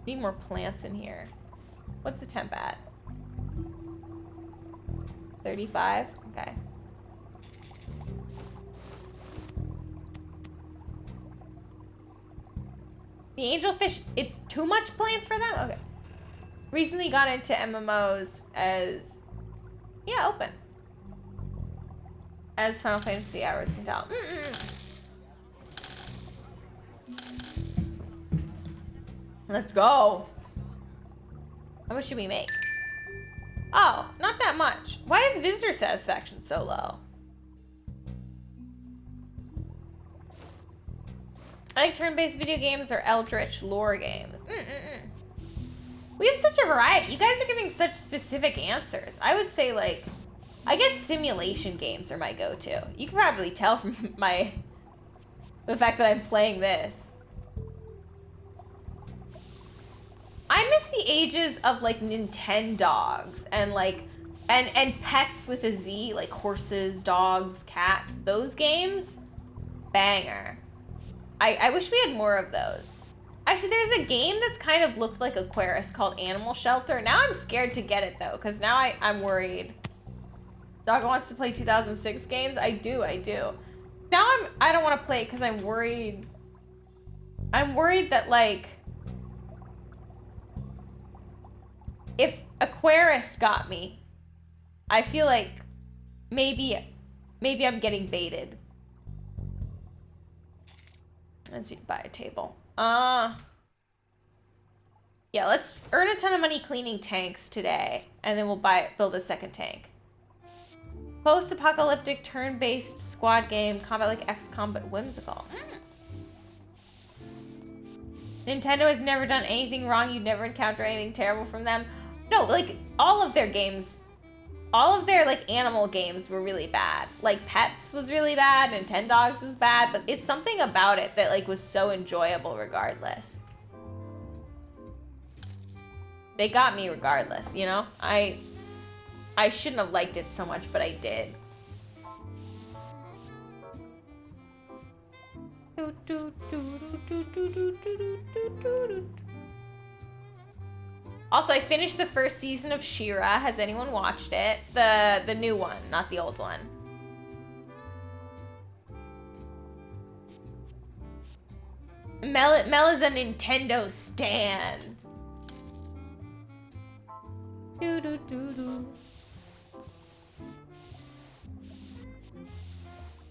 Need more plants in here. What's the temp at? 35? Okay. The angelfish, it's too much plant for them? Okay. Recently got into MMOs as... Yeah, open. As Final Fantasy hours can tell. Let's go. How much should we make? Oh, not that much. Why is visitor satisfaction so low? I like turn-based video games or eldritch lore games. We have such a variety. You guys are giving such specific answers. I would say, like, I guess simulation games are my go-to. You can probably tell from the fact that I'm playing this. I miss the ages of, like, Nintendogs and, like, and pets with a Z, like horses, dogs, cats. Those games, banger. I wish we had more of those. Actually, there's a game that's kind of looked like Aquarius called Animal Shelter. Now I'm scared to get it, though, because now I'm worried. Doggo wants to play 2006 games? I do. Now I don't want to play it because I'm worried. I'm worried that, like, if Aquarius got me, I feel like maybe I'm getting baited. Let's buy a table. Yeah, let's earn a ton of money cleaning tanks today, and then we'll build a second tank. Post-apocalyptic turn-based squad game, combat like XCOM but whimsical. Nintendo has never done anything wrong. You'd never encounter anything terrible from them. No, like, all of their games, all of their, like, animal games were really bad. Like, Pets was really bad, Nintendogs was bad, but it's something about it that, like, was so enjoyable regardless. They got me regardless, you know? I shouldn't have liked it so much, but I did. Also, I finished the first season of She-Ra. Has anyone watched it? The new one, not the old one. Mel is a Nintendo stan.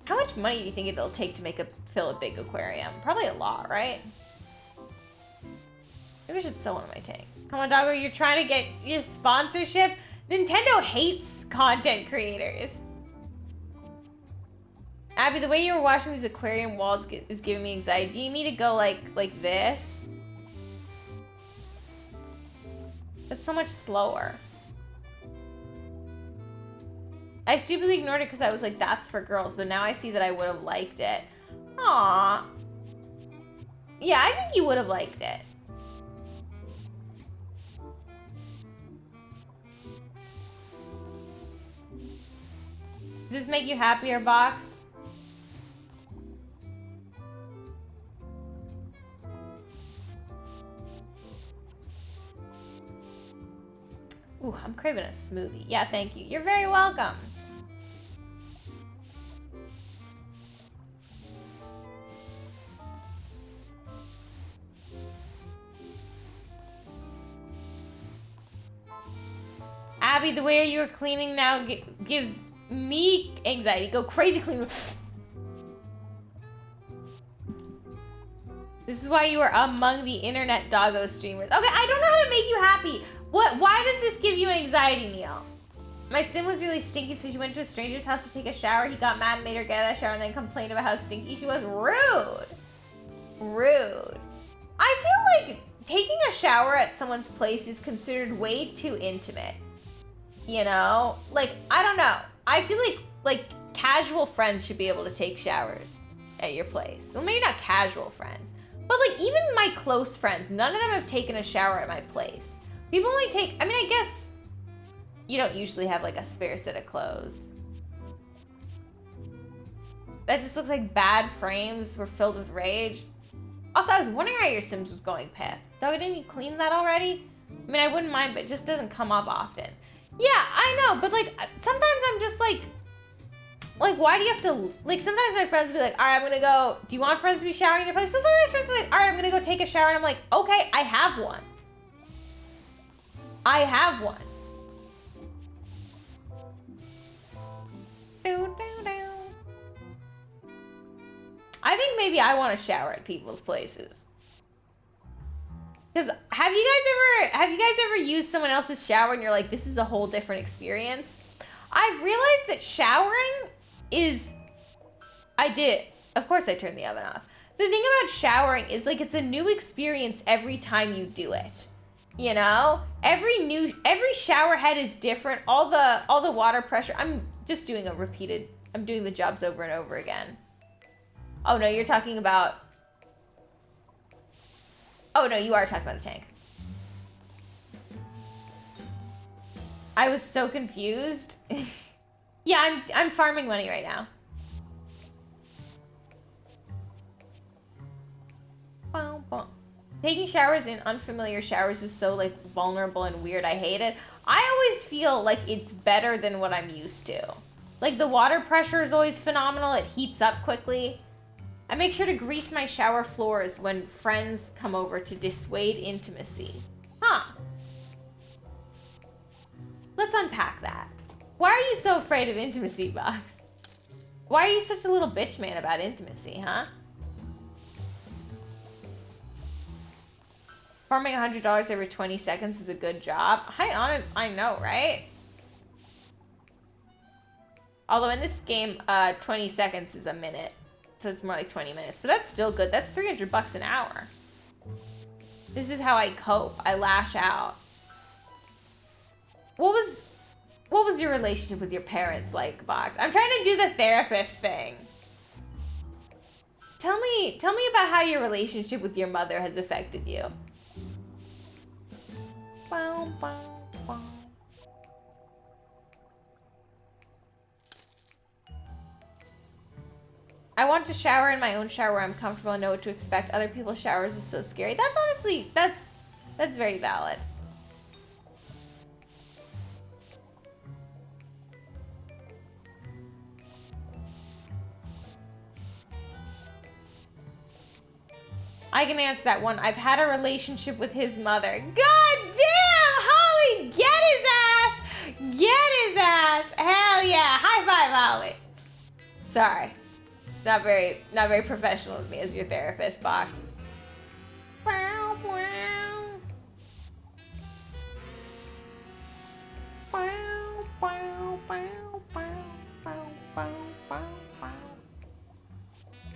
How much money do you think it'll take to fill a big aquarium? Probably a lot, right? Maybe I should sell one of my tanks. Come on, Doggo, you're trying to get your sponsorship? Nintendo hates content creators. Abby, the way you were washing these aquarium walls is giving me anxiety. Do you need to go like this? That's so much slower. I stupidly ignored it because I was like, that's for girls, but now I see that I would have liked it. Aww. Yeah, I think you would have liked it. Does this make you happier, Box? Ooh, I'm craving a smoothie. Yeah, thank you. You're very welcome. Abby, the way you're cleaning now gives me anxiety. Go crazy clean. This is why you are among the internet doggo streamers. Okay, I don't know how to make you happy. Why does this give you anxiety, Neil? My sim was really stinky, so she went to a stranger's house to take a shower. He got mad and made her get out of that shower and then complained about how stinky she was. Rude. Rude. I feel like taking a shower at someone's place is considered way too intimate. You know? Like, I don't know. I feel like casual friends should be able to take showers at your place. Well, maybe not casual friends, but like even my close friends, none of them have taken a shower at my place. People only take, I mean, I guess you don't usually have like a spare set of clothes. That just looks like bad frames were filled with rage. Also, I was wondering how your Sims was going, Pip. Dog, didn't you clean that already? I mean, I wouldn't mind, but it just doesn't come up often. Yeah, I know, but like, sometimes I'm just like, why do you have to, like, sometimes my friends will be like, all right, I'm gonna go, do you want friends to be showering in your place? But sometimes friends are like, all right, I'm gonna go take a shower, and I'm like, okay, I have one. I have one. I think maybe I want to shower at people's places. Because have you guys ever used someone else's shower and you're like, this is a whole different experience? I've realized that showering is, of course I turned the oven off. The thing about showering is like, it's a new experience every time you do it. You know? Every shower head is different. All the water pressure, I'm doing the jobs over and over again. Oh no, you're talking about, oh no, you are talking about the tank. I was so confused. Yeah, I'm farming money right now. Taking showers in unfamiliar showers is so like vulnerable and weird. I hate it. I always feel like it's better than what I'm used to. Like the water pressure is always phenomenal. It heats up quickly. I make sure to grease my shower floors when friends come over to dissuade intimacy. Huh. Let's unpack that. Why are you so afraid of intimacy, Box? Why are you such a little bitch man about intimacy, huh? Farming $100 every 20 seconds is a good job. I know, right? Although in this game, 20 seconds is a minute. So it's more like 20 minutes. But that's still good. That's $300 an hour. This is how I cope. I lash out. What was your relationship with your parents like, Box? I'm trying to do the therapist thing. Tell me about how your relationship with your mother has affected you. Bow, bow, bow. I want to shower in my own shower where I'm comfortable and know what to expect. Other people's showers is so scary. That's honestly, that's very valid. I can answer that one. I've had a relationship with his mother. God damn, Holly, get his ass! Get his ass! Hell yeah! High five, Holly. Sorry. Not very professional of me as your therapist, Box. Wow, wow. Wow, wow, wow, wow, wow, wow, wow.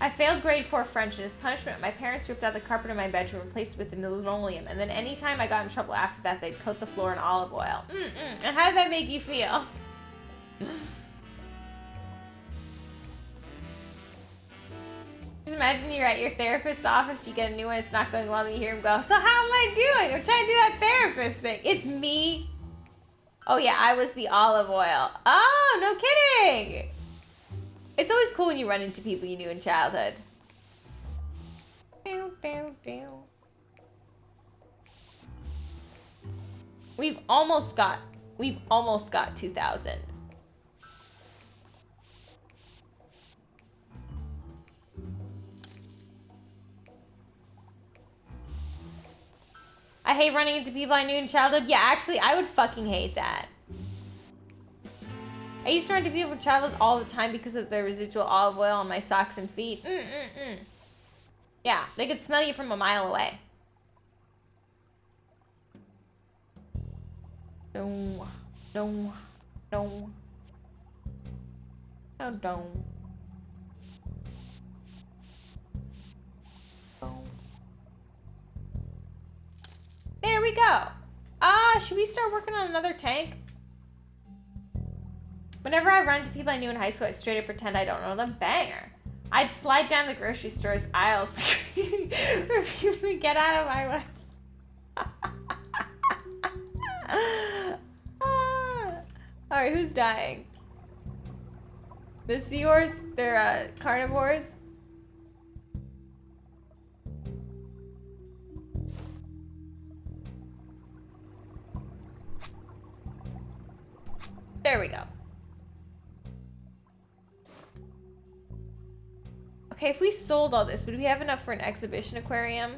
I failed grade 4 French, and as punishment, my parents ripped out the carpet in my bedroom and replaced it with linoleum. And then anytime I got in trouble after that, they'd coat the floor in olive oil. And how does that make you feel? Just imagine you're at your therapist's office, you get a new one, it's not going well, and you hear him go, so how am I doing? I'm trying to do that therapist thing. It's me. Oh yeah, I was the olive oil. Oh, no kidding. It's always cool when you run into people you knew in childhood. We've almost got 2,000. I hate running into people I knew in childhood. Yeah, actually, I would fucking hate that. I used to run into people from childhood all the time because of the residual olive oil on my socks and feet. Yeah, they could smell you from a mile away. No. No. No. No, don't. go. Should we start working on another tank? Whenever I run into people I knew in high school, I straight up pretend I don't know them. Banger. I'd slide down the grocery store's aisles, screaming, refusing to get out of my way. Alright, who's dying? The seahorse? They're carnivores? There we go. Okay, if we sold all this, would we have enough for an exhibition aquarium?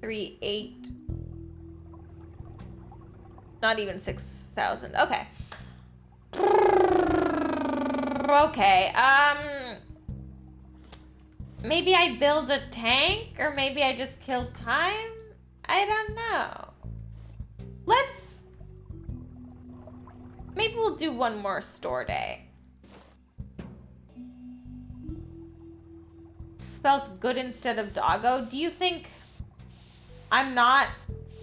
3, 8. Not even 6,000. Okay. Okay, maybe I build a tank, or maybe I just kill time? I don't know. Maybe we'll do one more store day. Spelt good instead of doggo. Do you think I'm not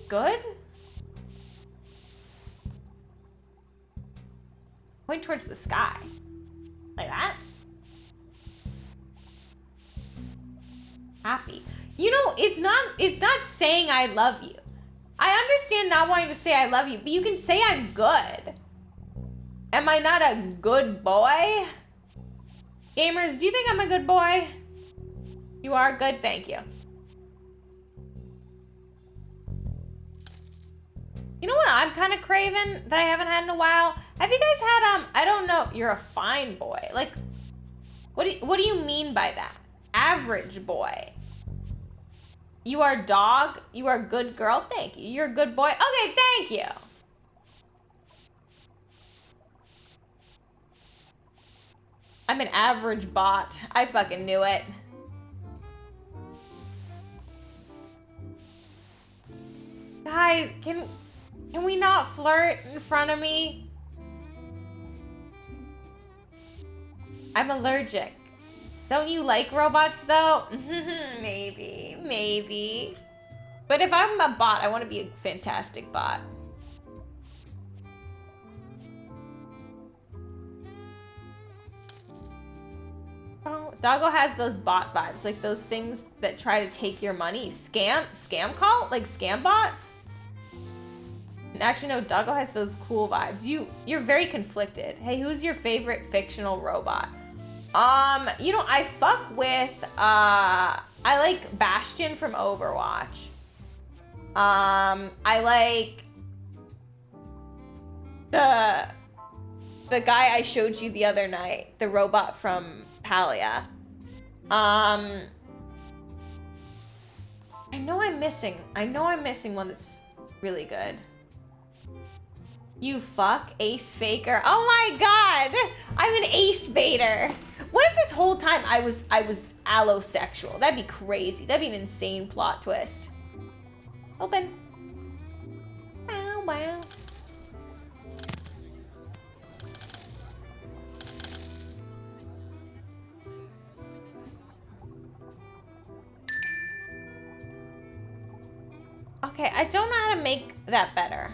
good? Point towards the sky. Like that? Happy. You know, it's not saying I love you. I understand not wanting to say I love you, but you can say I'm good. Am I not a good boy? Gamers, do you think I'm a good boy? You are good, thank you. You know what I'm kind of craving that I haven't had in a while? Have you guys had, I don't know, you're a fine boy. Like, what do you mean by that? Average boy. You are dog, you are good girl, thank you. You're a good boy, okay, thank you. I'm an average bot. I fucking knew it. Guys, can we not flirt in front of me? I'm allergic. Don't you like robots though? Maybe. But if I'm a bot, I want to be a fantastic bot. Doggo has those bot vibes, like those things that try to take your money. Scam call? Like scam bots? Actually, no, Doggo has those cool vibes. You're very conflicted. Hey, who's your favorite fictional robot? You know, I fuck with, I like Bastion from Overwatch. I like the guy I showed you the other night, the robot from Palia. I know I'm missing one that's really good. You fuck ace faker. Oh my god! I'm an ace baiter. What if this whole time I was allosexual? That'd be crazy. That'd be an insane plot twist. Open. Wow, wow. Okay, I don't know how to make that better.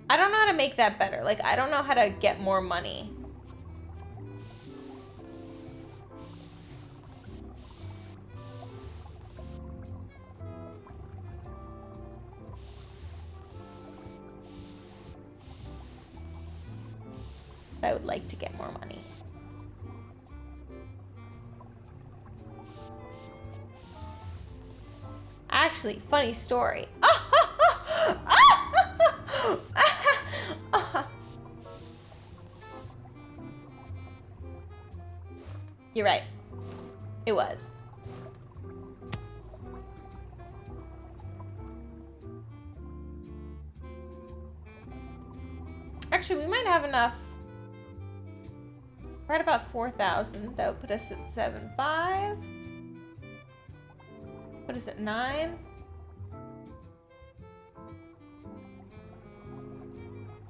I don't know how to make that better. Like, I don't know how to get more money. I would like to get more money. Actually, funny story. You're right. It was. Actually, we might have enough. Right about 4,000. That would put us at 7.5. What is it, 9?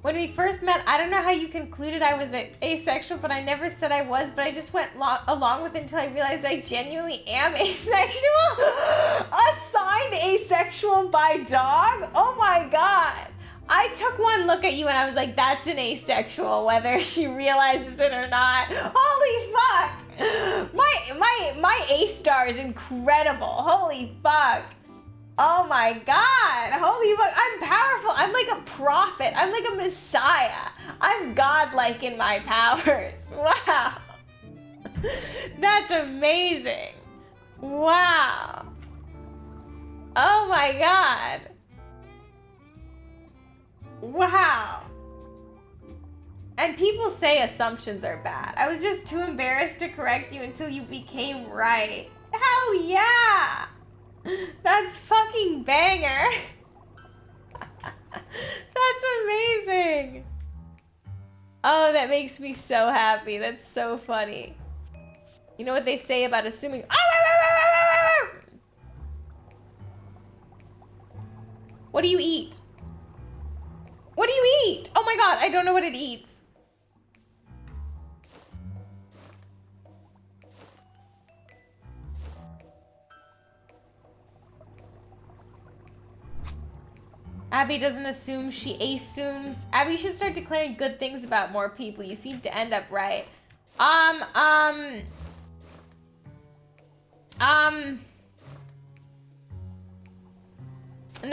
When we first met, I don't know how you concluded I was asexual, but I never said I was, but I just went along with it until I realized I genuinely am asexual. Assigned asexual by dog? Oh my God. I took one look at you and I was like, that's an asexual, whether she realizes it or not. Holy fuck. My A-star is incredible. Holy fuck. Oh my God, holy fuck, I'm powerful. I'm like a prophet. I'm like a messiah. I'm godlike in my powers. Wow. That's amazing. Wow. Oh my God. Wow. And people say assumptions are bad. I was just too embarrassed to correct you until you became right. Hell yeah. That's fucking banger. That's amazing. Oh, that makes me so happy. That's so funny. You know what they say about assuming? What do you eat? What do you eat? Oh my God, I don't know what it eats. Abby doesn't assume, she assumes. Abby, you should start declaring good things about more people. You seem to end up right. No,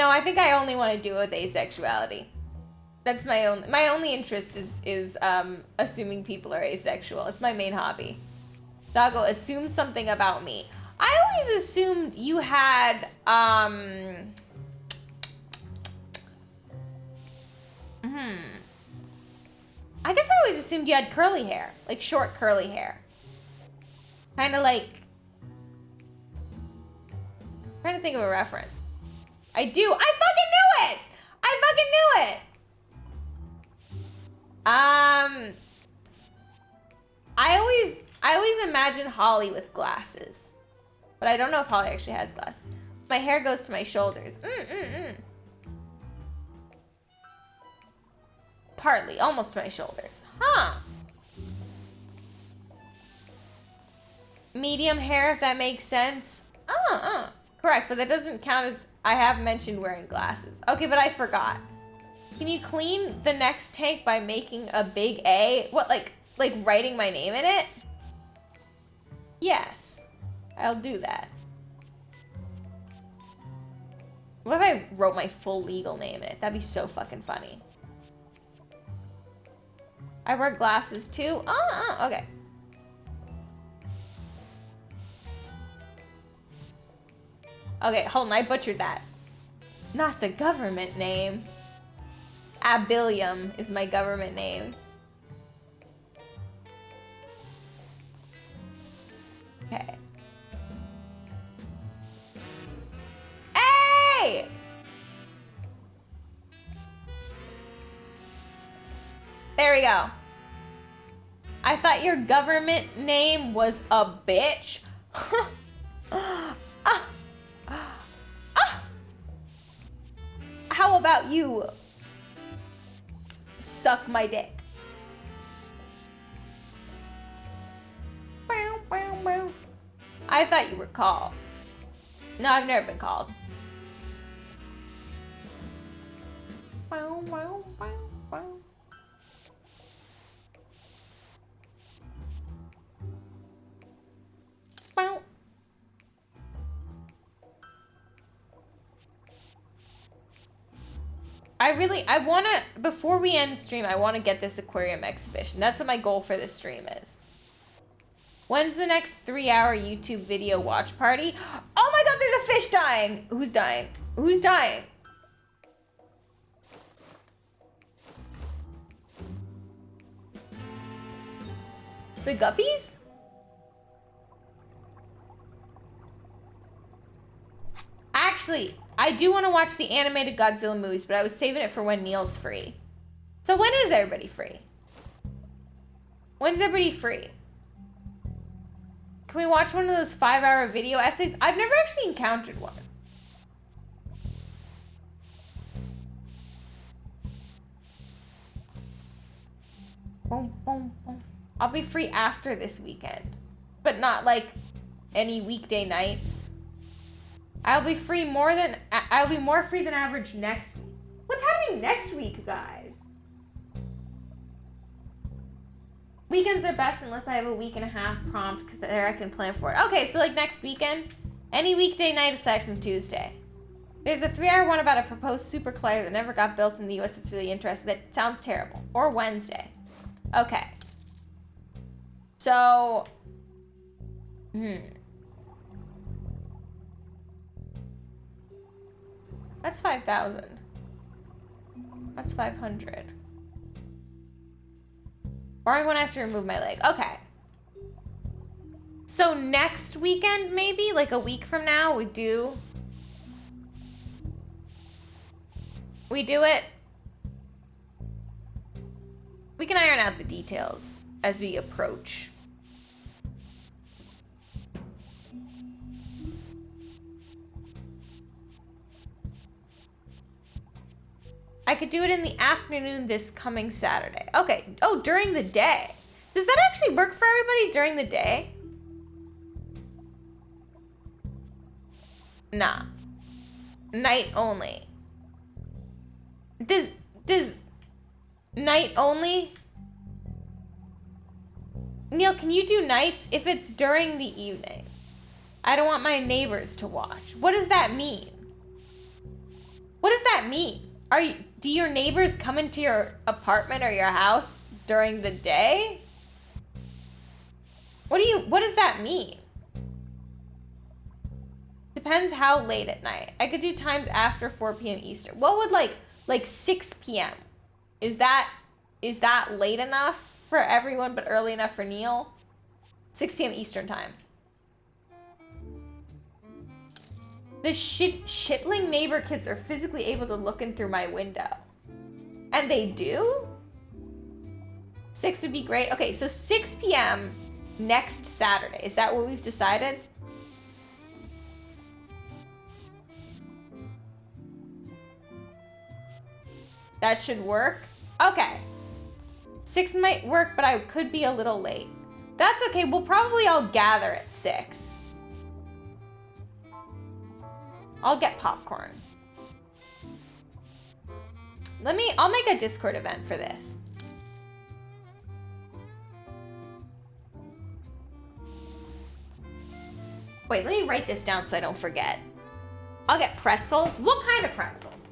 I think I only want to do it with asexuality. That's my only interest is assuming people are asexual. It's my main hobby. Doggo, assume something about me. I always assumed you had, I guess I always assumed you had curly hair. Like short curly hair. Kind of like... I'm trying to think of a reference. I do. I fucking knew it! I fucking knew it! I always imagine Holly with glasses. But I don't know if Holly actually has glasses. My hair goes to my shoulders. Partly, almost to my shoulders. Huh. Medium hair, if that makes sense. Correct, but that doesn't count as I have mentioned wearing glasses. Okay, but I forgot. Can you clean the next tank by making a big A? What, like writing my name in it? Yes, I'll do that. What if I wrote my full legal name in it? That'd be so fucking funny. I wear glasses too? Okay. Okay, hold on, I butchered that. Not the government name. Abilium is my government name. Okay. Hey! There we go. I thought your government name was a bitch. How about you suck my dick? I thought you were called. No, I've never been called. Before we end stream, I want to get this aquarium exhibition. That's what my goal for this stream is. When's the next 3-hour YouTube video watch party? Oh my God, there's a fish dying. Who's dying? Who's dying? The guppies? Actually, I do want to watch the animated Godzilla movies, but I was saving it for when Neil's free. So when is everybody free? When's everybody free? Can we watch one of those 5-hour video essays? I've never actually encountered one. Boom, boom, boom. I'll be free after this weekend, but not like any weekday nights. I'll be more free than average next week. What's happening next week, guys? Weekends are best unless I have a week and a half prompt because there I can plan for it. Okay, so like next weekend, any weekday night aside from Tuesday. There's a 3-hour one about a proposed super collider that never got built in the US. It's really interesting. That sounds terrible. Or Wednesday. Okay. So, that's 5,000. That's 500. Barring when I have to remove my leg. Okay. So next weekend, maybe? Like a week from now, we do it. We can iron out the details as we approach. I could do it in the afternoon this coming Saturday. Okay. Oh, during the day. Does that actually work for everybody during the day? Nah. Night only. Does night only? Neil, can you do nights if it's during the evening? I don't want my neighbors to watch. What does that mean? What does that mean? Do your neighbors come into your apartment or your house during the day? What does that mean? Depends how late at night. I could do times after 4 p.m. Eastern. What would like 6 p.m.? Is that late enough for everyone but early enough for Neil? 6 p.m. Eastern time. The shitling neighbor kids are physically able to look in through my window. And they do? 6 would be great. Okay, so 6 p.m. next Saturday. Is that what we've decided? That should work. Okay. 6 might work, but I could be a little late. That's okay. We'll probably all gather at 6. I'll get popcorn. I'll make a Discord event for this. Wait, let me write this down so I don't forget. I'll get pretzels. What kind of pretzels?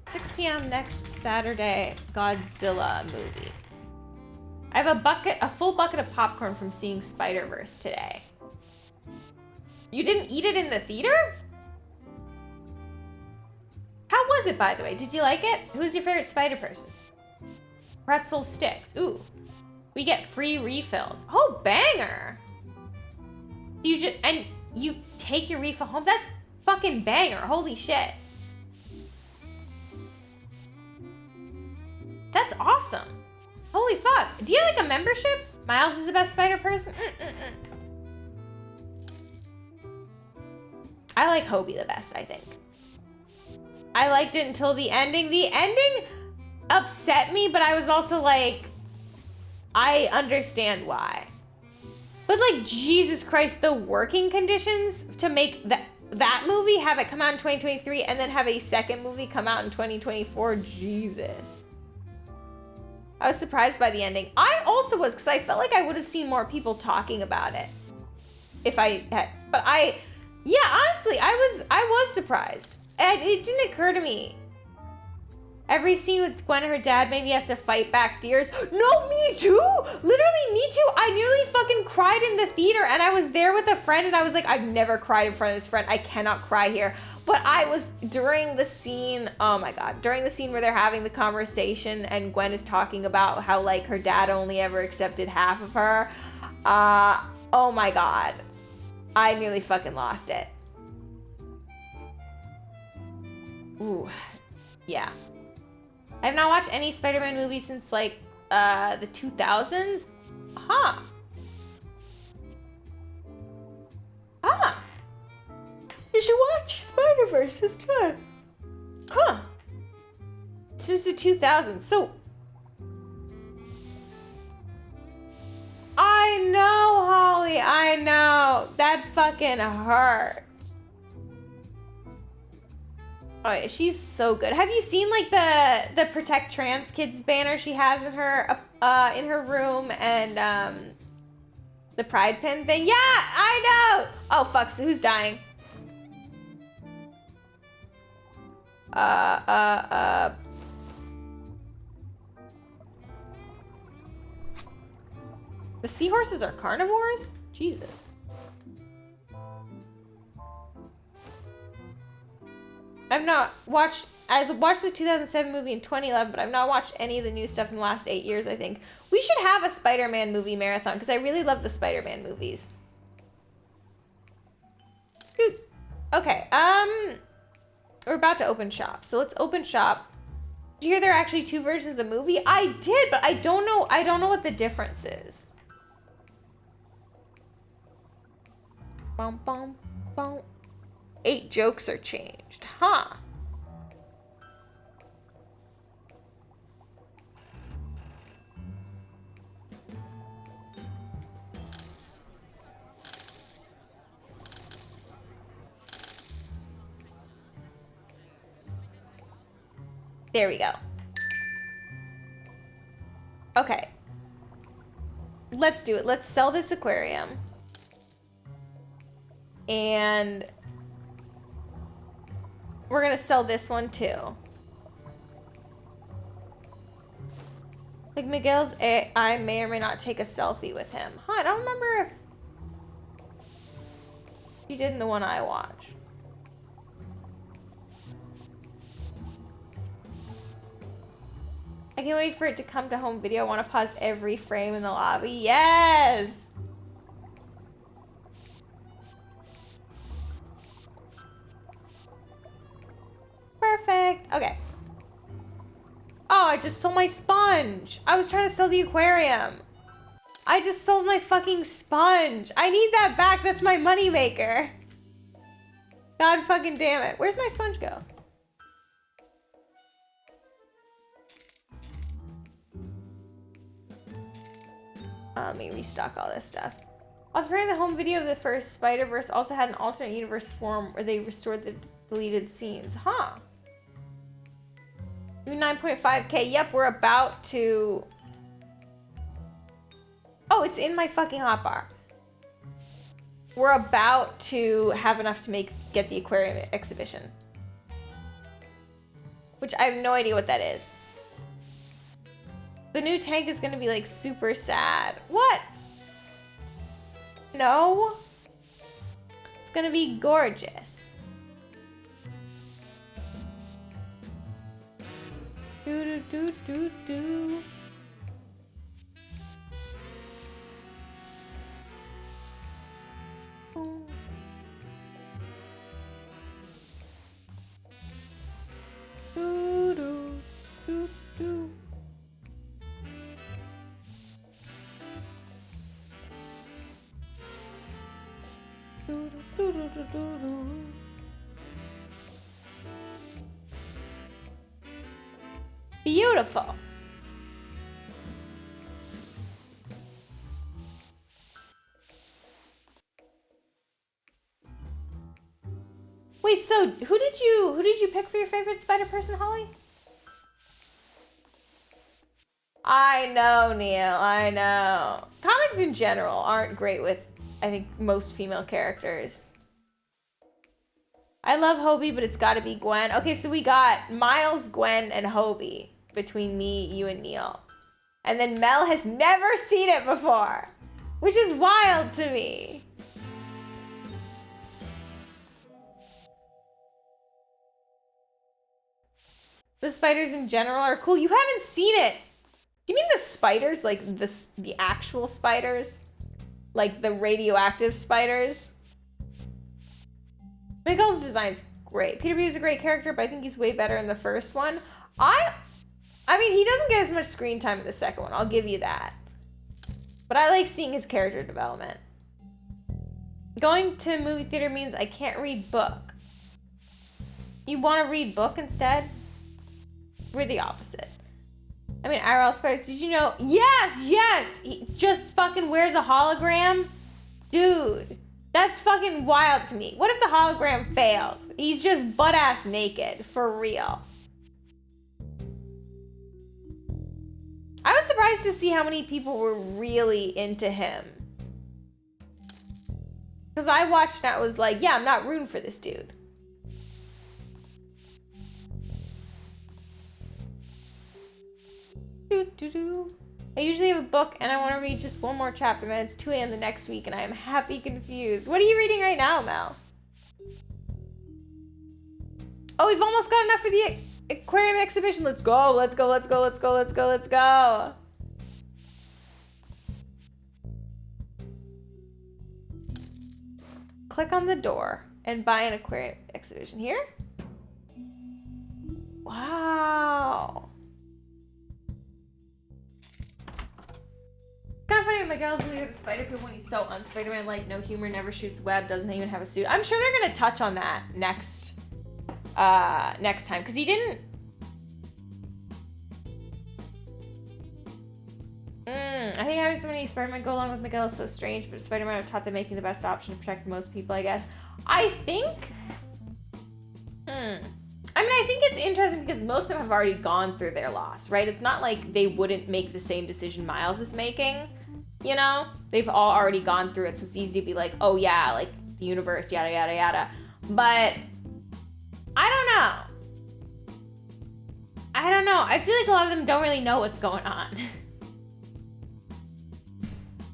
6 p.m. next Saturday, Godzilla movie. I have a full bucket of popcorn from seeing Spider-Verse today. You didn't eat it in the theater? How was it, by the way? Did you like it? Who's your favorite spider person? Pretzel sticks. Ooh. We get free refills. Oh, banger. You take your refill home? That's fucking banger. Holy shit. That's awesome. Holy fuck. Do you have like a membership? Miles is the best spider person? I like Hobie the best, I think. I liked it until the ending. The ending upset me, but I was also like, I understand why. But like, Jesus Christ, the working conditions to make that movie, have it come out in 2023, and then have a second movie come out in 2024, Jesus. I was surprised by the ending. I also was, because I felt like I would have seen more people talking about it if I had, but yeah, honestly, I was surprised. And it didn't occur to me. Every scene with Gwen and her dad made me have to fight back tears. No, me too! Literally, me too! I nearly fucking cried in the theater, and I was there with a friend, and I was like, I've never cried in front of this friend. I cannot cry here. But I was, during the scene, oh my god, during the scene where they're having the conversation, and Gwen is talking about how, like, her dad only ever accepted half of her. Oh my god. I nearly fucking lost it. Ooh, yeah. I have not watched any Spider-Man movies since like the 2000s. Huh. You should watch Spider-Verse. It's good. Huh. Since the 2000s. So I know, Holly. I know. That fucking hurt. Oh, yeah, she's so good. Have you seen like the Protect Trans Kids banner she has in her room and the pride pin thing? Yeah, I know. Oh fuck, so who's dying? The seahorses are carnivores? Jesus. I watched the 2007 movie in 2011, but I've not watched any of the new stuff in the last 8 years, I think. We should have a Spider-Man movie marathon, because I really love the Spider-Man movies. Good. Okay, we're about to open shop, so let's open shop. Did you hear there are actually 2 versions of the movie? I did, but I don't know what the difference is. Bum, bum, bum. 8 jokes are changed, huh? There we go. Okay. Let's do it. Let's sell this aquarium. And we're gonna sell this one too. Like Miguel's, I may or may not take a selfie with him. Huh, I don't remember if he did in the one I watched. I can't wait for it to come to home video. I want to pause every frame in the lobby. Yes! Perfect. Okay. Oh, I just sold my sponge. I was trying to sell the aquarium. I just sold my fucking sponge. I need that back. That's my moneymaker. God fucking damn it. Where's my sponge go? Let me restock all this stuff. Also, apparently the home video of the first Spider-Verse also had an alternate universe form where they restored the deleted scenes. Huh. 9.5K. Yep, we're about to... Oh, it's in my fucking hotbar. We're about to have enough to get the aquarium exhibition. Which I have no idea what that is. The new tank is gonna be like super sad. What? No. It's gonna be gorgeous. Do do do do do. Do do do do. Do do do do do do. Beautiful. Wait, so who did you pick for your favorite spider person, Holly? I know, Neil, I know. Comics in general aren't great with, I think, most female characters. I love Hobie, but it's gotta be Gwen. Okay, so we got Miles, Gwen, and Hobie between me, you, and Neil. And then Mel has never seen it before, which is wild to me. The spiders in general are cool. You haven't seen it. Do you mean the spiders, like the actual spiders? Like the radioactive spiders? Miguel's design's great. Peter B is a great character, but I think he's way better in the first one. I mean, he doesn't get as much screen time in the second one. I'll give you that. But I like seeing his character development. Going to a movie theater means I can't read book. You want to read book instead? We're the opposite. I mean, IRL spiders, did you know? Yes! He just fucking wears a hologram? Dude, that's fucking wild to me. What if the hologram fails? He's just butt-ass naked, for real. I was surprised to see how many people were really into him. Because I watched and I was like, yeah, I'm not rooting for this dude. I usually have a book and I want to read just one more chapter, and then it's 2 a.m. the next week and I am happy confused. What are you reading right now, Mel? Oh, we've almost got enough for the aquarium exhibition. Let's go, let's go, let's go, let's go, let's go, let's go. Click on the door and buy an aquarium exhibition. Here? Wow. Kind of funny when Miguel's leader of the Spider People when he's so un-Spider-Man, like no humor, never shoots web, doesn't even have a suit. I'm sure they're gonna touch on that next time, because he didn't. I think having so many Spider-Man go along with Miguel is so strange, but Spider-Man have taught them making the best option to protect most people, I guess. I think. I mean, I think it's interesting because most of them have already gone through their loss, right? It's not like they wouldn't make the same decision Miles is making, you know? They've all already gone through it, so it's easy to be like, oh yeah, like the universe, yada, yada, yada. But I don't know. I feel like a lot of them don't really know what's going on.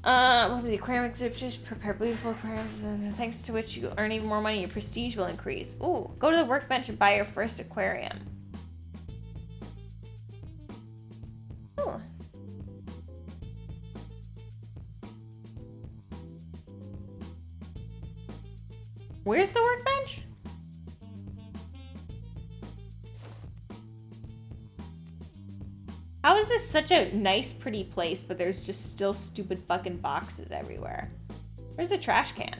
What will the aquarium exhibition prepare beautiful aquariums, thanks to which you earn even more money, your prestige will increase. Ooh, go to the workbench and buy your first aquarium. Ooh. Where's the workbench? How is this such a nice, pretty place, but there's just still stupid fucking boxes everywhere? Where's the trash can?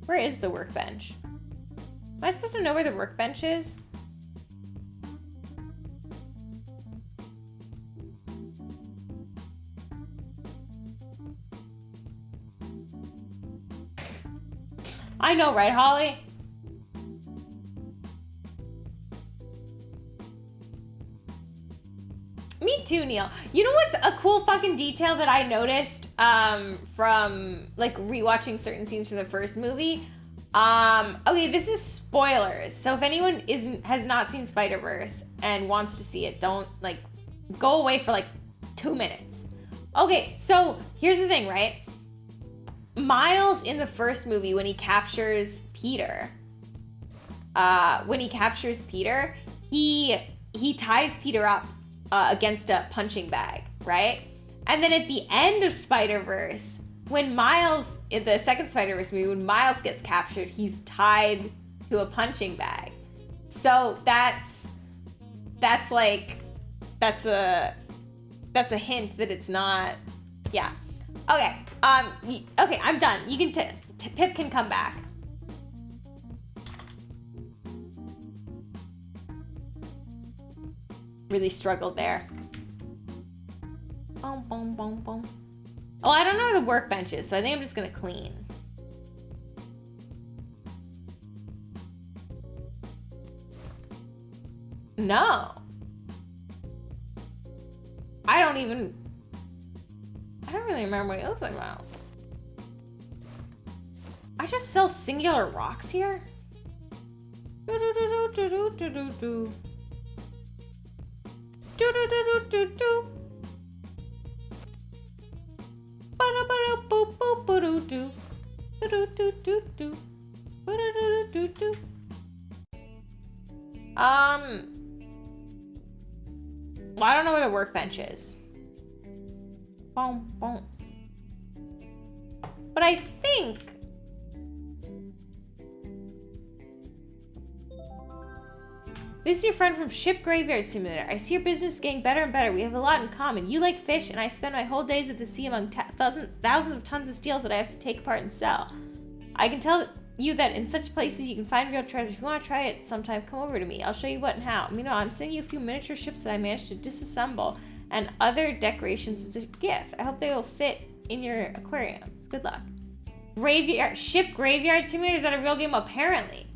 Where is the workbench? Am I supposed to know where the workbench is? I know, right, Holly? Me too, Neil. You know what's a cool fucking detail that I noticed from like rewatching certain scenes from the first movie? Okay, this is spoilers. So if anyone has not seen Spider-Verse and wants to see it, don't like go away for like 2 minutes. Okay, so here's the thing, right? Miles in the first movie, when he captures Peter, he ties Peter up against a punching bag, right? And then at the end of Spider-Verse, when Miles, in the second Spider-Verse movie, when Miles gets captured, he's tied to a punching bag. So that's a hint that it's not, yeah. Okay, okay, I'm done. You can, Pip can come back. Really struggled there. Boom, boom, boom, boom. Oh, I don't know where the workbench is, so I think I'm just gonna clean. No. I don't really remember what he looks like now. I just sell singular rocks here? Do do do do do do do do. Do do do do do do. Ba da ba da boop boop ba do do. Do do do do do. Ba da do do do. Well, I don't know where the workbench is. Boom, boom. But I think this is your friend from Ship Graveyard Simulator. I see your business getting better and better. We have a lot in common. You like fish, and I spend my whole days at the sea among thousands of tons of steel that I have to take apart and sell. I can tell you that in such places you can find real treasure. If you want to try it sometime, come over to me. I'll show you what and how. Meanwhile, I'm sending you a few miniature ships that I managed to disassemble and other decorations as a gift. I hope they will fit in your aquariums. Good luck. Ship Graveyard Simulator, is that a real game? Apparently.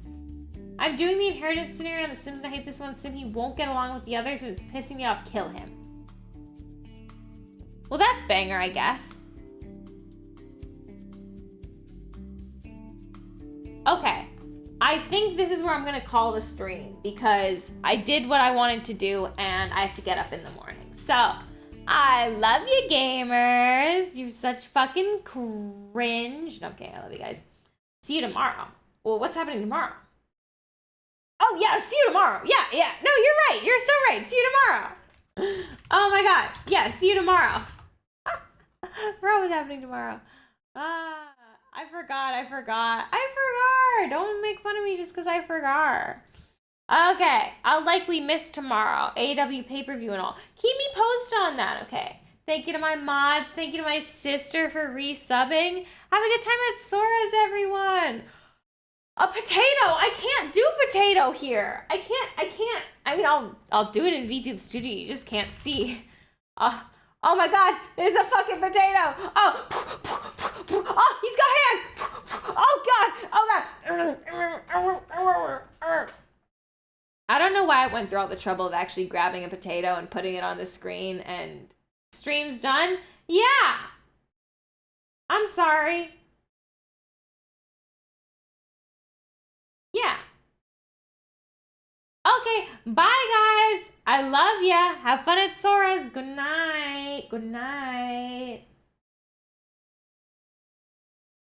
I'm doing the inheritance scenario on The Sims and I hate this one sim. He won't get along with the others and it's pissing me off. Kill him. Well, that's banger, I guess. Okay. I think this is where I'm gonna call the stream because I did what I wanted to do and I have to get up in the morning. So, I love you, gamers. You're such fucking cringe. No, I'm kidding. I love you guys. See you tomorrow. Well, what's happening tomorrow? Oh, yeah, see you tomorrow. Yeah. No, you're right. You're so right. See you tomorrow. Oh, my God. Yeah, see you tomorrow. Bro, what's happening tomorrow? I forgot. Don't make fun of me just because I forgot. Okay, I'll likely miss tomorrow. AEW pay-per-view and all. Keep me posted on that, okay? Thank you to my mods. Thank you to my sister for resubbing. Have a good time at Sora's, everyone. A potato. I can't do potato here. I can't. I mean, I'll do it in VTube Studio. You just can't see. Oh my God, there's a fucking potato. Oh, he's got hands. Oh God. I don't know why I went through all the trouble of actually grabbing a potato and putting it on the screen and stream's done. Yeah. I'm sorry. Yeah. Okay, bye guys. I love ya. Have fun at Sora's. Good night. Good night.